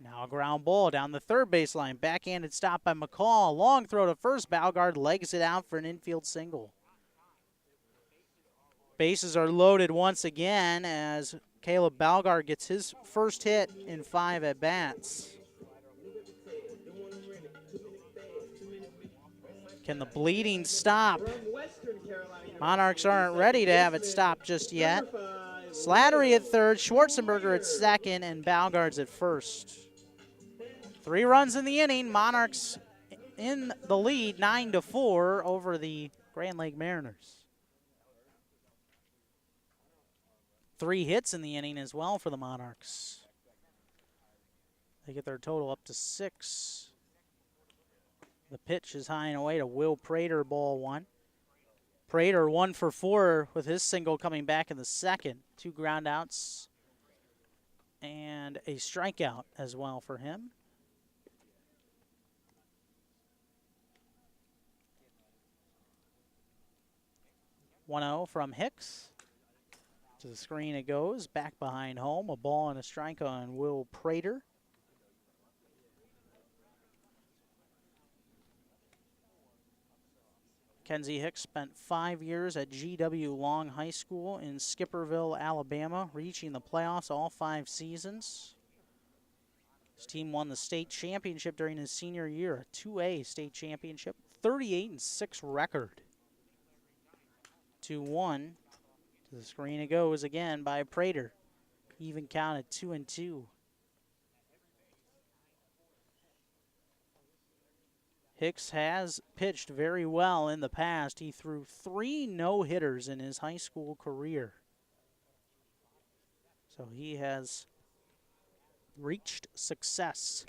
Now a ground ball down the third baseline. Backhanded stop by McCall. Long throw to first. Balgard legs it out for an infield single. Bases are loaded once again as Caleb Balgard gets his first hit in 5 at-bats. Can the bleeding stop? Monarchs aren't ready to have it stop just yet. Slattery at third, Schwarzenberger at second, and Balgard's at first. 3 runs in the inning. Monarchs in the lead, 9-4 over the Grand Lake Mariners. 3 hits in the inning as well for the Monarchs. They get their total up to 6. The pitch is high and away to Will Prater, ball 1. Prater 1 for 4 with his single coming back in the second. 2 ground outs and a strikeout as well for him. One-0 from Hicks. To the screen it goes, back behind home. A ball and a strike on Will Prater. Mackenzie Hicks spent 5 years at G.W. Long High School in Skipperville, Alabama, reaching the playoffs all 5 seasons. His team won the state championship during his senior year, a 2A state championship, 38-6 record. 2-1. To the screen it goes again by Prater. Even count at 2-2. Hicks has pitched very well in the past. He threw 3 no-hitters in his high school career. So he has reached success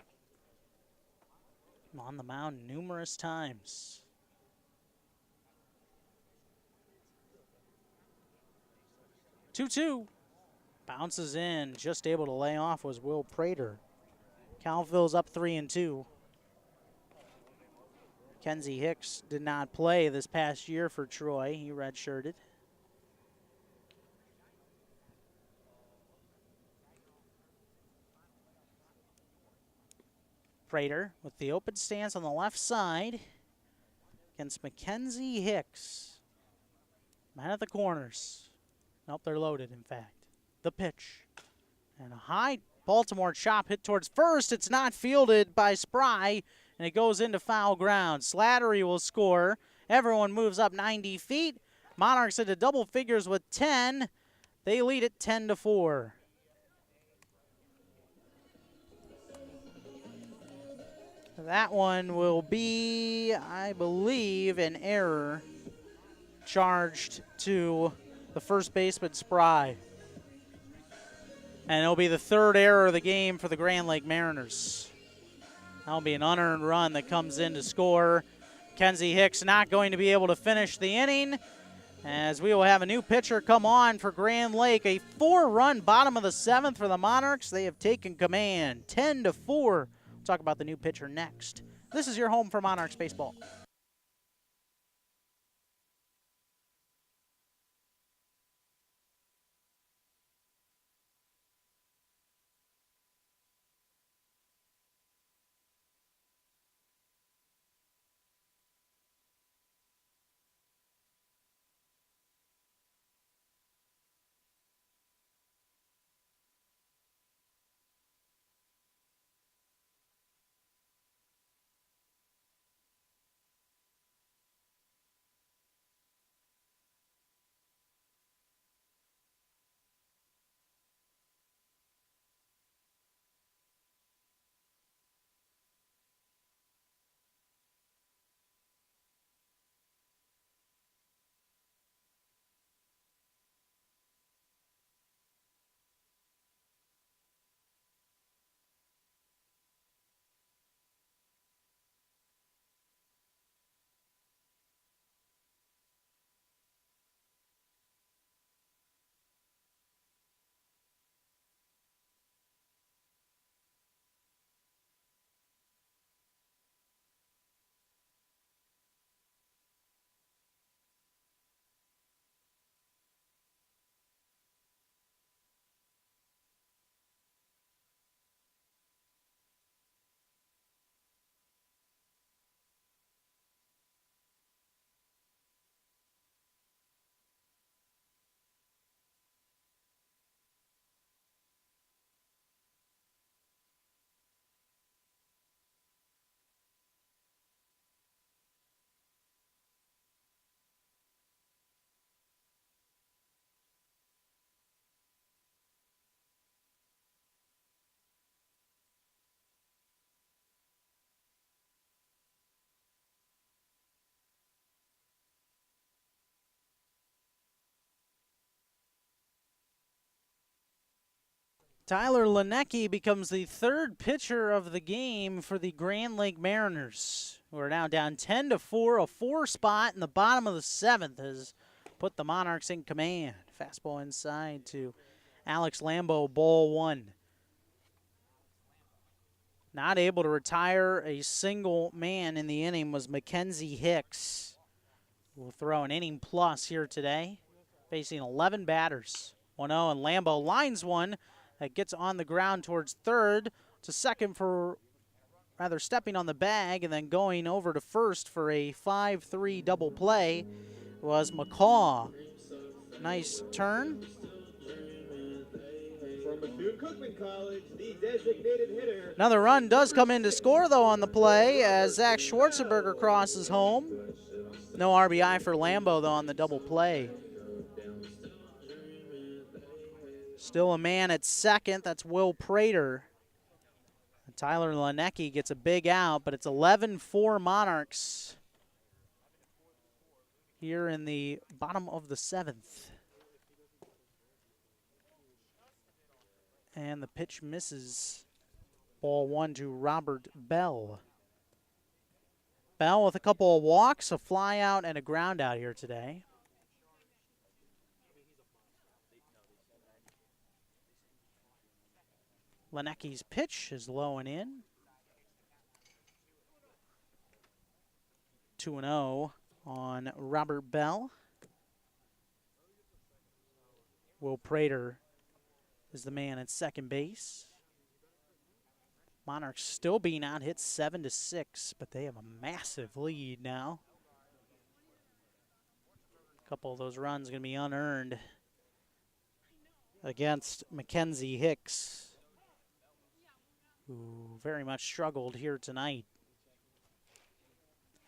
on the mound numerous times. Two-two. Bounces in. Just able to lay off was Will Prater. Calville's up 3-2. Mackenzie Hicks did not play this past year for Troy. He redshirted. Prater with the open stance on the left side against Mackenzie Hicks. Man at the corners. Nope, they're loaded, in fact. The pitch. And a high Baltimore chop hit towards first. It's not fielded by Spry, and it goes into foul ground. Slattery will score. Everyone moves up 90 feet. Monarchs into double figures with 10. They lead it 10-4. That one will be, I believe, an error charged to the first baseman, Spry. And it'll be the third error of the game for the Grand Lake Mariners. That'll be an unearned run that comes in to score. Kenzie Hicks not going to be able to finish the inning, as we will have a new pitcher come on for Grand Lake. A 4-run bottom of the 7th for the Monarchs. They have taken command, 10-4. We'll talk about the new pitcher next. This is your home for Monarchs baseball. Tyler Lenecki becomes the third pitcher of the game for the Grand Lake Mariners, who are now down 10-4. A 4 spot in the bottom of the 7th has put the Monarchs in command. Fastball inside to Alex Lambo, ball 1. Not able to retire a single man in the inning was Mackenzie Hicks, who will throw an inning plus here today, facing 11 batters. 1-0, and Lambo lines one that gets on the ground towards third, to second for, rather stepping on the bag and then going over to first for a 5-3 double play was McCaw. Nice turn.
From Bethune-Cookman College, the designated hitter.
Another run does come in to score, though, on the play as Zach Schwarzenberger crosses home. No RBI for Lambo, though, on the double play. Still a man at second. That's Will Prater. Tyler Lenecki gets a big out, but it's 11-4 Monarchs here in the bottom of the 7th. And the pitch misses. Ball 1 to Robert Bell. Bell with a couple of walks, a fly out, and a ground out here today. Lenecki's pitch is low and in. 2-0 on Robert Bell. Will Prater is the man at second base. Monarchs still being out hit 7-6, but they have a massive lead now. A couple of those runs going to be unearned against Mackenzie Hicks, who very much struggled here tonight.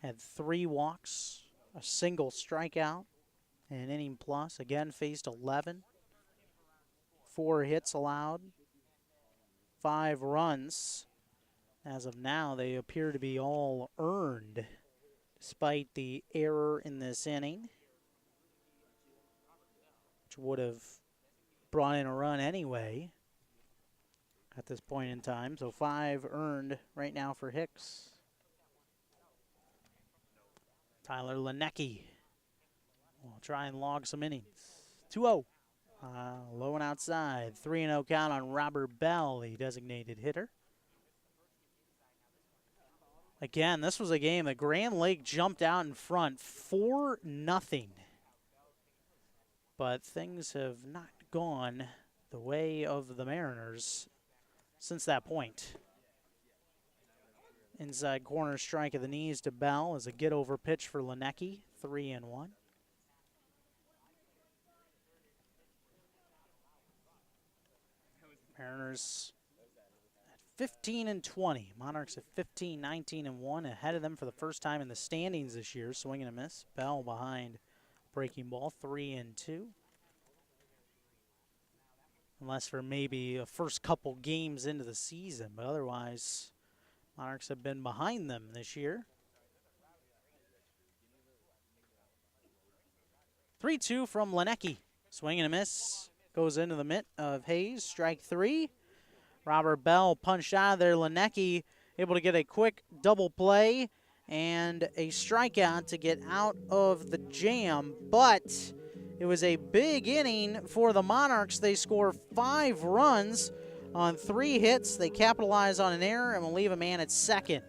Had 3 walks, a single strikeout, An inning plus. Again, faced 11. 4 hits allowed. 5 runs. As of now, they appear to be all earned, despite the error in this inning, which would have brought in a run anyway at this point in time. So 5 earned right now for Hicks. Tyler Lenecki will try and log some innings. 2-0. Low and outside. 3-0 count on Robert Bell, the designated hitter. Again, this was a game that Grand Lake jumped out in front 4-0. But things have not gone the way of the Mariners since that point. Inside corner strike of the knees to Bell as a get-over pitch for Lenecki. 3-1. Mariners at 15-20. Monarchs at 15-19-1. Ahead of them for the first time in the standings this year. Swing and a miss. Bell behind breaking ball. 3-2. Unless for maybe a first couple games into the season. But otherwise, Monarchs have been behind them this year. 3-2 from Lenecki. Swing and a miss. Goes into the mitt of Hayes. Strike 3. Robert Bell punched out of there. Lenecki able to get a quick double play and a strikeout to get out of the jam. But it was a big inning for the Monarchs. They score 5 runs on 3 hits. They capitalize on an error and will leave a man at second.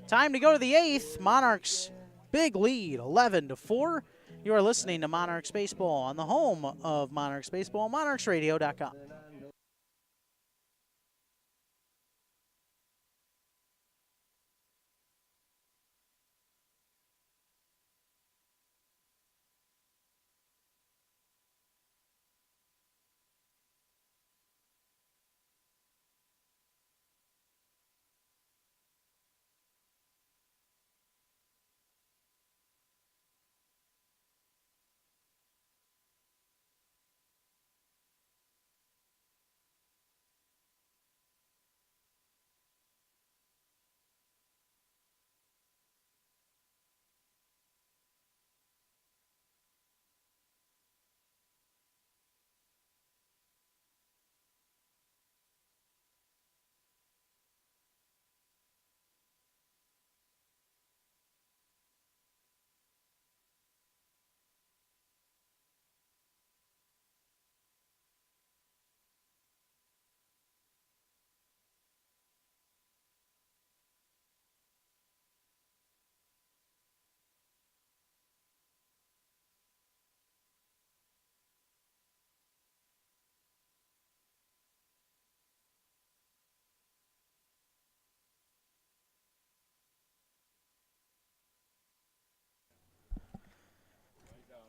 Time to go to the 8th. Monarchs big lead, 11-4. You are listening to Monarchs Baseball on the home of Monarchs Baseball, monarchsradio.com.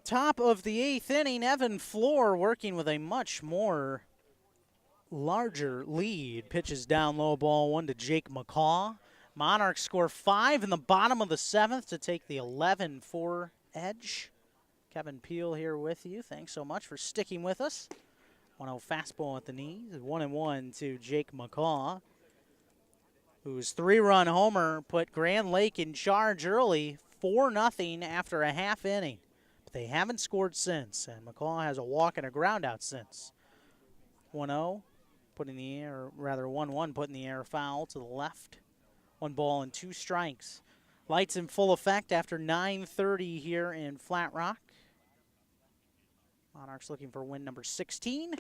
Top of the 8th inning, Evan Floor working with a much more larger lead. Pitches down low, ball 1 to Jake McCaw. Monarchs score 5 in the bottom of the 7th to take the 11-4 edge. Kevin Peel here with you. Thanks so much for sticking with us. 1-0 fastball at the knees. 1-1 to Jake McCaw, whose 3-run homer put Grand Lake in charge early, 4-0 after a half inning. They haven't scored since, and McCaw has a walk and a ground out since. 1-0, putting the air, or rather 1-1, putting the air foul to the left. 1 ball and 2 strikes. Lights in full effect after 9:30 here in Flat Rock. Monarchs looking for win number 16.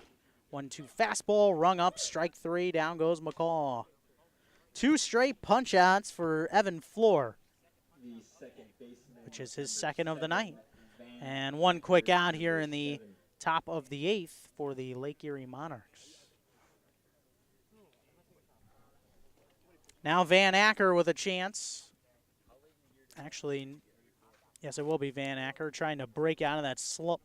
1-2 fastball, rung up, strike 3, down goes McCaw. 2 straight punch outs for Evan Floor, which is his second of the night. And 1 quick out here in the top of the 8th for the Lake Erie Monarchs. Now Van Acker with a chance. Actually, yes, it will be Van Acker trying to break out of that slump.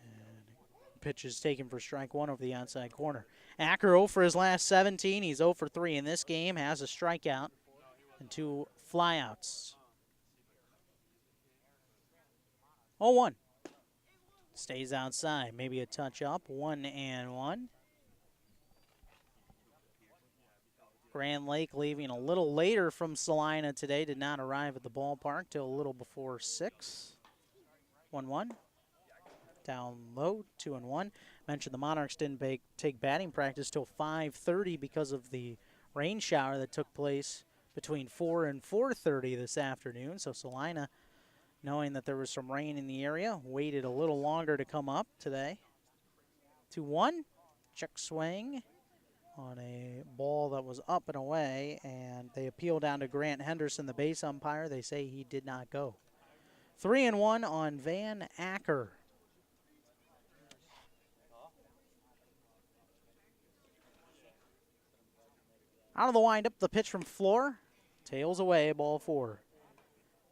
And pitch is taken for strike 1 over the outside corner. Acker 0 for his last 17. He's 0 for 3 in this game. Has a strikeout and 2 flyouts. 0-1. Stays outside. Maybe a touch up. 1-1. Grand Lake leaving a little later from Salina today. Did not arrive at the ballpark till a little before 6. 1-1. Down low, 2-1. Mentioned the Monarchs didn't take batting practice till 5:30 because of the rain shower that took place between 4 and 4:30 this afternoon. So Salina, knowing that there was some rain in the area, waited a little longer to come up today. 2-1. Check swing on a ball that was up and away, and they appeal down to Grant Henderson, the base umpire. They say he did not go. 3-1 on Van Acker. Out of the windup, the pitch from Floor. Tails away, ball 4.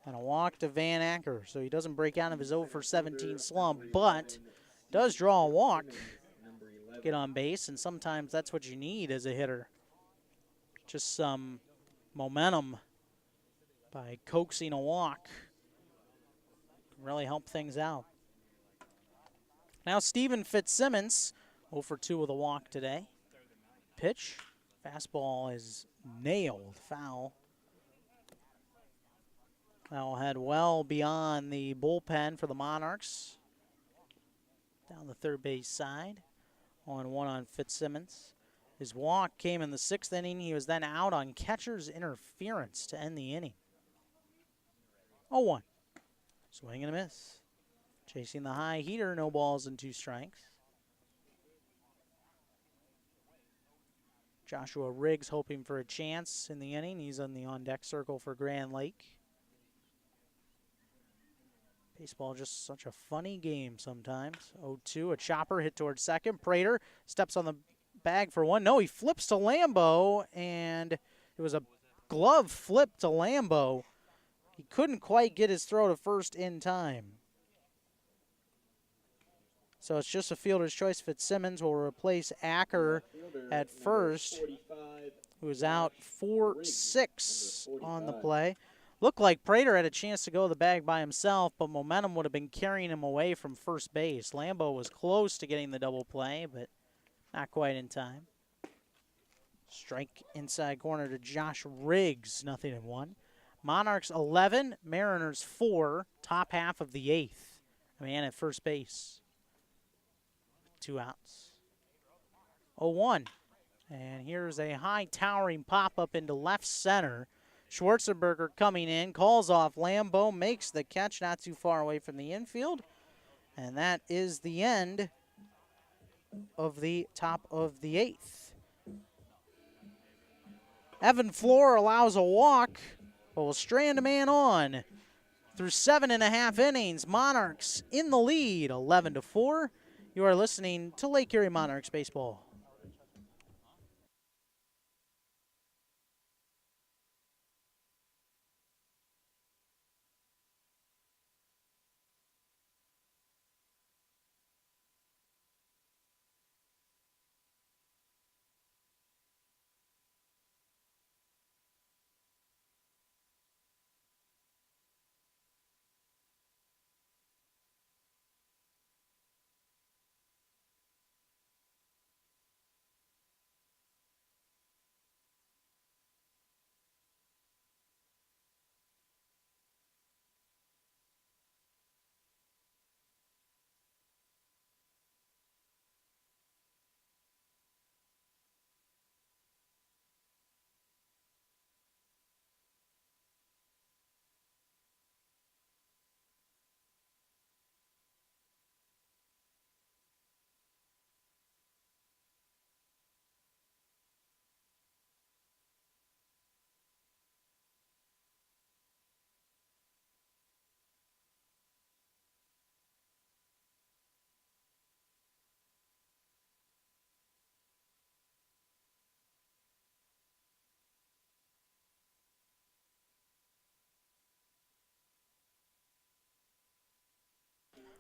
And a walk to Van Acker, so he doesn't break out of his 0 for 17 slump, but does draw a walk, get on base, and sometimes that's what you need as a hitter. Just some momentum by coaxing a walk. Can really help things out. Now Steven Fitzsimmons, 0 for 2 with a walk today. Pitch. Fastball is nailed, foul. That'll head well beyond the bullpen for the Monarchs. Down the third base side. 0-1 on Fitzsimmons. His walk came in the 6th inning. He was then out on catcher's interference to end the inning. 0-1. Swing and a miss. Chasing the high heater, no balls and 2 strikes. Joshua Riggs hoping for a chance in the inning. He's on the on-deck circle for Grand Lake. Baseball just such a funny game sometimes. 0-2, a chopper hit towards second. Prater steps on the bag for 1. No, he flips to Lambo, and it was a glove flip to Lambo. He couldn't quite get his throw to first in time. So it's just a fielder's choice. Fitzsimmons will replace Acker at first, who's out 4-6 on the play. Looked like Prater had a chance to go to the bag by himself, but momentum would have been carrying him away from first base. Lambo was close to getting the double play, but not quite in time. Strike inside corner to Josh Riggs, 0-1. Monarchs 11, Mariners 4, top half of the 8th. A man at first base. 2 outs. 0-1. And here's a high towering pop-up into left center. Schwarzenberger coming in, calls off Lambo, makes the catch not too far away from the infield. And that is the end of the top of the 8th. Evan Floor allows a walk, but will strand a man on. Through 7.5 innings, Monarchs in the lead, 11-4. You are listening to Lake Erie Monarchs Baseball.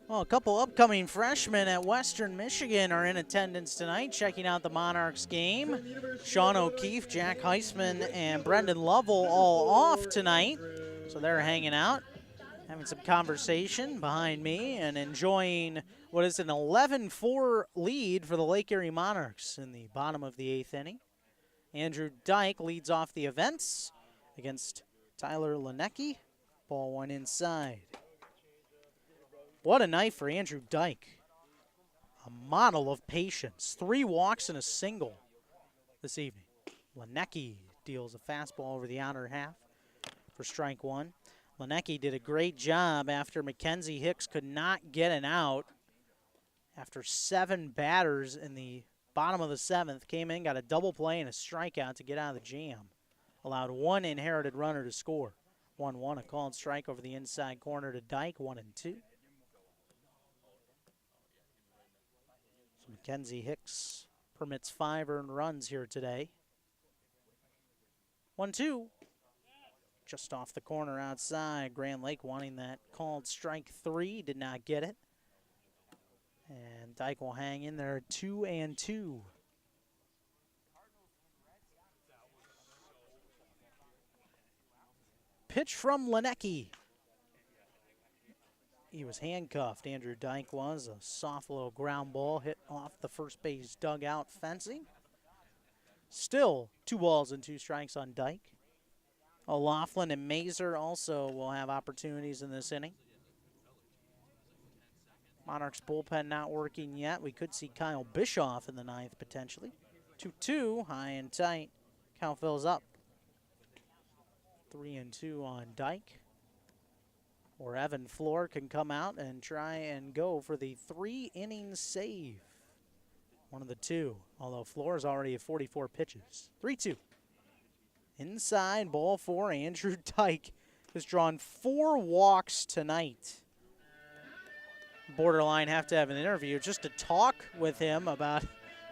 Well, a couple upcoming freshmen at Western Michigan are in attendance tonight, checking out the Monarchs game. Sean O'Keefe, Jack Heisman, and Brendan Lovell all off tonight, so they're hanging out, having some conversation behind me and enjoying what is an 11-4 lead for the Lake Erie Monarchs in the bottom of the 8th inning. Andrew Dyke leads off the events against Tyler Lenecki. Ball one inside. What a night for Andrew Dyke. A model of patience. 3 walks and a single this evening. Lenecki deals a fastball over the outer half for strike one. Lenecki did a great job after Mackenzie Hicks could not get an out. After 7 batters in the bottom of the 7th, came in, got a double play and a strikeout to get out of the jam. Allowed 1 inherited runner to score. 1-1, a called strike over the inside corner to Dyke, 1-2. So Mackenzie Hicks permits 5 earned runs here today. 1-2. Just off the corner outside. Grand Lake wanting that called strike 3. Did not get it. And Dyke will hang in there 2-2. Pitch from Lenecki. He was handcuffed, Andrew Dyke was. A soft little ground ball hit off the first base dugout fencing. Still 2 balls and 2 strikes on Dyke. O'Laughlin and Mazer also will have opportunities in this inning. Monarchs bullpen not working yet. We could see Kyle Bischoff in the 9th potentially. 2-2, high and tight. Count fills up. 3-2 on Dyke. Or Evan Floor can come out and try and go for the 3-inning save. One of the 2, although Floor is already at 44 pitches. 3-2. Inside, ball 4. Andrew Dyke has drawn 4 walks tonight. Borderline have to have an interview just to talk with him about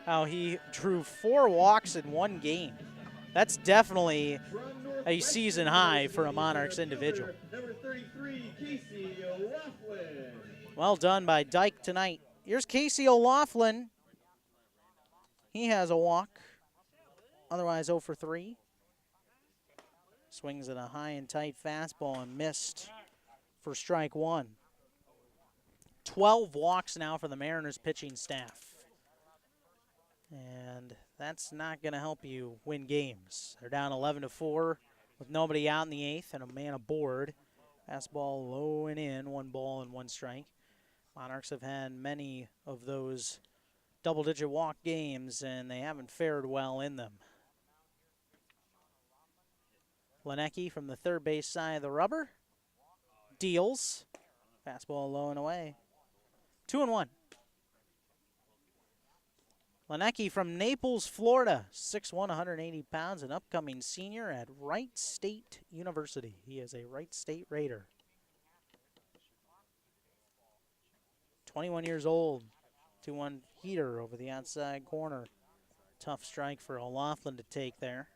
how he drew 4 walks in 1 game. That's definitely a season high for a Monarchs individual.
Number 33, Casey O'Laughlin.
Well done by Dyke tonight. Here's Casey O'Laughlin. He has a walk. Otherwise 0 for 3. Swings at a high and tight fastball and missed for strike 1. 12 walks now for the Mariners pitching staff. And that's not going to help you win games. They're down 11-4 with nobody out in the 8th and a man aboard. Fastball low and in, 1 ball and 1 strike. Monarchs have had many of those double-digit walk games, and they haven't fared well in them. Lenecki from the third base side of the rubber. Deals. Fastball low and away. 2-1. Lenecki from Naples, Florida. 6'1", 180 pounds, an upcoming senior at Wright State University. He is a Wright State Raider. 21 years old. 2-1 heater over the outside corner. Tough strike for O'Laughlin to take there.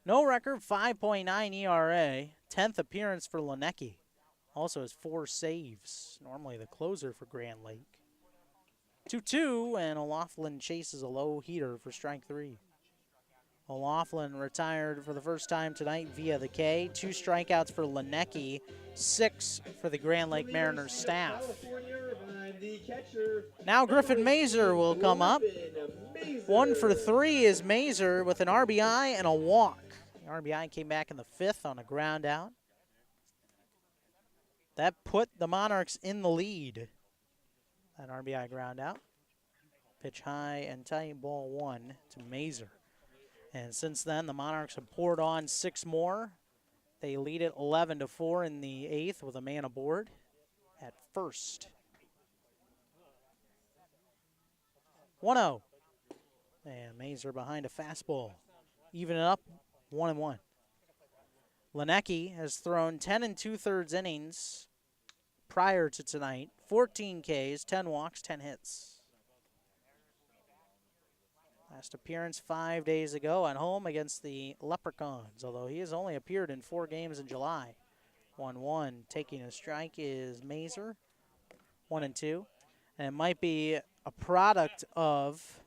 No record, 5.9 ERA. 10th appearance for Lenecki. Also has 4 saves. Normally the closer for Grand Lake. 2-2, and O'Laughlin chases a low heater for strike 3. O'Laughlin retired for the first time tonight via the K. 2 strikeouts for Lenecki, 6 for the Grand Lake Mariners staff. Now Griffin Mazer will come up. 1 for 3 is Mazer with an RBI and a walk. The RBI came back in the 5th on a ground out. That put the Monarchs in the lead. That RBI ground out. Pitch high and tight, ball 1 to Mazer. And since then, the Monarchs have poured on 6 more. They lead it 11-4 in the 8th with a man aboard at first. 1-0. And Mazer behind a fastball. Even it up, 1-1. Lenecki has thrown 10 2/3 innings prior to tonight. 14 Ks, 10 walks, 10 hits. Last appearance 5 days ago at home against the Leprechauns, although he has only appeared in 4 games in July. 1-1. Taking a strike is Mazer. 1-2. And it might be a product of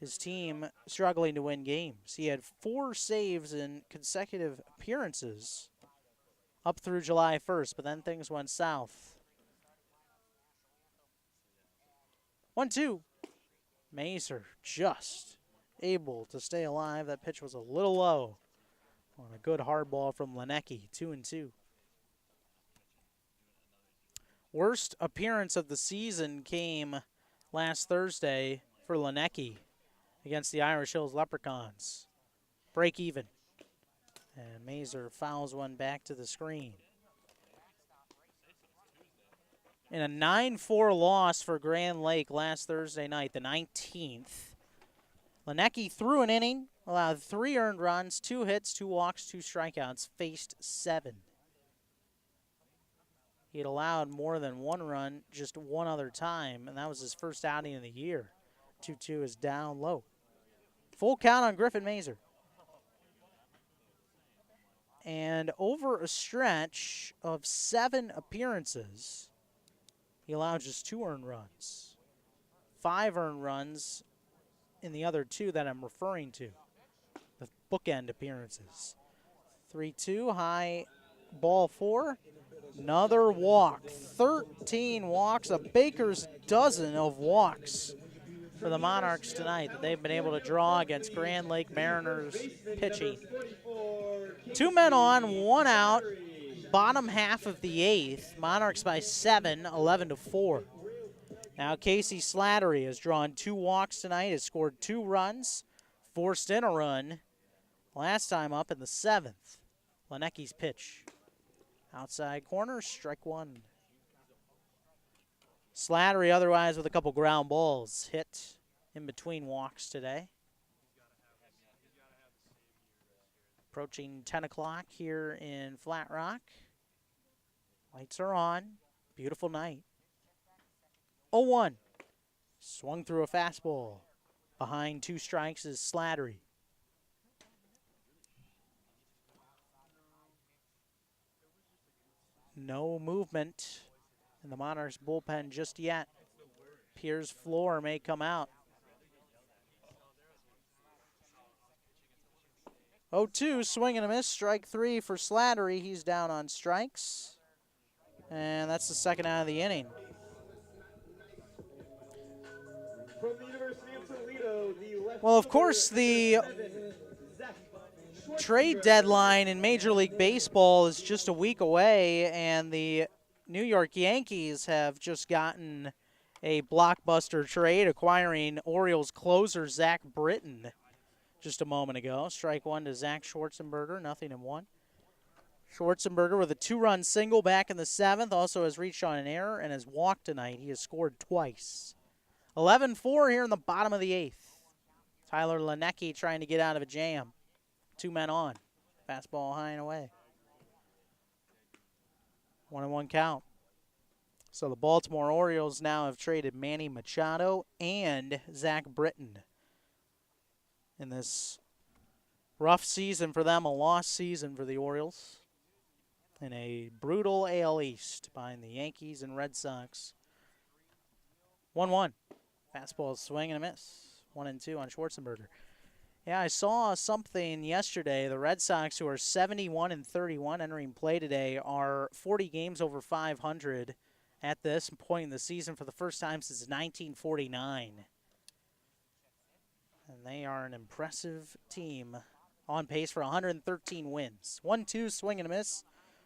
his team struggling to win games. He had 4 saves in consecutive appearances up through July 1st, but then things went south. 1-2. Mazer just able to stay alive. That pitch was a little low on a good hard ball from Lenecki. 2-2. Worst appearance of the season came last Thursday for Lenecki against the Irish Hills Leprechauns. Break even. And Mazer fouls one back to the screen. In a 9-4 loss for Grand Lake last Thursday night, the 19th, Lenecki threw an inning, allowed 3 earned runs, 2 hits, 2 walks, 2 strikeouts, faced 7. He had allowed more than 1 run just one other time, and that was his first outing of the year. 2-2 is down low. Full count on Griffin Mazer. And over a stretch of 7 appearances, he allowed just 2 earned runs. 5 earned runs in the other 2 that I'm referring to, the bookend appearances. 3-2, high ball 4. Another walk. 13 walks, a baker's dozen of walks for the Monarchs tonight that they've been able to draw against Grand Lake Mariners pitching. 2 men on, 1 out. Bottom half of the 8th. Monarchs by 7, 11-4. Now Casey Slattery has drawn 2 walks tonight, has scored 2 runs, forced in a run. Last time up in the 7th. Lenecki's pitch. Outside corner, strike 1. Slattery otherwise with a couple ground balls hit in between walks today. Approaching 10 o'clock here in Flat Rock. Lights are on. Beautiful night. 0-1. Swung through a fastball. Behind 2 strikes is Slattery. No movement in the Monarchs bullpen just yet. Pierre's floor may come out. 0-2, swing and a miss, strike 3 for Slattery. He's down on strikes. And that's the second out of the inning.
From the University of Toledo,
Well, of course, the trade deadline in Major League Baseball is just a week away, and the New York Yankees have just gotten a blockbuster trade acquiring Orioles closer Zach Britton just a moment ago. Strike 1 to Zach Schwarzenberger, 0-1. Schwarzenberger with a 2-run single back in the 7th, also has reached on an error and has walked tonight. He has scored twice. 11-4 here in the bottom of the 8th. Tyler Lenecki trying to get out of a jam. 2 men on. Fastball high and away. 1-1 count. So the Baltimore Orioles now have traded Manny Machado and Zach Britton in this rough season for them, a lost season for the Orioles, in a brutal AL East behind the Yankees and Red Sox. 1-1. Fastball swing and a miss. 1-2 on Schwarzenberger. Yeah, I saw something yesterday. The Red Sox, who are 71-31 entering play today, are 40 games over 500 at this point in the season for the first time since 1949. And they are an impressive team on pace for 113 wins. 1-2, swing and a miss.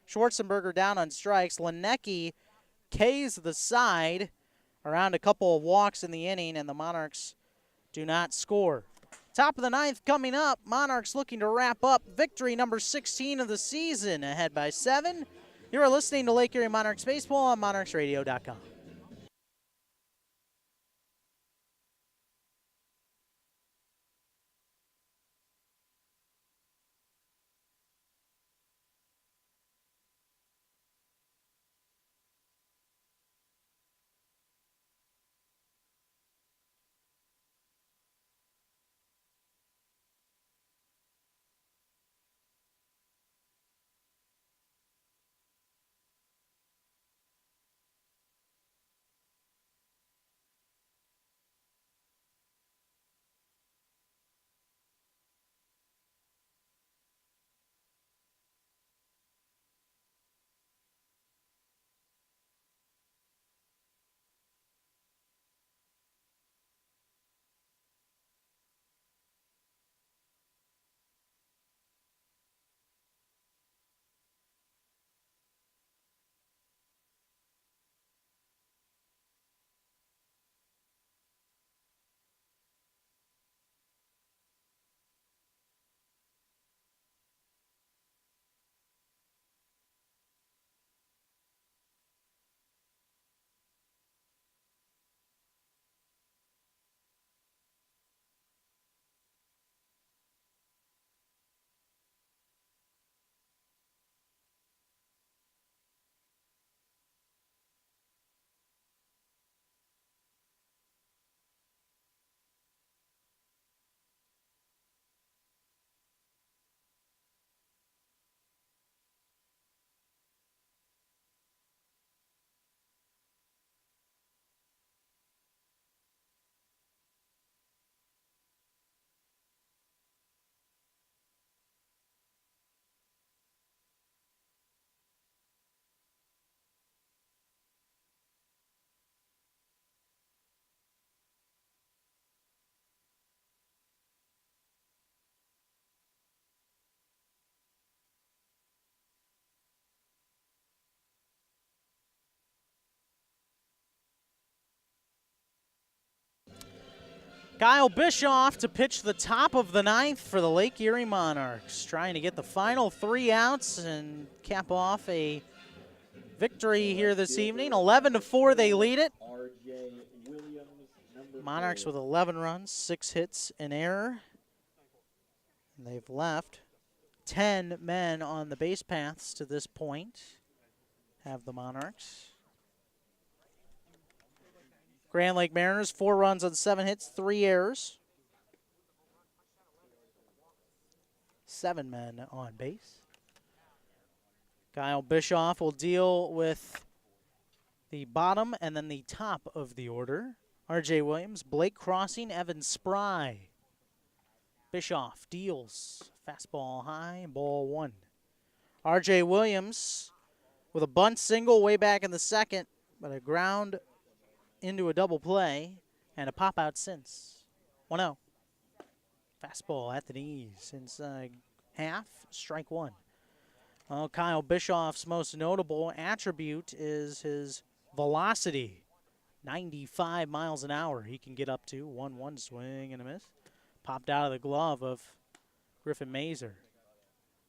Schwarzenberger down on strikes. Lenecki K's the side around a couple of walks in the inning, and the Monarchs do not score. Top of the 9th coming up. Monarchs looking to wrap up victory number 16 of the season, ahead by 7. You are listening to Lake Erie Monarchs Baseball on monarchsradio.com. Kyle Bischoff to pitch the top of the ninth for the Lake Erie Monarchs, trying to get the final 3 outs and cap off a victory here this evening. 11-4, they lead it.
R.J. Williams, number
Monarchs
4.
with 11 runs, 6 hits, an error. And they've left 10 men on the base paths to this point, have the Monarchs. Grand Lake Mariners, 4 runs on 7 hits, 3 errors. 7 men on base. Kyle Bischoff will deal with the bottom and then the top of the order. R.J. Williams, Blake Crossing, Evan Spry. Bischoff deals. Fastball high, ball 1. R.J. Williams with a bunt single way back in the second, but a ground into a double play and a pop out since. 1-0. Fastball at the knees, inside half, strike 1. Well, Kyle Bischoff's most notable attribute is his velocity. 95 miles an hour he can get up to. 1-1 swing and a miss. Popped out of the glove of Griffin Mazer.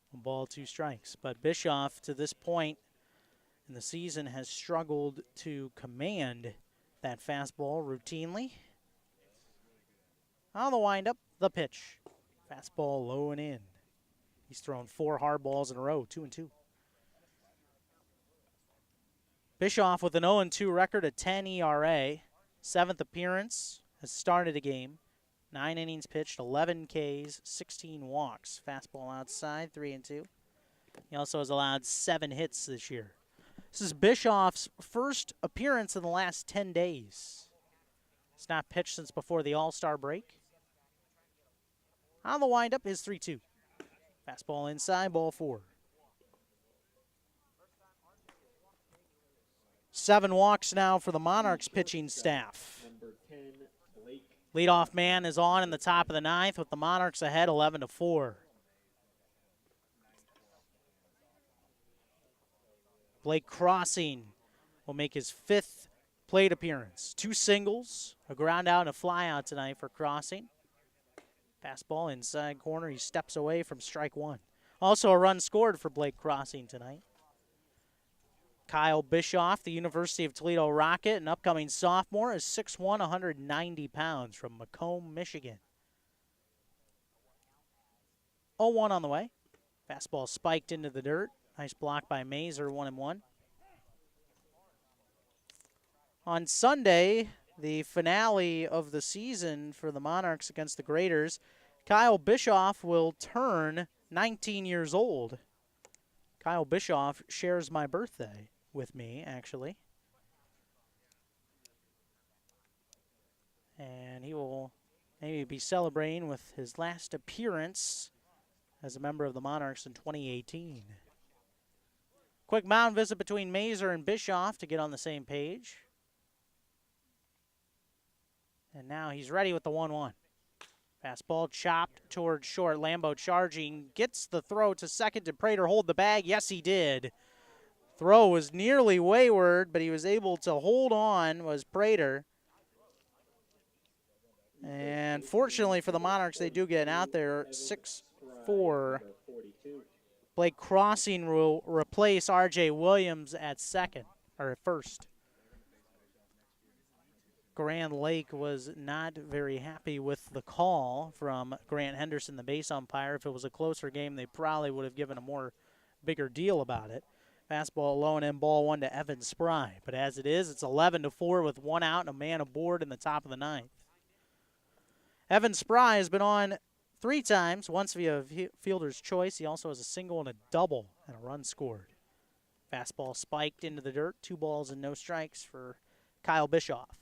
1 ball, 2 strikes. But Bischoff, to this point in the season, has struggled to command that fastball routinely. On the windup, the pitch. Fastball low and in. He's thrown 4 hard balls in a row, 2-2. Bischoff with an 0-2 record, a 10 ERA. 7th appearance, has started a game. 9 innings pitched, 11 Ks, 16 walks. Fastball outside, 3-2. He also has allowed 7 hits this year. This is Bischoff's first appearance in the last 10 days. It's not pitched since before the All-Star break. On the windup is 3-2. Fastball inside, ball 4. 7 walks now for the Monarchs pitching staff.
Number 10, Blake.
Leadoff man is on in the top of the 9th with the Monarchs ahead 11-4. Blake Crossing will make his 5th plate appearance. 2 singles, a ground out and a fly out tonight for Crossing. Fastball inside corner. He steps away from strike 1. Also a run scored for Blake Crossing tonight. Kyle Bischoff, the University of Toledo Rocket, an upcoming sophomore, is 6'1", 190 pounds from Macomb, Michigan. 0-1 on the way. Fastball spiked into the dirt. Nice block by Mazer, 1-1. On Sunday, the finale of the season for the Monarchs against the Graders, Kyle Bischoff will turn 19 years old. Kyle Bischoff shares my birthday with me, actually. And he will maybe be celebrating with his last appearance as a member of the Monarchs in 2018. Quick mound visit between Mazer and Bischoff to get on the same page. And now he's ready with the 1-1. Fastball chopped towards short. Lambo charging. Gets the throw to second. Did Prater hold the bag? Yes, he did. Throw was nearly wayward, but he was able to hold on, was Prater. And fortunately for the Monarchs, they do get out there 6-4. Blake Crossing will replace R.J. Williams at second, or at first. Grand Lake was not very happy with the call from Grant Henderson, the base umpire. If it was a closer game, they probably would have given a more bigger deal about it. Fastball low and in, ball 1 to Evan Spry. But as it is, it's 11-4 with 1 out and a man aboard in the top of the 9th. Evan Spry has been on 3 times, once via fielder's choice. He also has a single and a double and a run scored. Fastball spiked into the dirt. 2 balls and no strikes for Kyle Bischoff.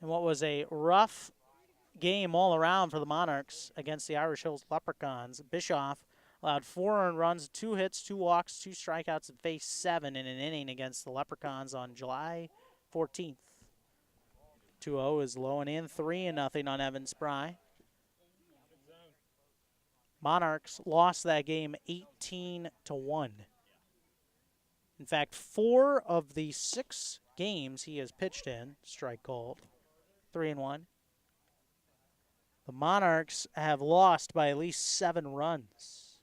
And what was a rough game all around for the Monarchs against the Irish Hills Leprechauns. Bischoff allowed 4 earned runs, 2 hits, 2 walks, 2 strikeouts, and faced 7 in an inning against the Leprechauns on July 14th. 2-0 is low and in, 3-0 on Evan Spry. Monarchs lost that game 18-1. In fact, 4 of the 6 games he has pitched in, strike called, 3-1. The Monarchs have lost by at least 7 runs.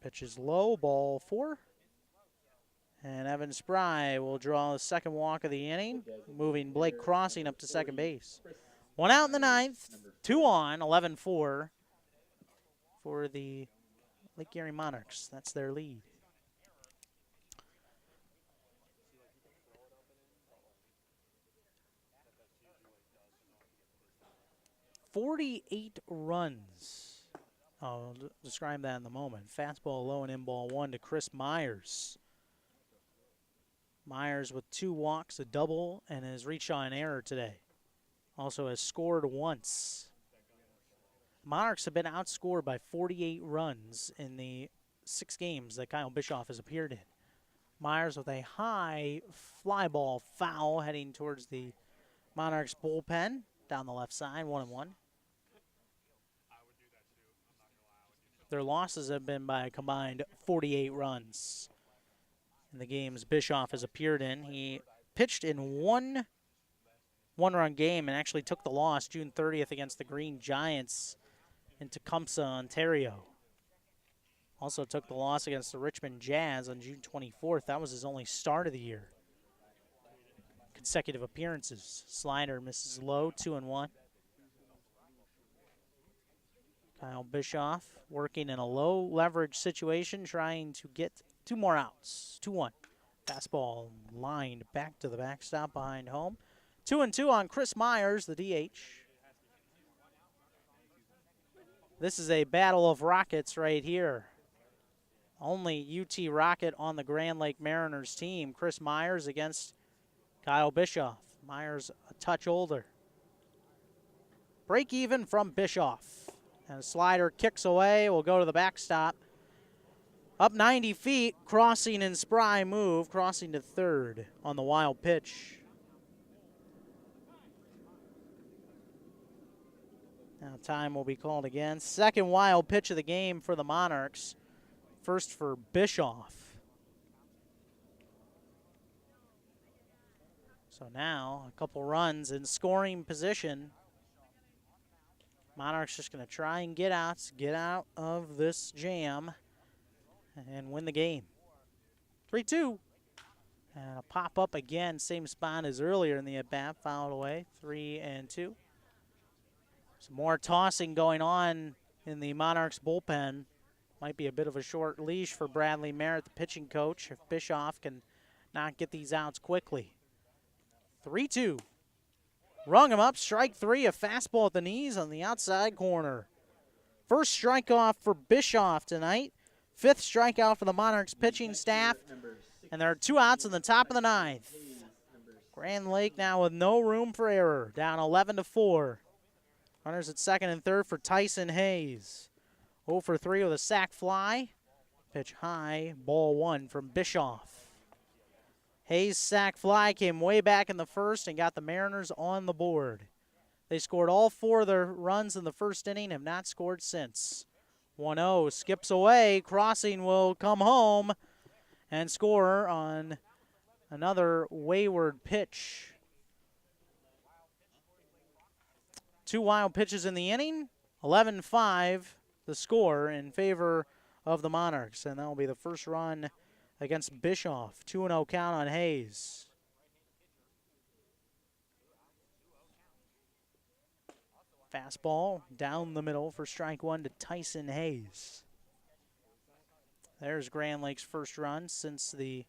Pitch is low, ball 4. And Evan Spry will draw the second walk of the inning, moving Blake Crossing up to second base. 1 out in the 9th, 2 on, 11-4 for the Lake Erie Monarchs. That's their lead. 48 runs. I'll describe that in a moment. Fastball low and in ball 1 to Chris Myers. Myers with 2 walks, a double, and has reached on an error today. Also has scored once. Monarchs have been outscored by 48 runs in the 6 games that Kyle Bischoff has appeared in. Myers with a high fly ball foul heading towards the Monarchs bullpen down the left side, 1-1. Their losses have been by a combined 48 runs in the games Bischoff has appeared in. He pitched in one one-run game and actually took the loss June 30th against the Green Giants in Tecumseh, Ontario. Also took the loss against the Richmond Jazz on June 24th. That was his only start of the year. Consecutive appearances. Slider misses low, 2-1. Kyle Bischoff working in a low leverage situation, trying to get 2 more outs. 2-1. Fastball lined back to the backstop behind home. 2-2 on Chris Myers, the DH. This is a battle of rockets right here. Only UT Rocket on the Grand Lake Mariners team. Chris Myers against Kyle Bischoff. Myers a touch older. Break even from Bischoff. And a slider kicks away, will go to the backstop. Up 90 feet, Crossing and Spry move. Crossing to third on the wild pitch. Now time will be called again. Second wild pitch of the game for the Monarchs. First for Bischoff. So now a couple runs in scoring position. Monarchs just going to try and get out of this jam and win the game. 3-2. And a pop up again, same spot as earlier in the at-bat, fouled away, 3-2. Some more tossing going on in the Monarchs bullpen. Might be a bit of a short leash for Bradley Merritt, the pitching coach, if Bischoff can not get these outs quickly. 3-2. Rung him up, strike 3, a fastball at the knees on the outside corner. First strikeout for Bischoff tonight. 5th strikeout for the Monarchs pitching staff. And there are 2 outs in the top of the 9th. Grand Lake now with no room for error, down 11-4. Runners at second and third for Tyson Hayes. 0 for 3 with a sac fly. Pitch high, ball 1 from Bischoff. Hayes' sac fly came way back in the first and got the Mariners on the board. They scored all 4 of their runs in the first inning, have not scored since. 1-0, skips away. Crossing will come home and score on another wayward pitch. 2 wild pitches in the inning. 11-5 the score in favor of the Monarchs. And that will be the first run against Bischoff. 2-0 count on Hayes. Fastball down the middle for strike 1 to Tyson Hayes. There's Grand Lake's first run since the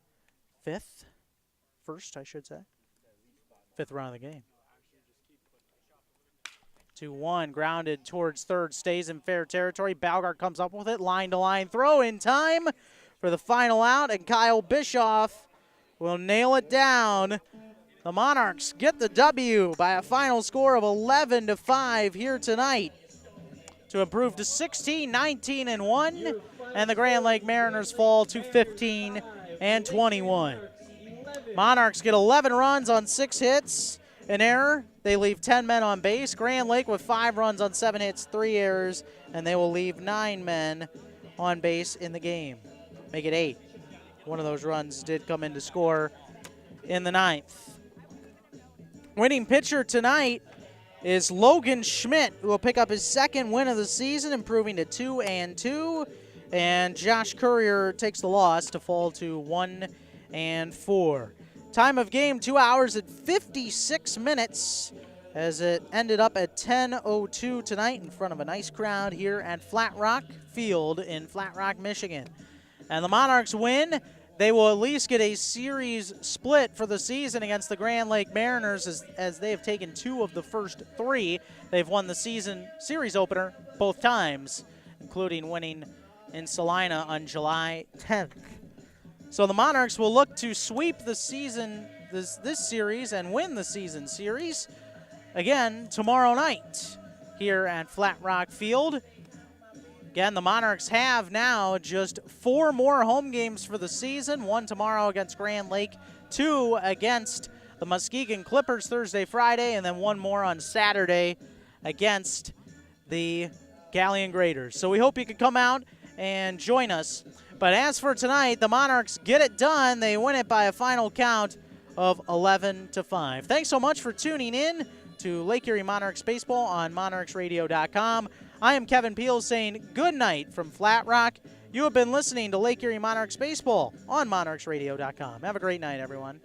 5th. First, I should say. 5th run of the game. 2-1, grounded towards third, stays in fair territory. Balgard comes up with it, line-to-line throw in time for the final out, and Kyle Bischoff will nail it down. The Monarchs get the W by a final score of 11-5 here tonight to improve to 16-19-1, and the Grand Lake Mariners fall to 15-21. Monarchs get 11 runs on 6 hits, an error. They leave 10 men on base. Grand Lake with 5 runs on 7 hits, 3 errors, and they will leave 9 men on base in the game. make it 8. One of those runs did come in to score in the 9th. Winning pitcher tonight is Logan Schmidt, who will pick up his 2nd win of the season, improving to 2-2. And Josh Courier takes the loss to fall to 1-4. Time of game, 2 hours and 56 minutes, as it ended up at 10:02 tonight in front of a nice crowd here at Flat Rock Field in Flat Rock, Michigan. And the Monarchs win. They will at least get a series split for the season against the Grand Lake Mariners, as they have taken 2 of the first 3. They've won the season series opener both times, including winning in Salina on July 10th. So the Monarchs will look to sweep the season, this series, and win the season series again tomorrow night here at Flat Rock Field. Again, the Monarchs have now just 4 more home games for the season. 1 tomorrow against Grand Lake, 2 against the Muskegon Clippers Thursday, Friday, and then 1 more on Saturday against the Galleon Graders. So we hope you could come out and join us. But as for tonight, the Monarchs get it done. They win it by a final count of 11-5. Thanks so much for tuning in to Lake Erie Monarchs Baseball on monarchsradio.com. I am Kevin Peel saying good night from Flat Rock. You have been listening to Lake Erie Monarchs Baseball on monarchsradio.com. Have a great night, everyone.